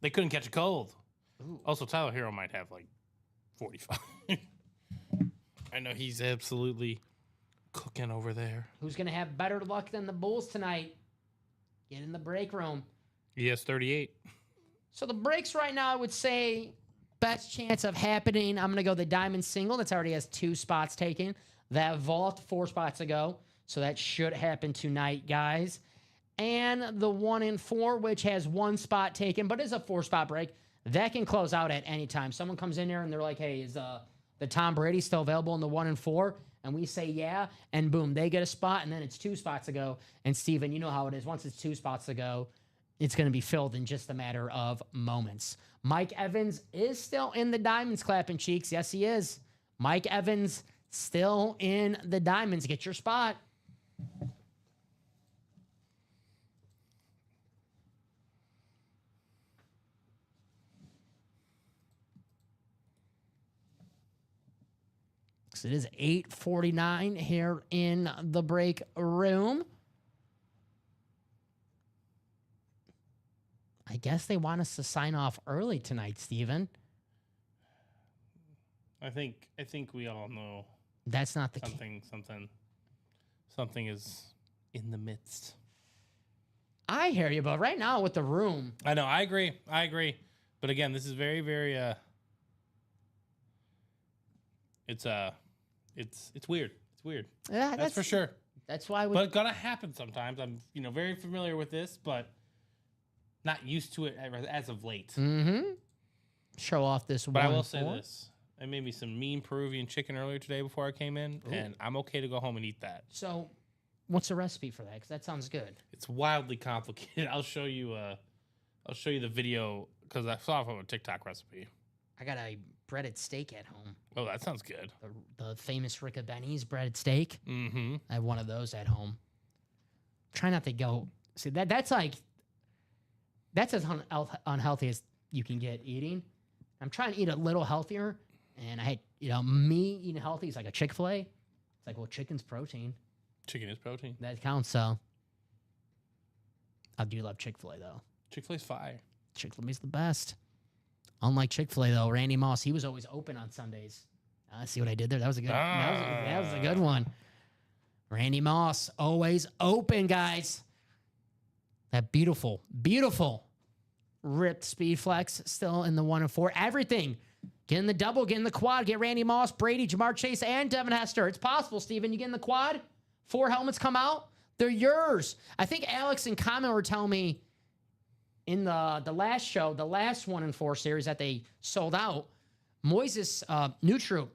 They couldn't catch a cold. Ooh. Also, Tyler Hero might have like 45. I know he's absolutely cooking over there. Who's going to have better luck than the Bulls tonight? Get in the break room. He has 38. So the breaks right now, I would say, best chance of happening, I'm going to go the Diamond Single. That's already has 2 spots taken. That Vault, 4 spots ago. So that should happen tonight, guys. And the 1 and 4, which has 1 spot taken, but is a 4-spot break. That can close out at any time. Someone comes in there and they're like, hey, is the Tom Brady still available in the 1 and 4? And we say, yeah. And boom, they get a spot. And then it's 2 spots ago. And Steven, you know how it is. Once it's 2 spots ago, it's going to be filled in just a matter of moments. Mike Evans is still in the Diamonds clapping cheeks. Yes, he is. Mike Evans still in the Diamonds. Get your spot. It is 8:49 here in the break room. I guess they want us to sign off early tonight, Steven. I think we all know That's not the case. Something is in the midst. I hear you, but right now with the room, I know. I agree. But again, this is very, very. It's weird. It's weird. yeah, That's for sure. That's why we. But it's gonna happen sometimes. I'm very familiar with this, but not used to it as of late. Show off this one. But I will say this: I made me some mean Peruvian chicken earlier today before I came in, and I'm okay to go home and eat that. So, What's the recipe for that? Because that sounds good. It's wildly complicated. I'll show you the video because I saw it from a TikTok recipe. I got a breaded steak at home. Oh, that sounds good. The famous Rick Benny's breaded steak. Mm-hmm. I have one of those at home. Try not to go. See, that's as unhealthy as you can get eating. I'm trying to eat a little healthier, and I had, me eating healthy is like a Chick-fil-A. It's like, well, chicken's protein. Chicken is protein. That counts, so. I do love Chick-fil-A, though. Chick-fil-A's fire. Chick-fil-A's the best. Unlike Chick-fil-A, though, Randy Moss, he was always open on Sundays. See what I did there? That was a good. That was a good one. Randy Moss, always open, guys. That beautiful, beautiful ripped speed flex still in the 1 and 4. Everything. Get in the double, get in the quad, get Randy Moss, Brady, Jamar Chase, and Devin Hester. It's possible, Steven. You get in the quad, 4 helmets come out, they're yours. I think Alex and Comment were telling me in the last show, the last 1 and 4 series that they sold out, Moises Nutru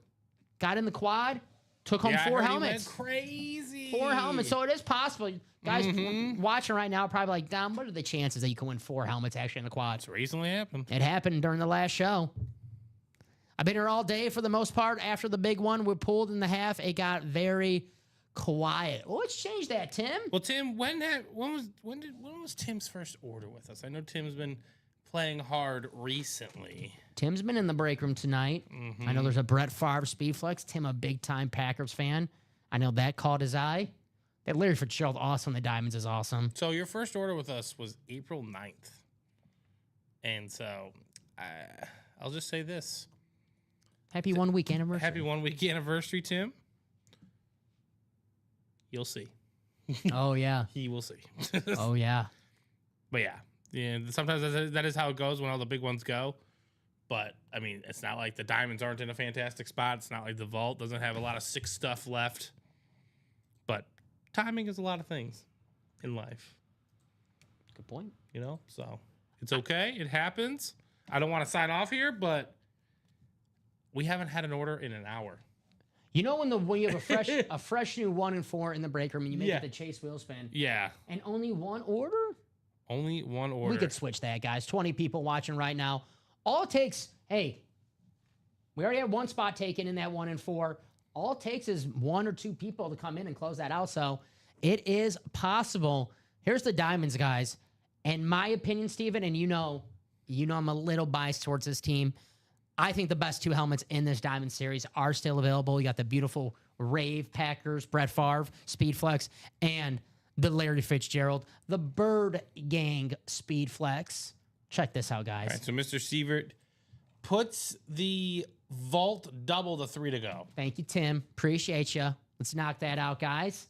got in the quad, took home 4 helmets. Crazy. 4 helmets. So it is possible. Guys watching right now probably like, Dom, what are the chances that you can win 4 helmets actually in the quad? It's recently happened. It happened during the last show. I've been here all day for the most part. After the big one, we pulled in the half. It got very quiet. Well, let's change that, Tim. Well, Tim, when was Tim's first order with us? I know Tim's been playing hard recently. Tim's been in the break room tonight. I know there's a Brett Favre speed flex. Tim, a big time Packers fan. I know that caught his eye. That Larry Fitzgerald awesome. The Diamonds is awesome. So your first order with us was April 9th. And so I'll just say this. Happy 1 week anniversary. Happy 1 week anniversary, Tim. You'll see. Oh, yeah. He will see. Oh, yeah. But yeah, sometimes that is how it goes when all the big ones go. But, I mean, it's not like the Diamonds aren't in a fantastic spot. It's not like the Vault doesn't have a lot of 6 stuff left. But timing is a lot of things in life. Good point. So it's okay. It happens. I don't want to sign off here, but we haven't had an order in an hour. When you have a fresh new 1 and 4 in the break room and you make it the Chase wheel spin. Yeah. And only 1 order? Only 1 order. We could switch that, guys. 20 people watching right now. All it takes, we already have 1 spot taken in that 1 and 4. All it takes is 1 or 2 people to come in and close that out. So it is possible. Here's the Diamonds, guys. In my opinion, Steven, and you know I'm a little biased towards this team. I think the best 2 helmets in this Diamond series are still available. You got the beautiful Rave Packers, Brett Favre, Speed Flex, and the Larry Fitzgerald, the Bird Gang Speed Flex. Check this out, guys. All right, so Mr. Sievert puts the Vault double the 3 to go. Thank you, Tim. Appreciate you. Let's knock that out, guys.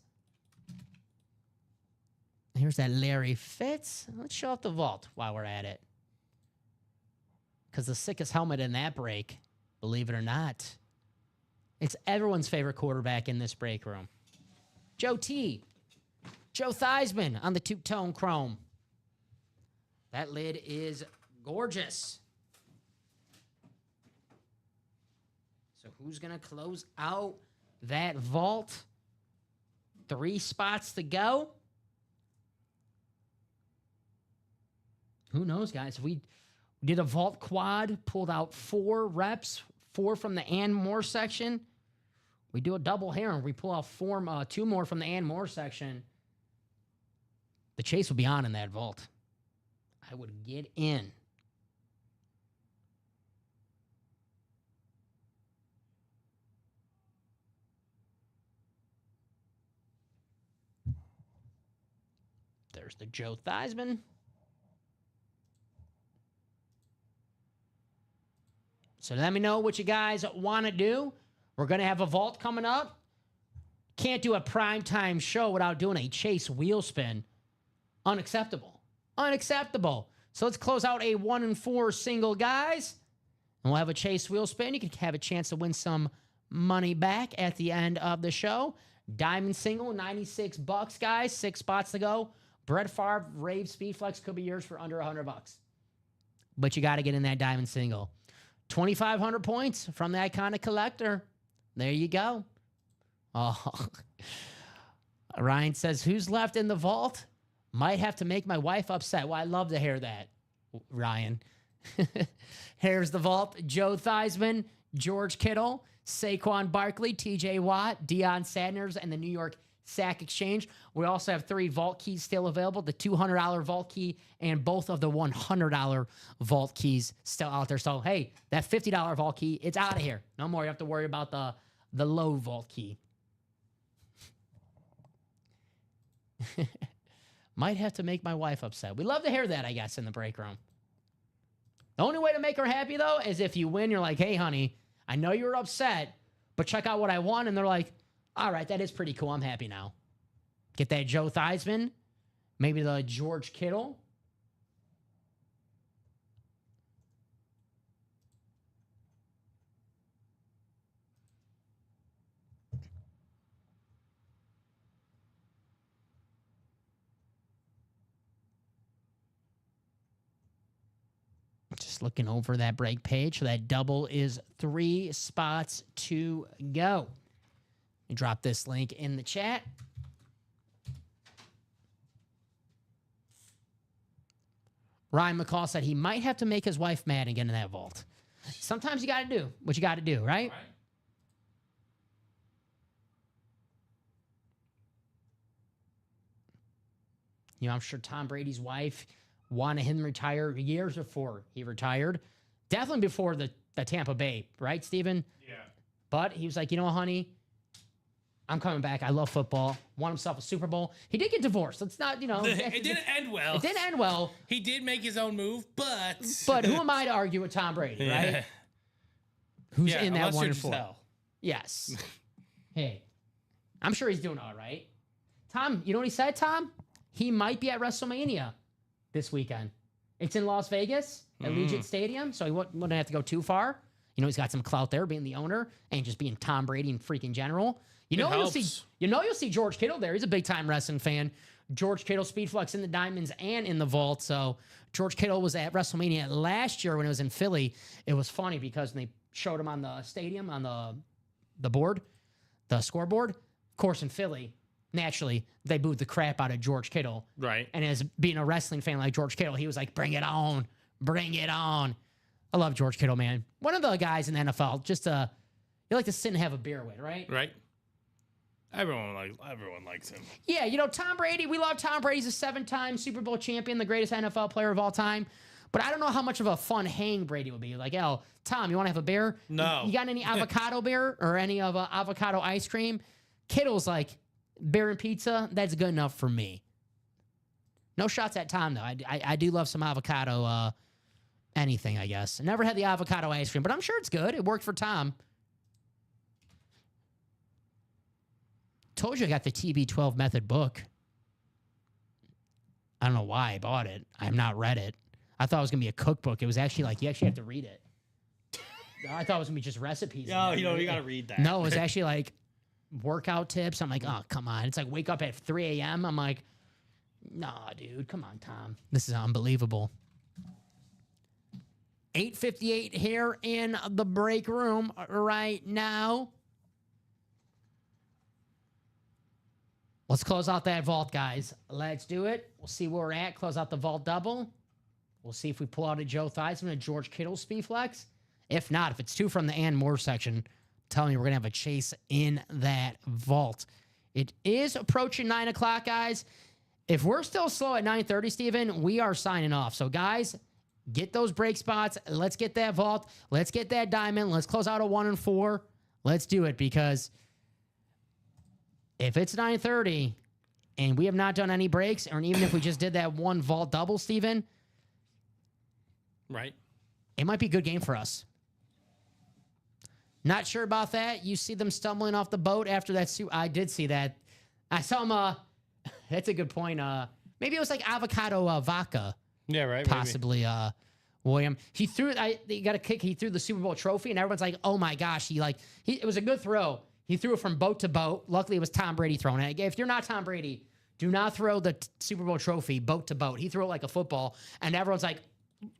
Here's that Larry Fitz. Let's show off the Vault while we're at it. Because the sickest helmet in that break, believe it or not, it's everyone's favorite quarterback in this break room. Joe T. Joe Theismann on the two-tone chrome. That lid is gorgeous. So who's going to close out that Vault? 3 spots to go. Who knows, guys? We did a Vault quad, pulled out 4 reps, 4 from the Ann Moore section. We do a double here, and we pull out 2 more from the Ann Moore section. The Chase will be on in that Vault. I would get in. There's the Joe Theismann. So let me know what you guys want to do. We're going to have a Vault coming up. Can't do a primetime show without doing a Chase wheel spin. Unacceptable. Unacceptable. So let's close out a 1 and 4 single, guys. And we'll have a Chase wheel spin. You can have a chance to win some money back at the end of the show. Diamond single, $96, guys. 6 spots to go. Brett Favre, Rave Speed Flex could be yours for under $100. But you got to get in that diamond single. 2,500 points from the Iconic Collector. There you go. Oh, Ryan says, who's left in the vault? Might have to make my wife upset. Well, I love to hear that, Ryan. Here's the vault. Joe Theismann, George Kittle, Saquon Barkley, TJ Watt, Deion Sanders, and the New York Sack Exchange. We also have 3 vault keys still available, the $200 vault key and both of the $100 vault keys still out there. So, hey, that $50 vault key, it's out of here. No more. You have to worry about the low vault key. Might have to make my wife upset. We love to hear that, I guess, in the break room. The only way to make her happy, though, is if you win, you're like, hey, honey, I know you were upset, but check out what I won. And they're like, all right, that is pretty cool. I'm happy now. Get that Joe Theismann, maybe the George Kittle. Just looking over that break page. So that double is 3 spots to go. Let me drop this link in the chat. Ryan McCall said he might have to make his wife mad and get in that vault. Sometimes you got to do what you got to do, right? You know, I'm sure Tom Brady's wife wanted him to retire years before he retired. Definitely before the Tampa Bay, right, Steven? Yeah. But he was like, you know what, honey? I'm coming back. I love football. Won himself a Super Bowl. He did get divorced. Let's not, you know. It didn't end well. It didn't end well. He did make his own move, but... But who am I to argue with Tom Brady, right? Yeah. Who's in that unless you're 1-4? Giselle. Yes. Hey, I'm sure he's doing all right. Tom, you know what he said, Tom? He might be at WrestleMania this weekend. It's in Las Vegas, at Allegiant Stadium, so he wouldn't have to go too far. You know, he's got some clout there, being the owner and just being Tom Brady in freaking general. You know, you'll see George Kittle there. He's a big-time wrestling fan. George Kittle, Speedflex in the Diamonds and in the Vault. So George Kittle was at WrestleMania last year when it was in Philly. It was funny because when they showed him on the stadium, on the board, the scoreboard, of course, in Philly, naturally, they booed the crap out of George Kittle. Right. And as being a wrestling fan like George Kittle, he was like, bring it on. Bring it on. I love George Kittle, man. One of the guys in the NFL, just you like to sit and have a beer with, right? Right. Everyone likes him. Yeah, you know, Tom Brady, we love Tom Brady. He's a 7-time Super Bowl champion, the greatest NFL player of all time. But I don't know how much of a fun hang Brady would be. Like, oh, Tom, you want to have a beer? No. You got any avocado beer or any of avocado ice cream? Kittle's like, beer and pizza, that's good enough for me. No shots at Tom, though. I do love some avocado anything, I guess. I never had the avocado ice cream, but I'm sure it's good. It worked for Tom. Told you I got the TB12 method book. I don't know why I bought it. I have not read it. I thought it was going to be a cookbook. It was actually like, you actually have to read it. I thought it was going to be just recipes. No, you got to read that. No, it was actually like workout tips. I'm like, oh, come on. It's like wake up at 3 a.m. I'm like, nah, dude, come on, Tom. This is unbelievable. 8:58 here in the break room right now. Let's close out that vault, guys. Let's do it. We'll see where we're at. Close out the vault double. We'll see if we pull out a Joe Theismann, a George Kittle Speedflex. If not, if it's 2 from the and more section, I'm telling you, we're going to have a chase in that vault. It is approaching 9 o'clock, guys. If we're still slow at 9:30, Steven, we are signing off. So, guys, get those break spots. Let's get that vault. Let's get that diamond. Let's close out a 1 and 4. Let's do it, because if it's 9:30 and we have not done any breaks, or even if we just did that one vault double, Steven, right, it might be a good game for us. Not sure about that. You see them stumbling off the boat after that. I did see that. I saw him. That's a good point. Maybe it was like avocado vodka. Yeah, right. Possibly. William. He threw. He got a kick. He threw the Super Bowl trophy, and everyone's like, "Oh my gosh!" It was a good throw. He threw it from boat to boat. Luckily, it was Tom Brady throwing it. If you're not Tom Brady, do not throw the Super Bowl trophy boat to boat. He threw it like a football, and everyone's like,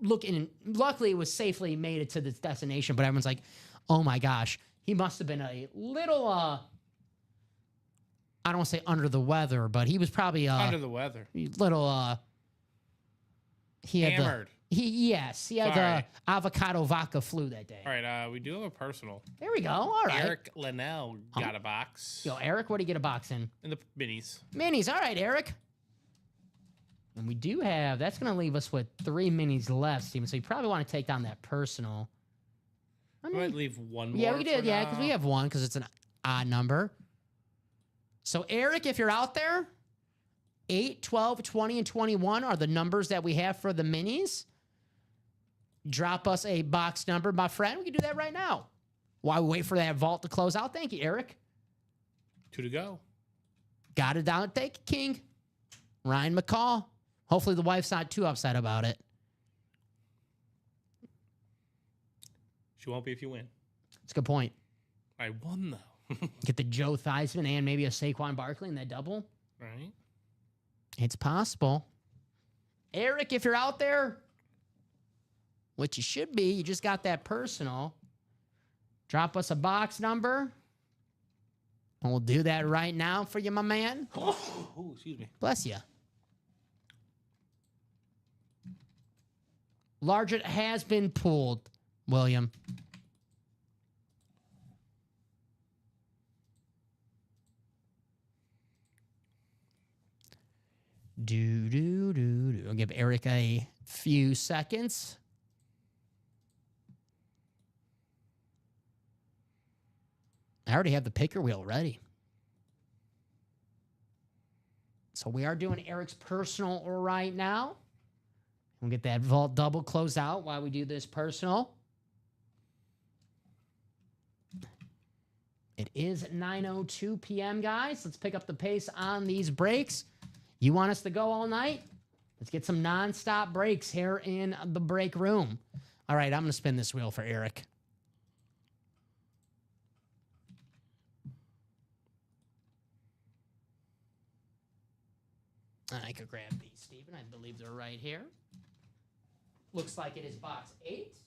looking. Luckily, it was safely made it to the destination, but everyone's like, oh my gosh, he must have been a little I don't want to say under the weather, but he was probably Under the weather. little he had Hammered. he had Sorry. the avocado vodka flu that day. All right, we do have a personal. There we go. All right. Eric Linnell got a box. Yo, Eric, what do you get a box in? In the minis. Minis. All right, Eric. And we do have, that's going to leave us with 3 minis left, Steven. So you probably want to take down that personal. I We might leave one more. yeah, we did. for Yeah, now. because we have one because it's an odd number. So, Eric, if you're out there, 8, 12, 20, and 21 are the numbers that we have for the minis. Drop us a box number, my friend. We can do that right now. While we wait for that vault to close out. Thank you, Eric. 2 to go. Got it down. Thank you, King. Ryan McCall. Hopefully the wife's not too upset about it. She won't be if you win. It's a good point. I won though. Get the Joe Theismann and maybe a Saquon Barkley in that double. Right. It's possible. Eric, if you're out there, which you should be, you just got that personal. Drop us a box number. And we'll do that right now for you, my man. Oh, excuse me. Bless you. Largent has been pulled, William. Do. I'll give Eric a few seconds. I already have the picker wheel ready. So we are doing Eric's personal right now. We'll get that vault double closed out while we do this personal. It is 9:02 p.m., guys. Let's pick up the pace on these breaks. You want us to go all night? Let's get some nonstop breaks here in the break room. All right, I'm going to spin this wheel for Eric. I could grab these, Steven. I believe they're right here. Looks like it is box 8.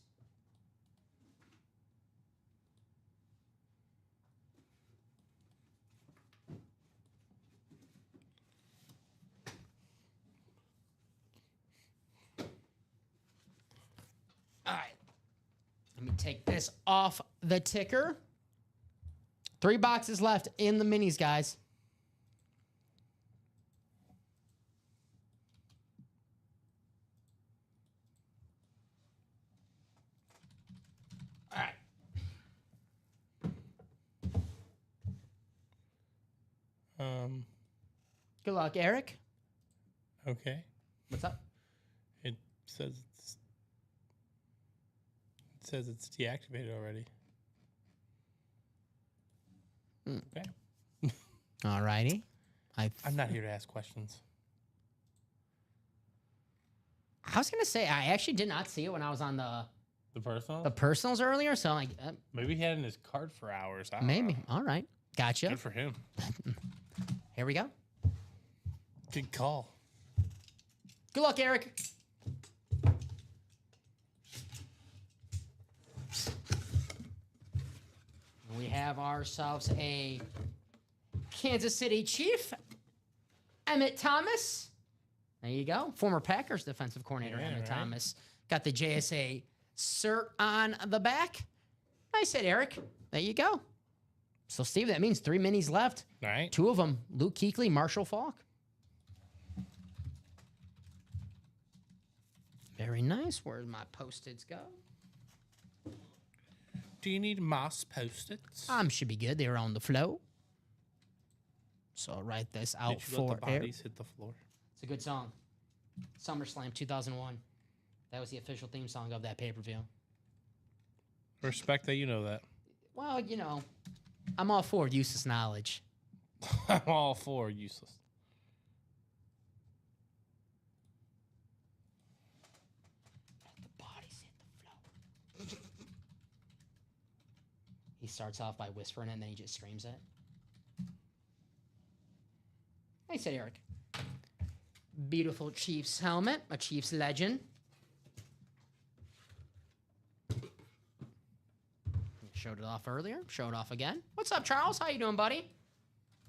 All right. Let me take this off the ticker. 3 boxes left in the minis, guys. All right. Good luck, Eric. Okay. What's up? It says it's deactivated already. Okay. All righty. I'm not here to ask questions. I was going to say, I actually did not see it when I was on the personal? personals earlier. So, like, Maybe he had it in his card for hours. I don't maybe. know. All right. Gotcha. Good for him. Here we go. Good call. Good luck, Eric. We have ourselves a Kansas City Chief, Emmett Thomas. There you go. Former Packers defensive coordinator, Yeah, Emmett right. Thomas. Got the JSA cert on the back. Nice hit, Eric. There you go. So, Steve, that means 3 minis left. All right. 2 of them, Luke Kuechly, Marshall Faulk. Very nice. Where'd my Post-its go? Do you need moss Post-its? Should be good. They were on the flow. So I'll write this out Did you let for the Eric. bodies hit the floor? It's a good song. SummerSlam 2001. That was the official theme song of that pay-per-view. Respect that you know that. Well, you know, I'm all for useless knowledge. I'm all for useless. The bodies hit the floor. He starts off by whispering and then he just screams it. Nice hit, Eric. Beautiful Chiefs helmet, a Chiefs legend. Showed it off earlier. Show it off again. What's up, Charles? How you doing, buddy?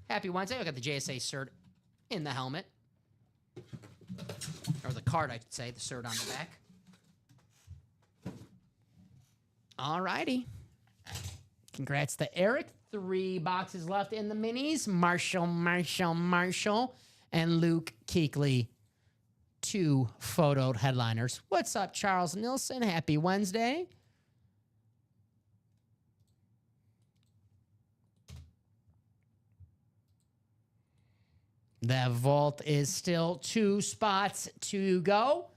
Happy Wednesday. I got the JSA cert in the helmet. Or the card, I should say. The cert on the back. All righty. Congrats to Eric. 3 boxes left in the minis. Marshall, and Luke Kuechly. 2 photoed headliners. What's up, Charles Nilsson? Happy Wednesday. The vault is still 2 spots to go.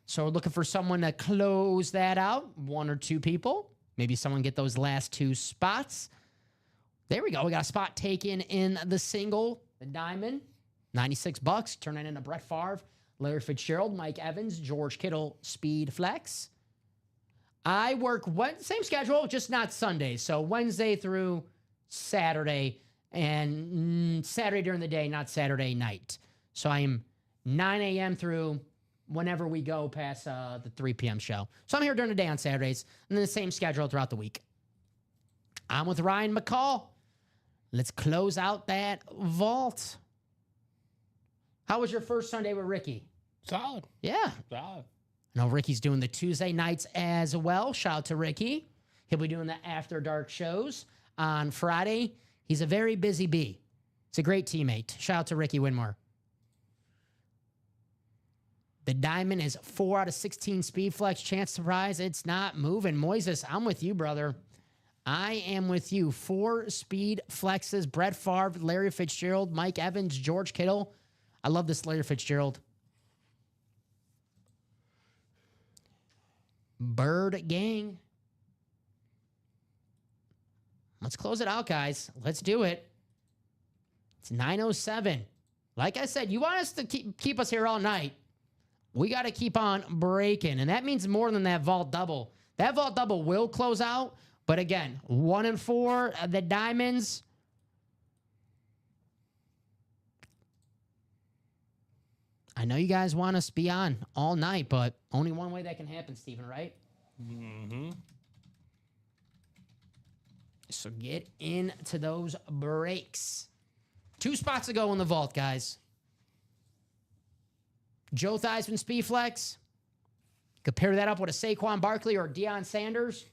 So we're looking for someone to close that out. 1 or 2 people. Maybe someone get those last 2 spots. There we go. We got a spot taken in the single, the diamond. $96. Turn that into Brett Favre, Larry Fitzgerald, Mike Evans, George Kittle, Speed Flex. I work same schedule, just not Sundays. So Wednesday through Saturday, and Saturday during the day, not Saturday night. So I am 9 a.m. through whenever we go past the 3 p.m. show. So I'm here during the day on Saturdays, and then the same schedule throughout the week. I'm with Ryan McCall. Let's close out that vault. How was your first Sunday with Ricky? Solid. Yeah. Solid. I know Ricky's doing the Tuesday nights as well. Shout out to Ricky. He'll be doing the After Dark shows on Friday. He's a very busy bee. He's a great teammate. Shout out to Ricky Winmore. The diamond is 4 out of 16 speed flex. Chance surprise. It's not moving. Moises, I'm with you, brother. I am with you. 4 speed flexes. Brett Favre, Larry Fitzgerald, Mike Evans, George Kittle. I love this Larry Fitzgerald. Bird Gang. Let's close it out, guys. Let's do it. It's 9:07. Like I said, you want us to keep us here all night. We got to keep on breaking, and that means more than that vault double. That vault double will close out, but again, 1 and 4, the diamonds. I know you guys want us to be on all night, but only one way that can happen, Steven, right? Mm-hmm. So get into those breaks. 2 spots to go in the vault, guys. Joe Theismann Speed Flex. Compare that up with a Saquon Barkley or Deion Sanders.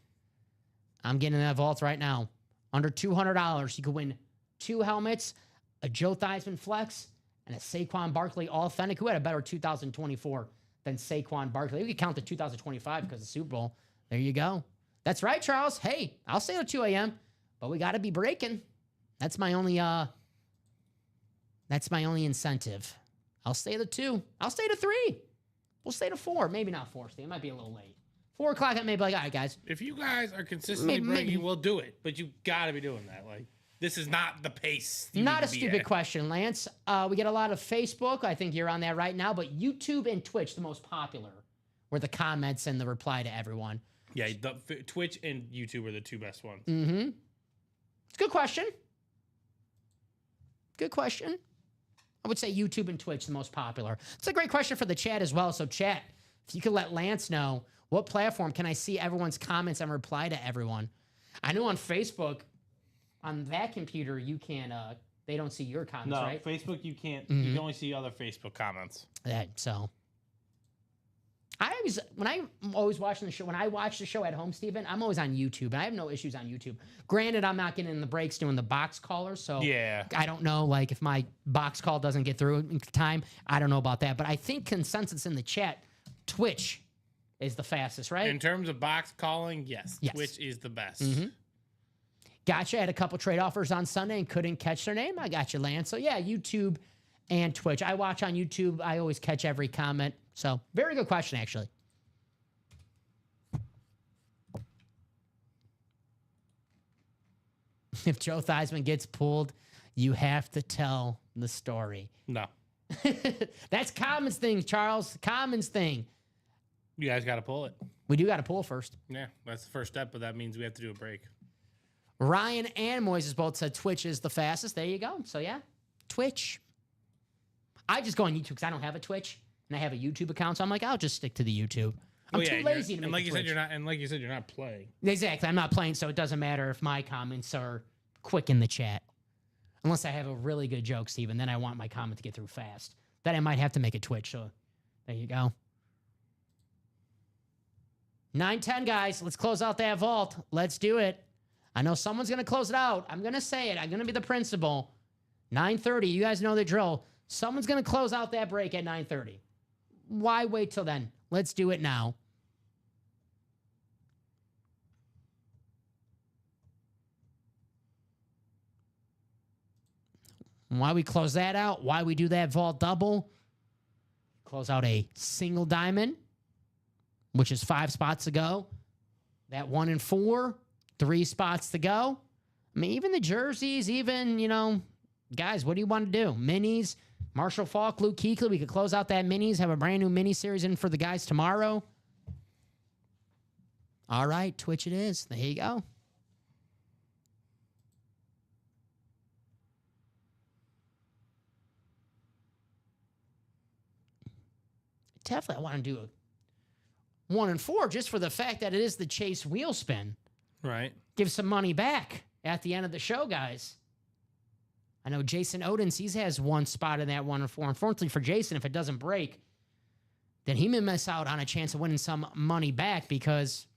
I'm getting in that vault right now. Under $200, you could win 2 helmets, a Joe Theismann Flex, and a Saquon Barkley Authentic. Who had a better 2024 than Saquon Barkley? We could count the 2025 because of the Super Bowl. There you go. That's right, Charles. Hey, I'll stay till 2 a.m., but we got to be breaking. That's my only incentive. I'll stay to 2. I'll stay to 3. We'll stay to 4. Maybe not 4, Steve. It might be a little late. 4 o'clock, I may be like, all right, guys. If you guys are consistently breaking, we'll do it. But you got to be doing that. Like, this is not the pace. Not a stupid question, Lance. We get a lot of Facebook. I think you're on that right now. But YouTube and Twitch, the most popular, were the comments and the reply to everyone. Yeah, Twitch and YouTube are the 2 best ones. Mm-hmm. It's a good question. Good question. I would say YouTube and Twitch the most popular. It's a great question for the chat as well. So chat, if you could let Lance know, what platform can I see everyone's comments and reply to everyone? I know on Facebook, on that computer, you can, they don't see your comments, No, right? Facebook, you can't. You can only see other Facebook comments. Yeah, so. When I'm always watching the show, when I watch the show at home, Steven, I'm always on YouTube, and I have no issues on YouTube. Granted, I'm not getting in the breaks doing the box callers, so Yeah. I don't know, like, if my box call doesn't get through in time, I don't know about that. But I think consensus in the chat, Twitch is the fastest, right? In terms of box calling, yes. Yes. Twitch is the best. Gotcha. I had a couple trade offers on Sunday and couldn't catch their name. I got you, Lance. So, yeah, YouTube and Twitch. I watch on YouTube. I always catch every comment. So, very good question, actually. If Joe Theismann gets pulled, you have to tell the story. No. That's Common's thing, Charles. Common's thing. You guys got to pull it. We do got to pull first. Yeah, that's the first step, but that means we have to do a break. Ryan and Moises both said Twitch is the fastest. There you go. So, yeah, Twitch. I just go on YouTube because I don't have a Twitch and I have a YouTube account. So I'm like, I'll just stick to the YouTube. I'm too lazy to make and like a you Twitch. said, you're not playing. Exactly. I'm not playing, so it doesn't matter if my comments are quick in the chat. Unless I have a really good joke, Steven, then I want my comment to get through fast. Then I might have to make a Twitch. So there you go. 9:10, guys. Let's close out that vault. Let's do it. I know someone's going to close it out. I'm going to say it. I'm going to be the principal. 9:30. You guys know the drill. Someone's going to close out that break at 9:30. Why wait till then? Let's do it now. Why we close that out? Why we do that vault double? Close out a single diamond, which is 5 spots to go. That 1 and 4, 3 spots to go. I mean, even the jerseys, even, guys, what do you want to do? Minis, Marshall Faulk, Luke Kuechly. We could close out that minis, have a brand new mini series in for the guys tomorrow. All right, Twitch it is. There you go. Definitely, I want to do a 1 and 4 just for the fact that it is the Chase wheel spin. Right. Give some money back at the end of the show, guys. I know Jason Odins, he has 1 spot in that 1 and 4. Unfortunately for Jason, if it doesn't break, then he may miss out on a chance of winning some money back because,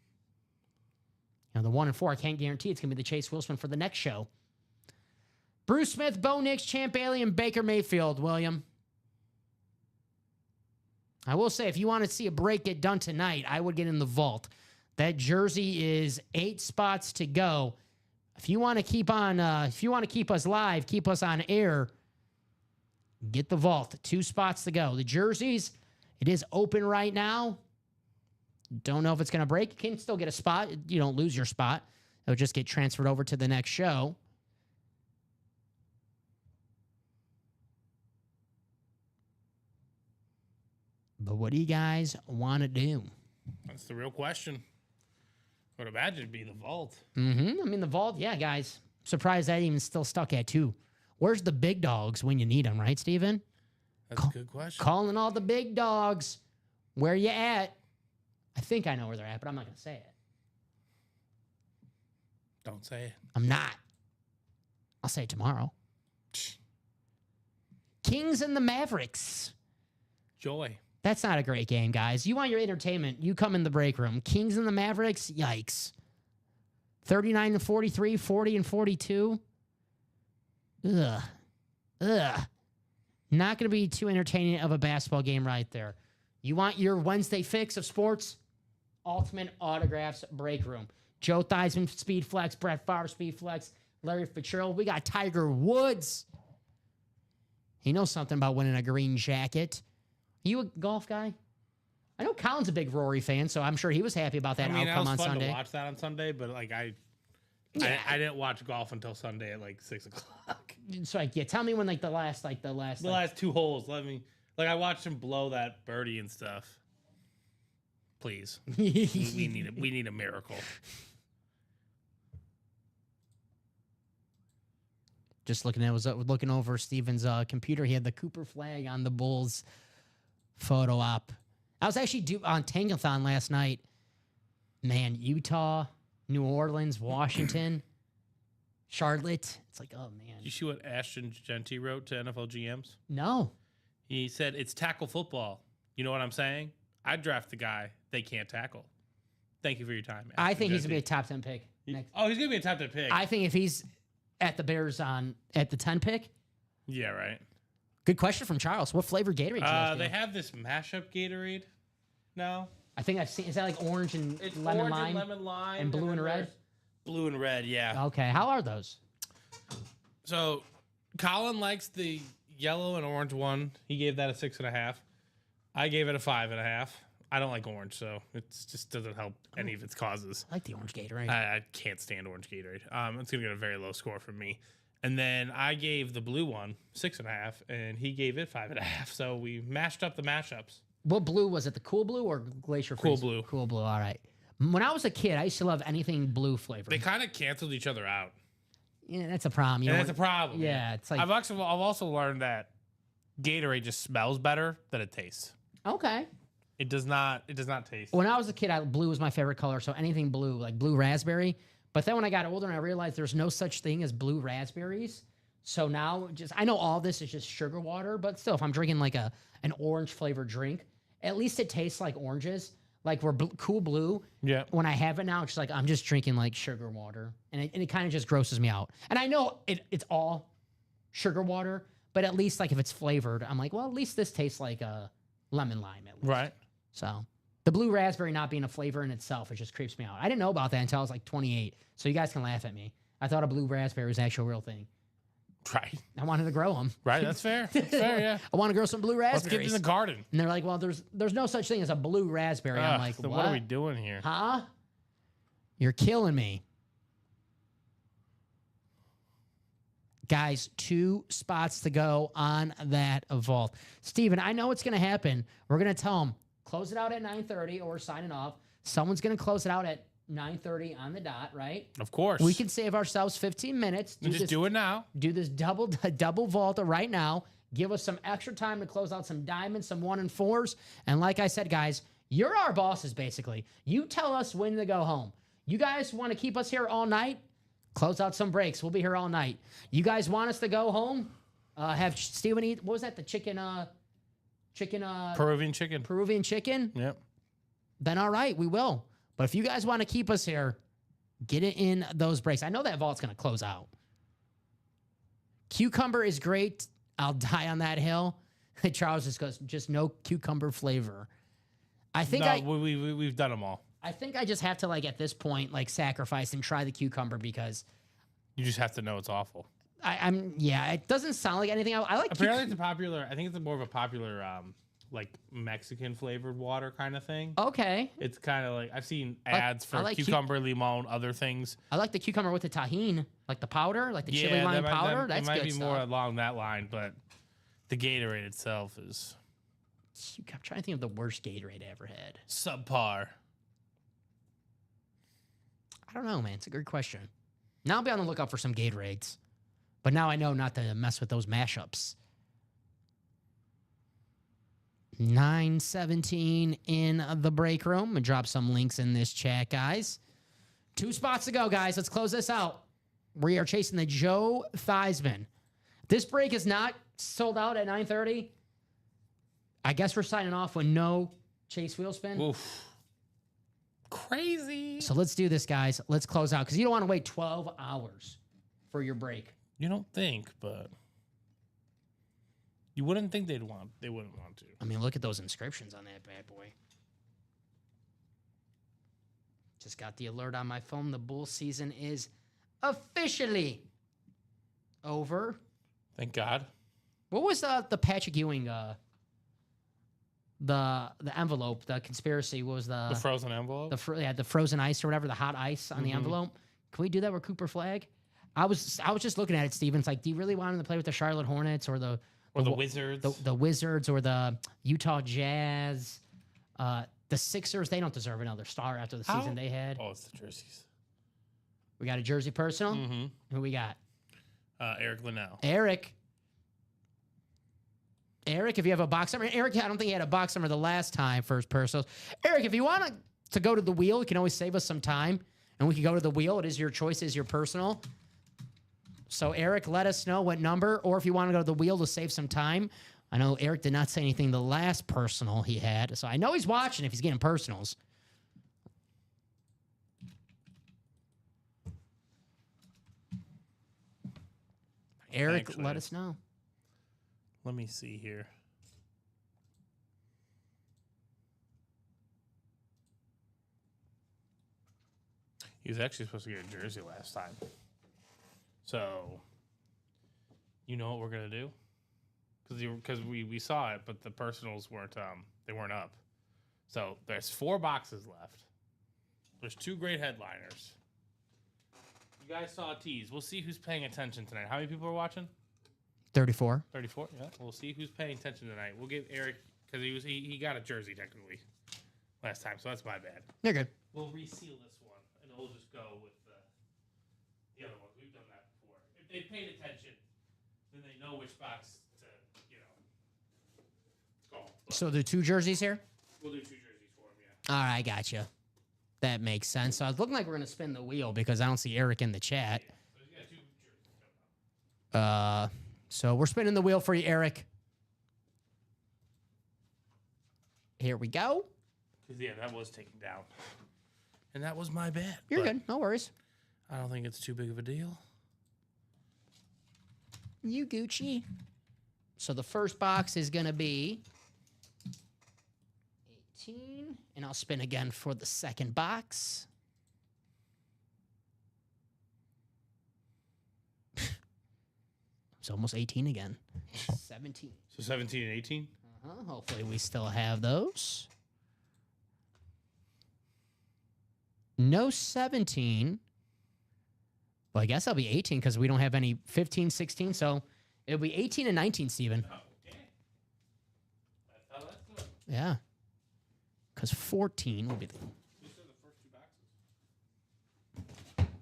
the 1 and 4, I can't guarantee it's going to be the Chase wheel spin for the next show. Bruce Smith, Bo Nix, Champ Bailey, and Baker Mayfield, William. I will say, if you want to see a break get done tonight, I would get in the vault. That jersey is 8 spots to go. If you want to keep us live, keep us on air, get the vault. 2 spots to go. The jerseys, it is open right now. Don't know if it's going to break. You can still get a spot. You don't lose your spot. It'll just get transferred over to the next show. But what do you guys want to do? That's the real question. I would imagine it'd be the vault. Mm-hmm. I mean, the vault, yeah, guys. Surprised that even still stuck at 2. Where's the big dogs when you need them, right, Steven? That's a good question. Calling all the big dogs. Where you at? I think I know where they're at, but I'm not going to say it. Don't say it. I'm not. I'll say it tomorrow. Kings and the Mavericks. Joy. That's not a great game, guys. You want your entertainment, you come in the break room. Kings and the Mavericks, yikes. 39-43, 40-42. Ugh. Not going to be too entertaining of a basketball game right there. You want your Wednesday fix of sports? Ultimate Autographs break room. Joe Theismann, Speed Flex. Brett Favre, Speed Flex. Larry Fitzgerald. We got Tiger Woods. He knows something about winning a green jacket. Are you a golf guy? I know Colin's a big Rory fan, so I'm sure he was happy about that outcome on Sunday. It was fun to watch that on Sunday, but I didn't watch golf until Sunday at 6 o'clock. So tell me when the last 2 holes. I watched him blow that birdie and stuff. Please, we need a miracle. Just looking over Steven's computer, he had the Cooper flag on the Bulls photo op. I was actually on Tankathon last night. Man, Utah, New Orleans, Washington, Charlotte. It's oh, man. You see what Ashton Genty wrote to NFL GMs? No. He said, it's tackle football. You know what I'm saying? I'd draft the guy they can't tackle. Thank you for your time, Ashton I think he's Genty. going to be a top 10 pick. Next. Oh, he's going to be a top 10 pick. I think if he's at the Bears at the 10 pick. Yeah, right. Good question from Charles. What flavor Gatorade do you guys They have this mashup Gatorade now. I think I've seen. Is that orange and lemon lime? And blue and red? Blue and red, yeah. Okay. How are those? So, Colin likes the yellow and orange one. He gave that a 6.5. I gave it a 5.5. I don't like orange, so it just doesn't help any of its causes. I like the orange Gatorade. I can't stand orange Gatorade. It's going to get a very low score from me. And then I gave the blue one 6.5, and he gave it 5.5. So we mashed up the mashups. What blue was it? The Cool Blue or Glacier Freeze? Cool Blue. Cool Blue. All right. When I was a kid, I used to love anything blue flavored. They kind of canceled each other out. Yeah, that's a problem. That's a problem. Yeah, it's I've also learned that Gatorade just smells better than it tastes. Okay. It does not taste. When I was a kid, blue was my favorite color. So anything blue, like blue raspberry. But then when I got older and I realized there's no such thing as blue raspberries. So now, I know all this is just sugar water, but still, if I'm drinking like an orange flavored drink, at least it tastes like oranges. Like we're Cool Blue. Yeah. When I have it now, it's just like I'm just drinking like sugar water, and it kind of just grosses me out. And I know it's all sugar water, but at least like if it's flavored, I'm like, well, at least this tastes like a lemon lime at least. Right. So the blue raspberry not being a flavor in itself, it just creeps me out. I didn't know about that until I was like 28. So you guys can laugh at me. I thought a blue raspberry was actually a real thing. Right. I wanted to grow them. Right. That's fair. That's fair. Yeah. I want to grow some blue Let's raspberries. get in the garden. And they're like, well, there's no such thing as a blue raspberry. I'm like, so what? what are we doing here? Huh? You're killing me. Guys, 2 spots to go on that vault. Steven, I know what's going to happen. We're going to tell them, close it out at 9:30 or we're signing off. Someone's going to close it out at 9:30 on the dot, right? Of course. We can save ourselves 15 minutes. do it now. Do this double vault right now. Give us some extra time to close out some diamonds, some 1 and 4s. And like I said, guys, you're our bosses, basically. You tell us when to go home. You guys want to keep us here all night? Close out some breaks. We'll be here all night. You guys want us to go home? Have Steven eat, what was that? The chicken, Peruvian chicken. Peruvian chicken? Yep. Then all right, we will. But if you guys want to keep us here, get it in those breaks. I know that vault's going to close out. Cucumber is great. I'll die on that hill. Charles just goes, just no cucumber flavor. I think we've done them all. I think I just have to, like, at this point, like, sacrifice and try the cucumber because You just have to know it's awful. it doesn't sound like anything. I like Apparently, it's a popular. I think it's more of a popular, like Mexican flavored water kind of thing. Okay. It's kind of like I've seen ads for like cucumber, limon, other things. I like the cucumber with the tahini, like the powder, like the chili lime powder. That's might good be stuff. more along that line, but the Gatorade itself is I'm trying to think of the worst Gatorade I ever had. subpar. I don't know, man. It's a good question. Now I'll be on the lookout for some Gatorades. But now I know not to mess with those mashups. 9:17 in the break room. I'm going to drop some links in this chat, guys. 2 spots to go, guys. Let's close this out. We are chasing the Joe Theismann. This break is not sold out at 9:30. I guess we're signing off with no Chase wheel spin. Oof. Crazy. So let's do this, guys. Let's close out because you don't want to wait 12 hours for your break. You don't think, but you wouldn't think they wouldn't want to. I mean, look at those inscriptions on that bad boy. Just got the alert on my phone. The bull season is officially over. Thank God. What was the Patrick Ewing the envelope, the conspiracy? What was the frozen envelope? the frozen ice or whatever, the hot ice on the envelope? Can we do that with Cooper Flag? I was just looking at it, Steven. It's like, do you really want him to play with the Charlotte Hornets or the Wizards? the Wizards or the Utah Jazz? The Sixers, they don't deserve another star after the season they had. Oh, it's the jerseys. We got a jersey personal. Who we got? Eric Linnell. Eric, if you have a box number. Eric, I don't think he had a box number the last time for his personals. Eric, if you want to go to the wheel, you can always save us some time, and we can go to the wheel. It is your choice, it is your personal. So, Eric, let us know what number, or if you want to go to the wheel to save some time. I know Eric did not say anything the last personal he had, so I know he's watching if he's getting personals. Eric, Actually, let us know. Let me see here. He was actually supposed to get a jersey last time. So, you know what we're gonna do? Because we saw it, but the personals weren't they weren't up. So there's 4 boxes left. There's 2 great headliners. You guys saw a tease. We'll see who's paying attention tonight. How many people are watching? 34. 34. Yeah. We'll see who's paying attention tonight. We'll give Eric because he got a jersey technically last time, so that's my bad. You're good. We'll reseal this one, and we'll just go with the other ones. We've done that before. If they paid attention, then they know which box to, call. But So the 2 jerseys here? we'll do 2 jerseys for him, yeah. All right, gotcha. That makes sense. So I was looking like we're going to spin the wheel because I don't see Eric in the chat. So he's got 2 jerseys coming So we're spinning the wheel for you, Eric. Here we go. Because, yeah, that was taken down. And that was my bad. You're but good. No worries. I don't think it's too big of a deal. You Gucci. So the first box is going to be 18. And I'll spin again for the second box. It's almost 18 again. 17. So 17 and 18? Hopefully we still have those. No 17. Well, I guess I'll be 18 because we don't have any 15, 16. So it'll be 18 and 19, Steven. Oh, okay. That's how that's done. Yeah. Because 14 will be the... These are the first 2 boxes.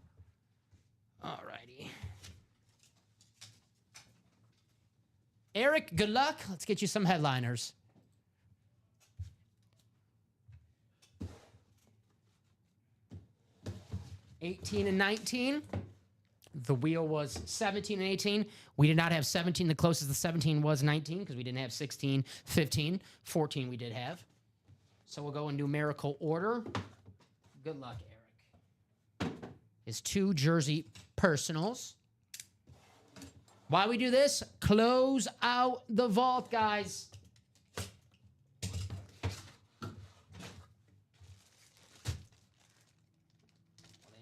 Alrighty. Eric, good luck. Let's get you some headliners. $18 and 19. The wheel was 17 and 18. We did not have 17. The closest to 17 was 19 because we didn't have 16, 15. 14 we did have. So we'll go in numerical order. Good luck, Eric. His 2 jersey personals. Why we do this? Close out the vault, guys.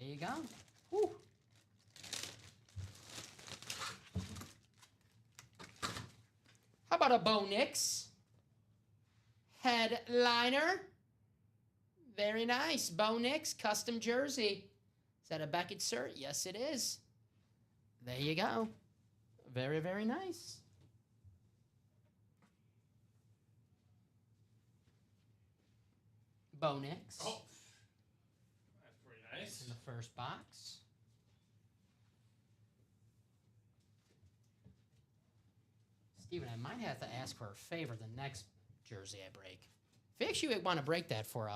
There you go. Woo. How about a Bo Nix headliner? Very nice. Bo Nix custom jersey. Is that a Beckett cert? Yes, it is. There you go. Very, very nice. Bo Nix. Oh. That's pretty nice. In the first box. Steven, I might have to ask for a favor the next jersey I break. If you actually want to break that for,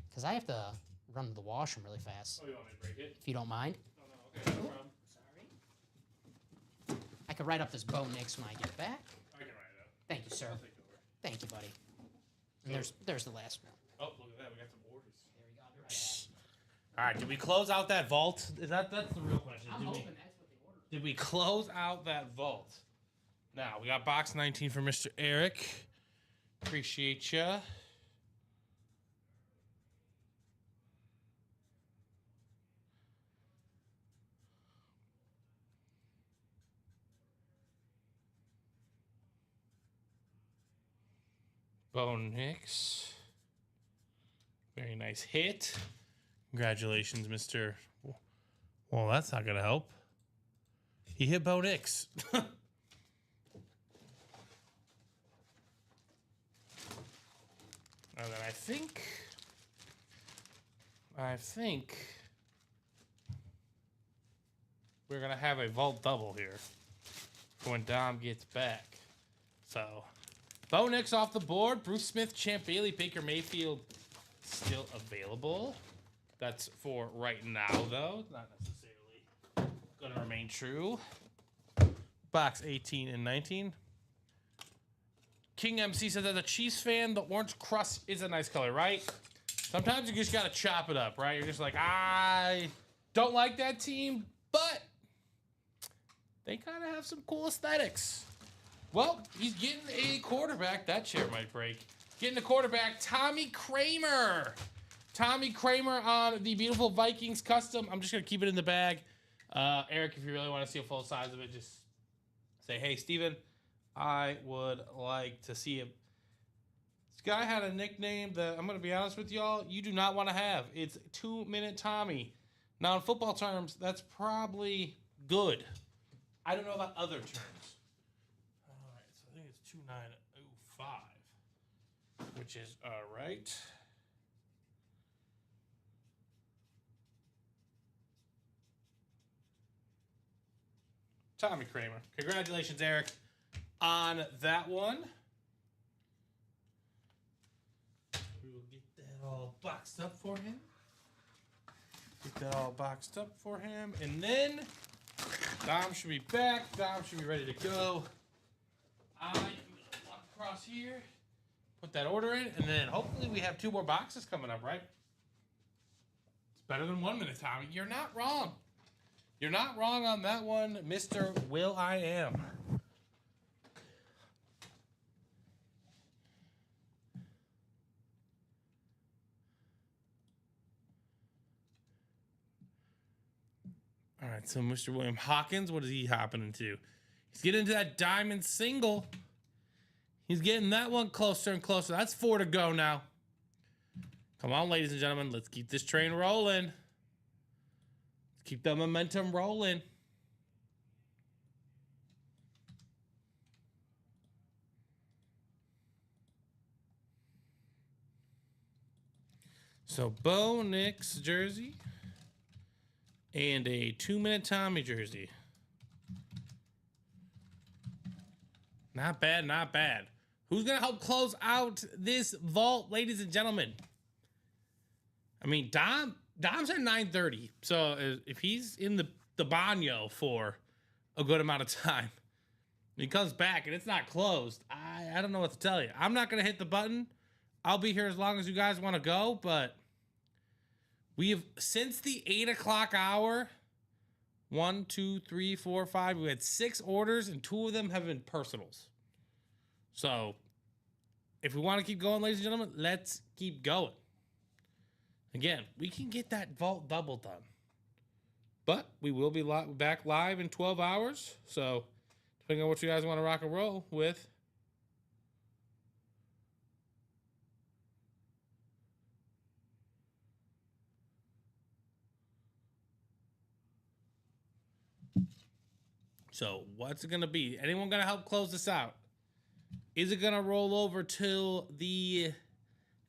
because I have to run to the washroom really fast. Oh, you want me to break it? If you don't mind. Oh, no. Okay, no problem. Sorry. I could write up this Bo Nix when I get back. I can write it up. Thank you, sir. I'll take it over. Thank you, buddy. And there's the last one. Oh, look at that. We got some orders. There we go. I'll be right back. All right, did we close out that vault? That's the real question. I'm Did hoping we, that's what they ordered. did we close out that vault? Now, we got box 19 for Mr. Eric. Appreciate ya. Bo Nix. Very nice hit. Congratulations, Mr. Well, that's not going to help. He hit Bo Nix. And then I think we're going to have a vault double here for when Dom gets back. So, Bo Nix off the board. Bruce Smith, Champ Bailey, Baker Mayfield still available. That's for right now, though. Not necessarily going to remain true. Box 18 and 19. King MC says, as a Chiefs fan, the orange crust is a nice color, right? Sometimes you just got to chop it up, right? You're just like, I don't like that team, but they kind of have some cool aesthetics. Well, he's getting a quarterback. That chair might break. Getting a quarterback, Tommy Kramer. Tommy Kramer on the beautiful Vikings custom. I'm just going to keep it in the bag. Eric, if you really want to see a full size of it, just say, hey, Steven, I would like to see it. This guy had a nickname that, I'm going to be honest with y'all, you do not want to have. It's 2-Minute Tommy. Now, in football terms, that's probably good. I don't know about other terms. All right, so I think it's 2905, which is all right. Tommy Kramer. Congratulations, Eric, on that one. We will get that all boxed up for him. And then Dom should be back. Dom should be ready to go. I'm gonna walk across here, put that order in, and then hopefully we have 2 more boxes coming up, right? It's better than 1 minute, Tommy. You're not wrong. You're not wrong on that one, Mr. Will I Am. All right, so Mr. William Hawkins, what is he hopping into? He's getting into that diamond single. He's getting that one closer and closer. That's 4 to go now. Come on, ladies and gentlemen. Let's keep this train rolling. Let's keep the momentum rolling. So, Bo Nix jersey. And a 2-minute Tommy jersey. Not bad, not bad. Who's going to help close out this vault, ladies and gentlemen? I mean, Dom's at 9:30. So if he's in the banyo for a good amount of time, he comes back and it's not closed, I don't know what to tell you. I'm not going to hit the button. I'll be here as long as you guys want to go, but we have, since the 8 o'clock hour, 1, 2, 3, 4, 5, we had 6 orders and 2 of them have been personals. So if we want to keep going, ladies and gentlemen, let's keep going. Again, we can get that vault double done. But we will be back live in 12 hours. So depending on what you guys want to rock and roll with. So what's it going to be? Anyone going to help close this out? Is it going to roll over till the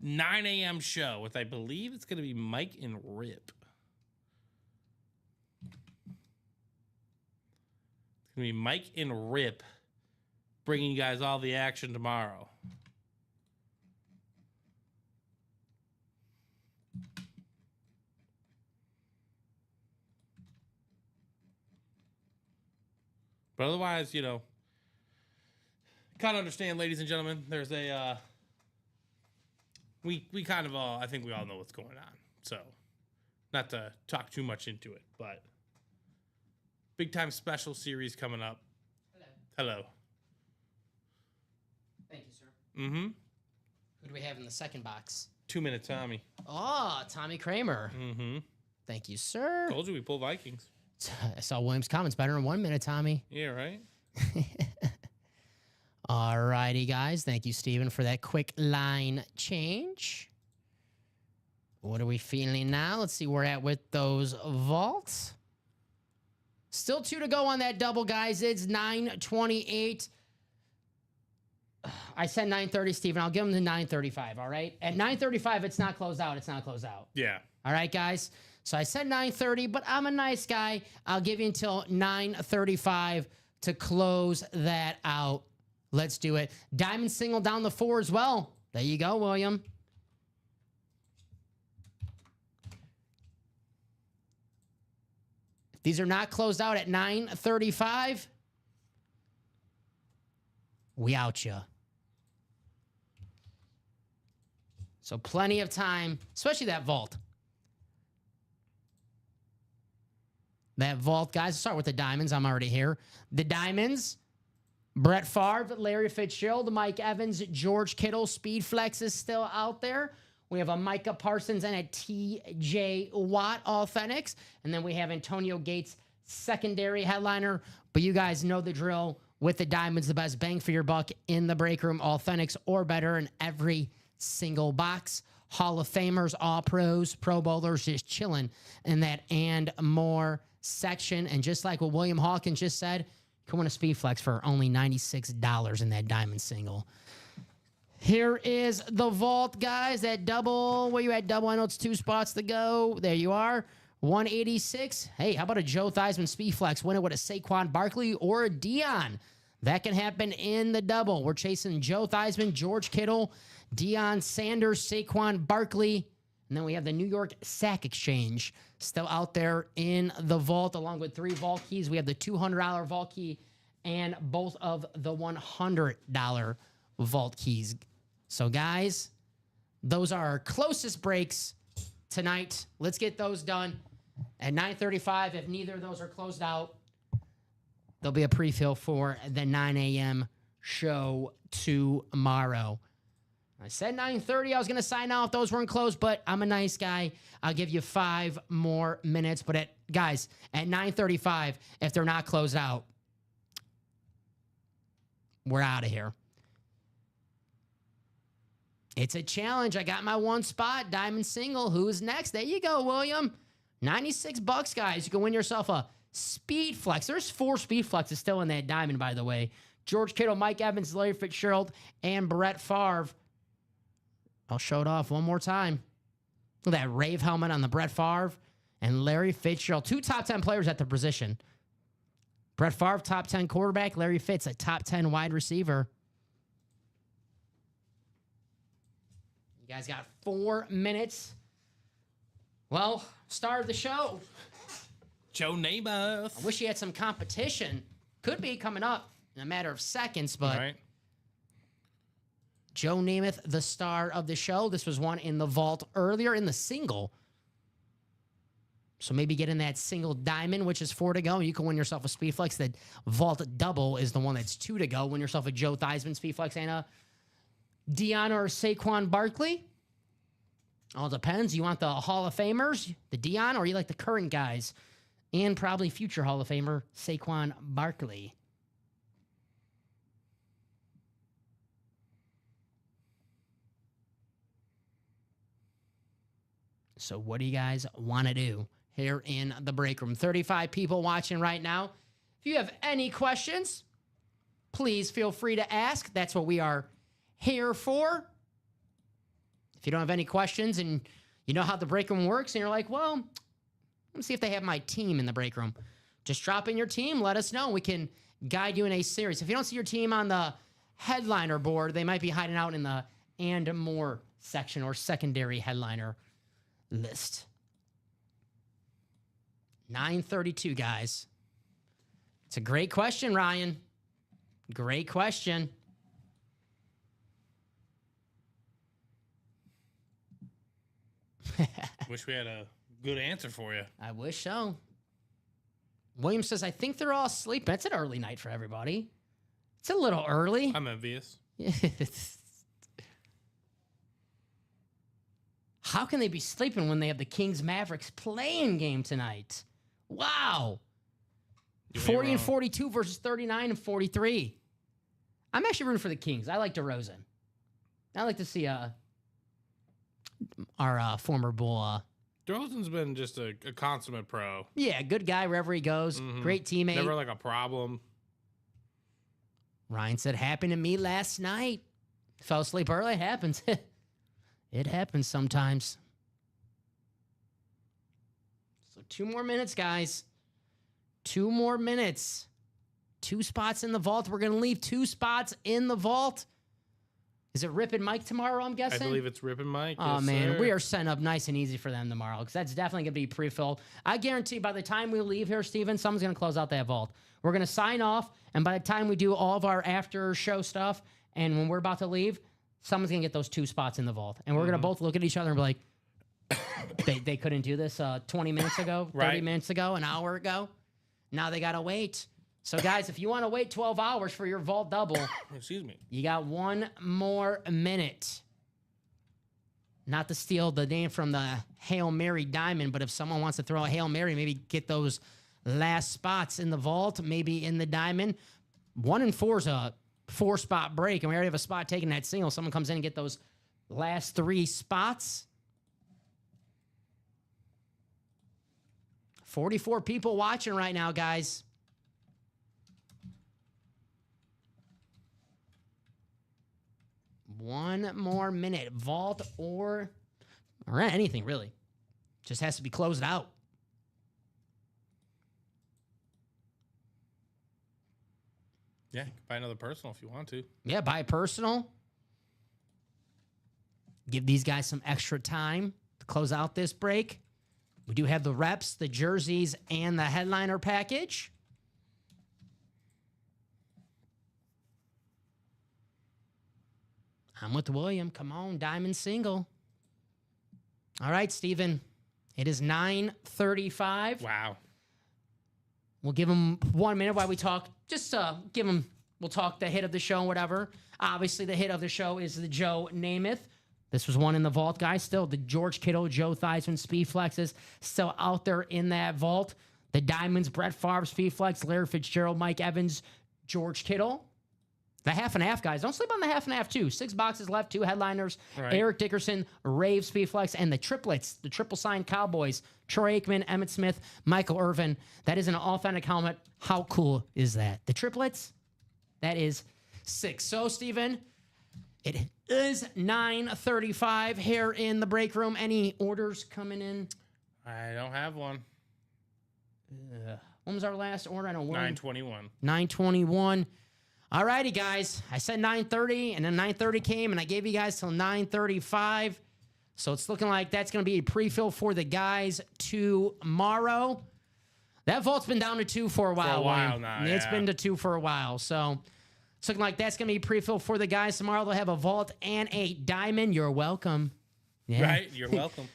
9 a.m. show with, I believe it's going to be Mike and Rip. It's going to be Mike and Rip bringing you guys all the action tomorrow. But otherwise, you know, kind of understand, ladies and gentlemen, there's a, we kind of all, I think we all know what's going on. So, not to talk too much into it, but big time special series coming up. Hello. Thank you, sir. Mm-hmm. Who do we have in the second box? 2-minute Tommy. Oh, Tommy Kramer. Mm-hmm. Thank you, sir. Told you we pull Vikings. I saw Williams' comments. Better in 1 minute, Tommy. Yeah, right? All righty, guys. Thank you, Steven, for that quick line change. What are we feeling now? Let's see where we're at with those vaults. Still 2 to go on that double, guys. It's 9:28. I said 9:30, Steven. I'll give him the 9:35, all right? At 9:35, it's not closed out. It's not closed out. Yeah. All right, guys? So I said 9:30, but I'm a nice guy. I'll give you until 9:35 to close that out. Let's do it. Diamond single down the 4 as well. There you go, William. If these are not closed out at 9:35, we out ya. So plenty of time, especially that vault. That vault, guys. Let's start with the diamonds. I'm already here. The diamonds. Brett Favre, Larry Fitzgerald, Mike Evans, George Kittle. Speed Flex is still out there. We have a Micah Parsons and a TJ Watt Authentics. And then we have Antonio Gates, secondary headliner. But you guys know the drill. With the diamonds, the best bang for your buck in the break room. Authentics or better in every single box. Hall of Famers, All Pros, Pro Bowlers just chilling in that and more section. And just like what William Hawkins just said, you can win a Speed Flex for only $96 in that diamond single. Here is the vault, guys. That double, where you at, double? I know it's 2 spots to go. There you are. 186. Hey, how about a Joe Theismann Speed Flex? Win it with a Saquon Barkley or a Dion. That can happen in the double. We're chasing Joe Theismann, George Kittle, Deion Sanders, Saquon Barkley, And then we have the New York Sack Exchange still out there in the vault, along with 3 vault keys. We have the $200 vault key and both of the $100 vault keys. So, guys, those are our closest breaks tonight. Let's get those done at 9:35. If neither of those are closed out, there'll be a pre-fill for the 9 a.m. show tomorrow. I said 9:30. I was going to sign out if those weren't closed, but I'm a nice guy. I'll give you 5 more minutes. But guys, at 9:35, if they're not closed out, we're out of here. It's a challenge. I got my one spot, Diamond Single. Who's next? There you go, William. $96, guys. You can win yourself a Speed Flex. There's 4 Speed Flexes still in that diamond, by the way. George Kittle, Mike Evans, Larry Fitzgerald, and Brett Favre. I'll show it off one more time. Look at that Rave helmet on the Brett Favre and Larry Fitzgerald. 2 top 10 players at the position. Brett Favre, top 10 quarterback. Larry Fitz, a top 10 wide receiver. You guys got 4 minutes. Well, star of the show. Joe Namath. I wish he had some competition. Could be coming up in a matter of seconds, but All right. Joe Namath, the star of the show. This was one in the vault earlier in the single. So maybe get in that single diamond, which is 4 to go. You can win yourself a Speed Flex. The vault double is the one that's 2 to go. Win yourself a Joe Theismann Speed Flex and a Deion or Saquon Barkley. All depends. You want the Hall of Famers, the Deion, or you like the current guys? And probably future Hall of Famer, Saquon Barkley. So what do you guys want to do here in the break room? 35 people watching right now. If you have any questions, please feel free to ask. That's what we are here for. If you don't have any questions and you know how the break room works and you're like, well, let me see if they have my team in the break room. Just drop in your team. Let us know. We can guide you in a series. If you don't see your team on the headliner board, they might be hiding out in the and more section or secondary headliner list. 9:32, guys. It's a great question, Ryan. Great question. Wish we had a good answer for you. I wish so. William says, I think they're all asleep. It's an early night for everybody. It's a little early. I'm envious. How can they be sleeping when they have the Kings Mavericks playing game tonight? Wow. 40 and 42 versus 39 and 43. I'm actually rooting for the Kings. I like DeRozan. I like to see our former Bull. DeRozan's been just a consummate pro. Yeah, good guy wherever he goes. Mhm. Great teammate. Never like a problem. Ryan said, happened to me last night. Fell asleep early. It happens. It happens sometimes. So 2 more minutes, guys. 2 more minutes. 2 spots in the vault. We're going to leave 2 spots in the vault. Is it Rip and Mike tomorrow, I'm guessing? I believe it's Rip and Mike. Oh, Yes, man. sir. We are setting up nice and easy for them tomorrow because that's definitely going to be pre-filled. I guarantee by the time we leave here, Steven, someone's going to close out that vault. We're going to sign off, and by the time we do all of our after-show stuff, and when we're about to leave, someone's going to get those 2 spots in the vault. And we're going to both look at each other and be like, they couldn't do this 20 minutes ago, 30 Right. minutes ago, an hour ago. Now they got to wait. So, guys, if you want to wait 12 hours for your vault double, Excuse me. you got 1 more minute. Not to steal the name from the Hail Mary Diamond, but if someone wants to throw a Hail Mary, maybe get those last spots in the vault, maybe in the diamond. 1 and 4 is a 4-spot break, and we already have a spot taking that single. Someone comes in and get those last 3 spots. 44 people watching right now, guys. One more minute. Vault or anything, really. Just has to be closed out. Yeah, you can buy another personal if you want to. Yeah, buy a personal. Give these guys some extra time. To close out this break, we do have the reps, the jerseys, and the headliner package. I'm with William. Come on, diamond single. All right, Steven. It is 9:35. Wow. We'll give him 1 minute while we talk. Just give him, we'll talk the hit of the show and whatever. Obviously, the hit of the show is the Joe Namath. This was one in the vault, guys. Still, the George Kittle, Joe Theismann Speed Flexes still out there in that vault. The Diamonds, Brett Favre Speed Flex, Larry Fitzgerald, Mike Evans, George Kittle. The half and half, guys. Don't sleep on the half and half, too. 6 boxes left, 2 headliners. Right. Eric Dickerson, Rave Speedflex, and the triplets, the triple sign Cowboys, Troy Aikman, Emmett Smith, Michael Irvin. That is an authentic helmet. How cool is that? The triplets, that is 6. So, Steven, it is 9:35 here in the break room. Any orders coming in? I don't have one. When was our last order? I don't know. 921. 9:21. All righty, guys. I said 9:30, and then 9:30 came, and I gave you guys till 9:35. So it's looking like that's going to be a pre-fill for the guys tomorrow. That vault's been down to 2 for a while. Wayne. Now, It's yeah. been to 2 for a while. So it's looking like that's going to be pre-fill for the guys tomorrow. They'll have a vault and a diamond. You're welcome. Yeah. Right? You're welcome.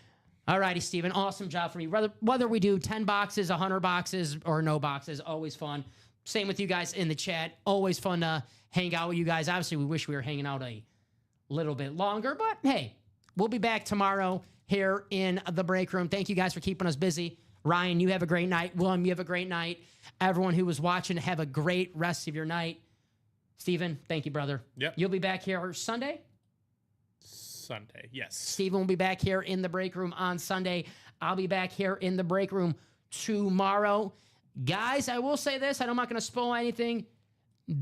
All righty, Steven. Awesome job for me. Whether we do 10 boxes, 100 boxes, or no boxes, always fun. Same with you guys in the chat. Always fun to hang out with you guys. Obviously, we wish we were hanging out a little bit longer, but hey, we'll be back tomorrow here in the break room. Thank you guys for keeping us busy. Ryan, you have a great night. Willem, you have a great night. Everyone who was watching, have a great rest of your night. Steven, thank you, brother. Yep. You'll be back here Sunday? Sunday, yes. Steven will be back here in the break room on Sunday. I'll be back here in the break room tomorrow. Guys, I will say this. I'm not going to spoil anything.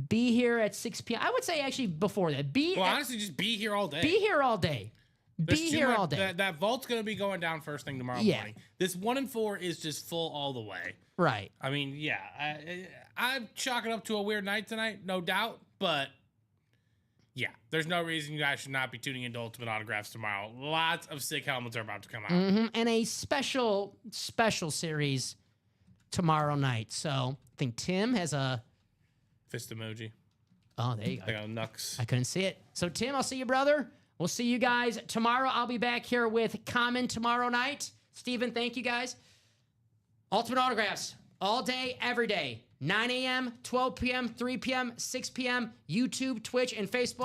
Be here at 6 p.m. I would say actually before that. Honestly, just be here all day. Be here all day. There's Be too here much- all day. That vault's going to be going down first thing tomorrow Yeah. morning. This 1 and 4 is just full all the way. Right. I mean, yeah, I'm chalking up to a weird night tonight, no doubt. But yeah, there's no reason you guys should not be tuning into Ultimate Autographs tomorrow. Lots of sick helmets are about to come out. And a special series tomorrow night. So I think Tim has a. Fist emoji. Oh, there you go. I got a Nux. I couldn't see it. So, Tim, I'll see you, brother. We'll see you guys tomorrow. I'll be back here with Common tomorrow night. Steven, thank you guys. Ultimate Autographs all day, every day. 9 a.m., 12 p.m., 3 p.m., 6 p.m., YouTube, Twitch, and Facebook.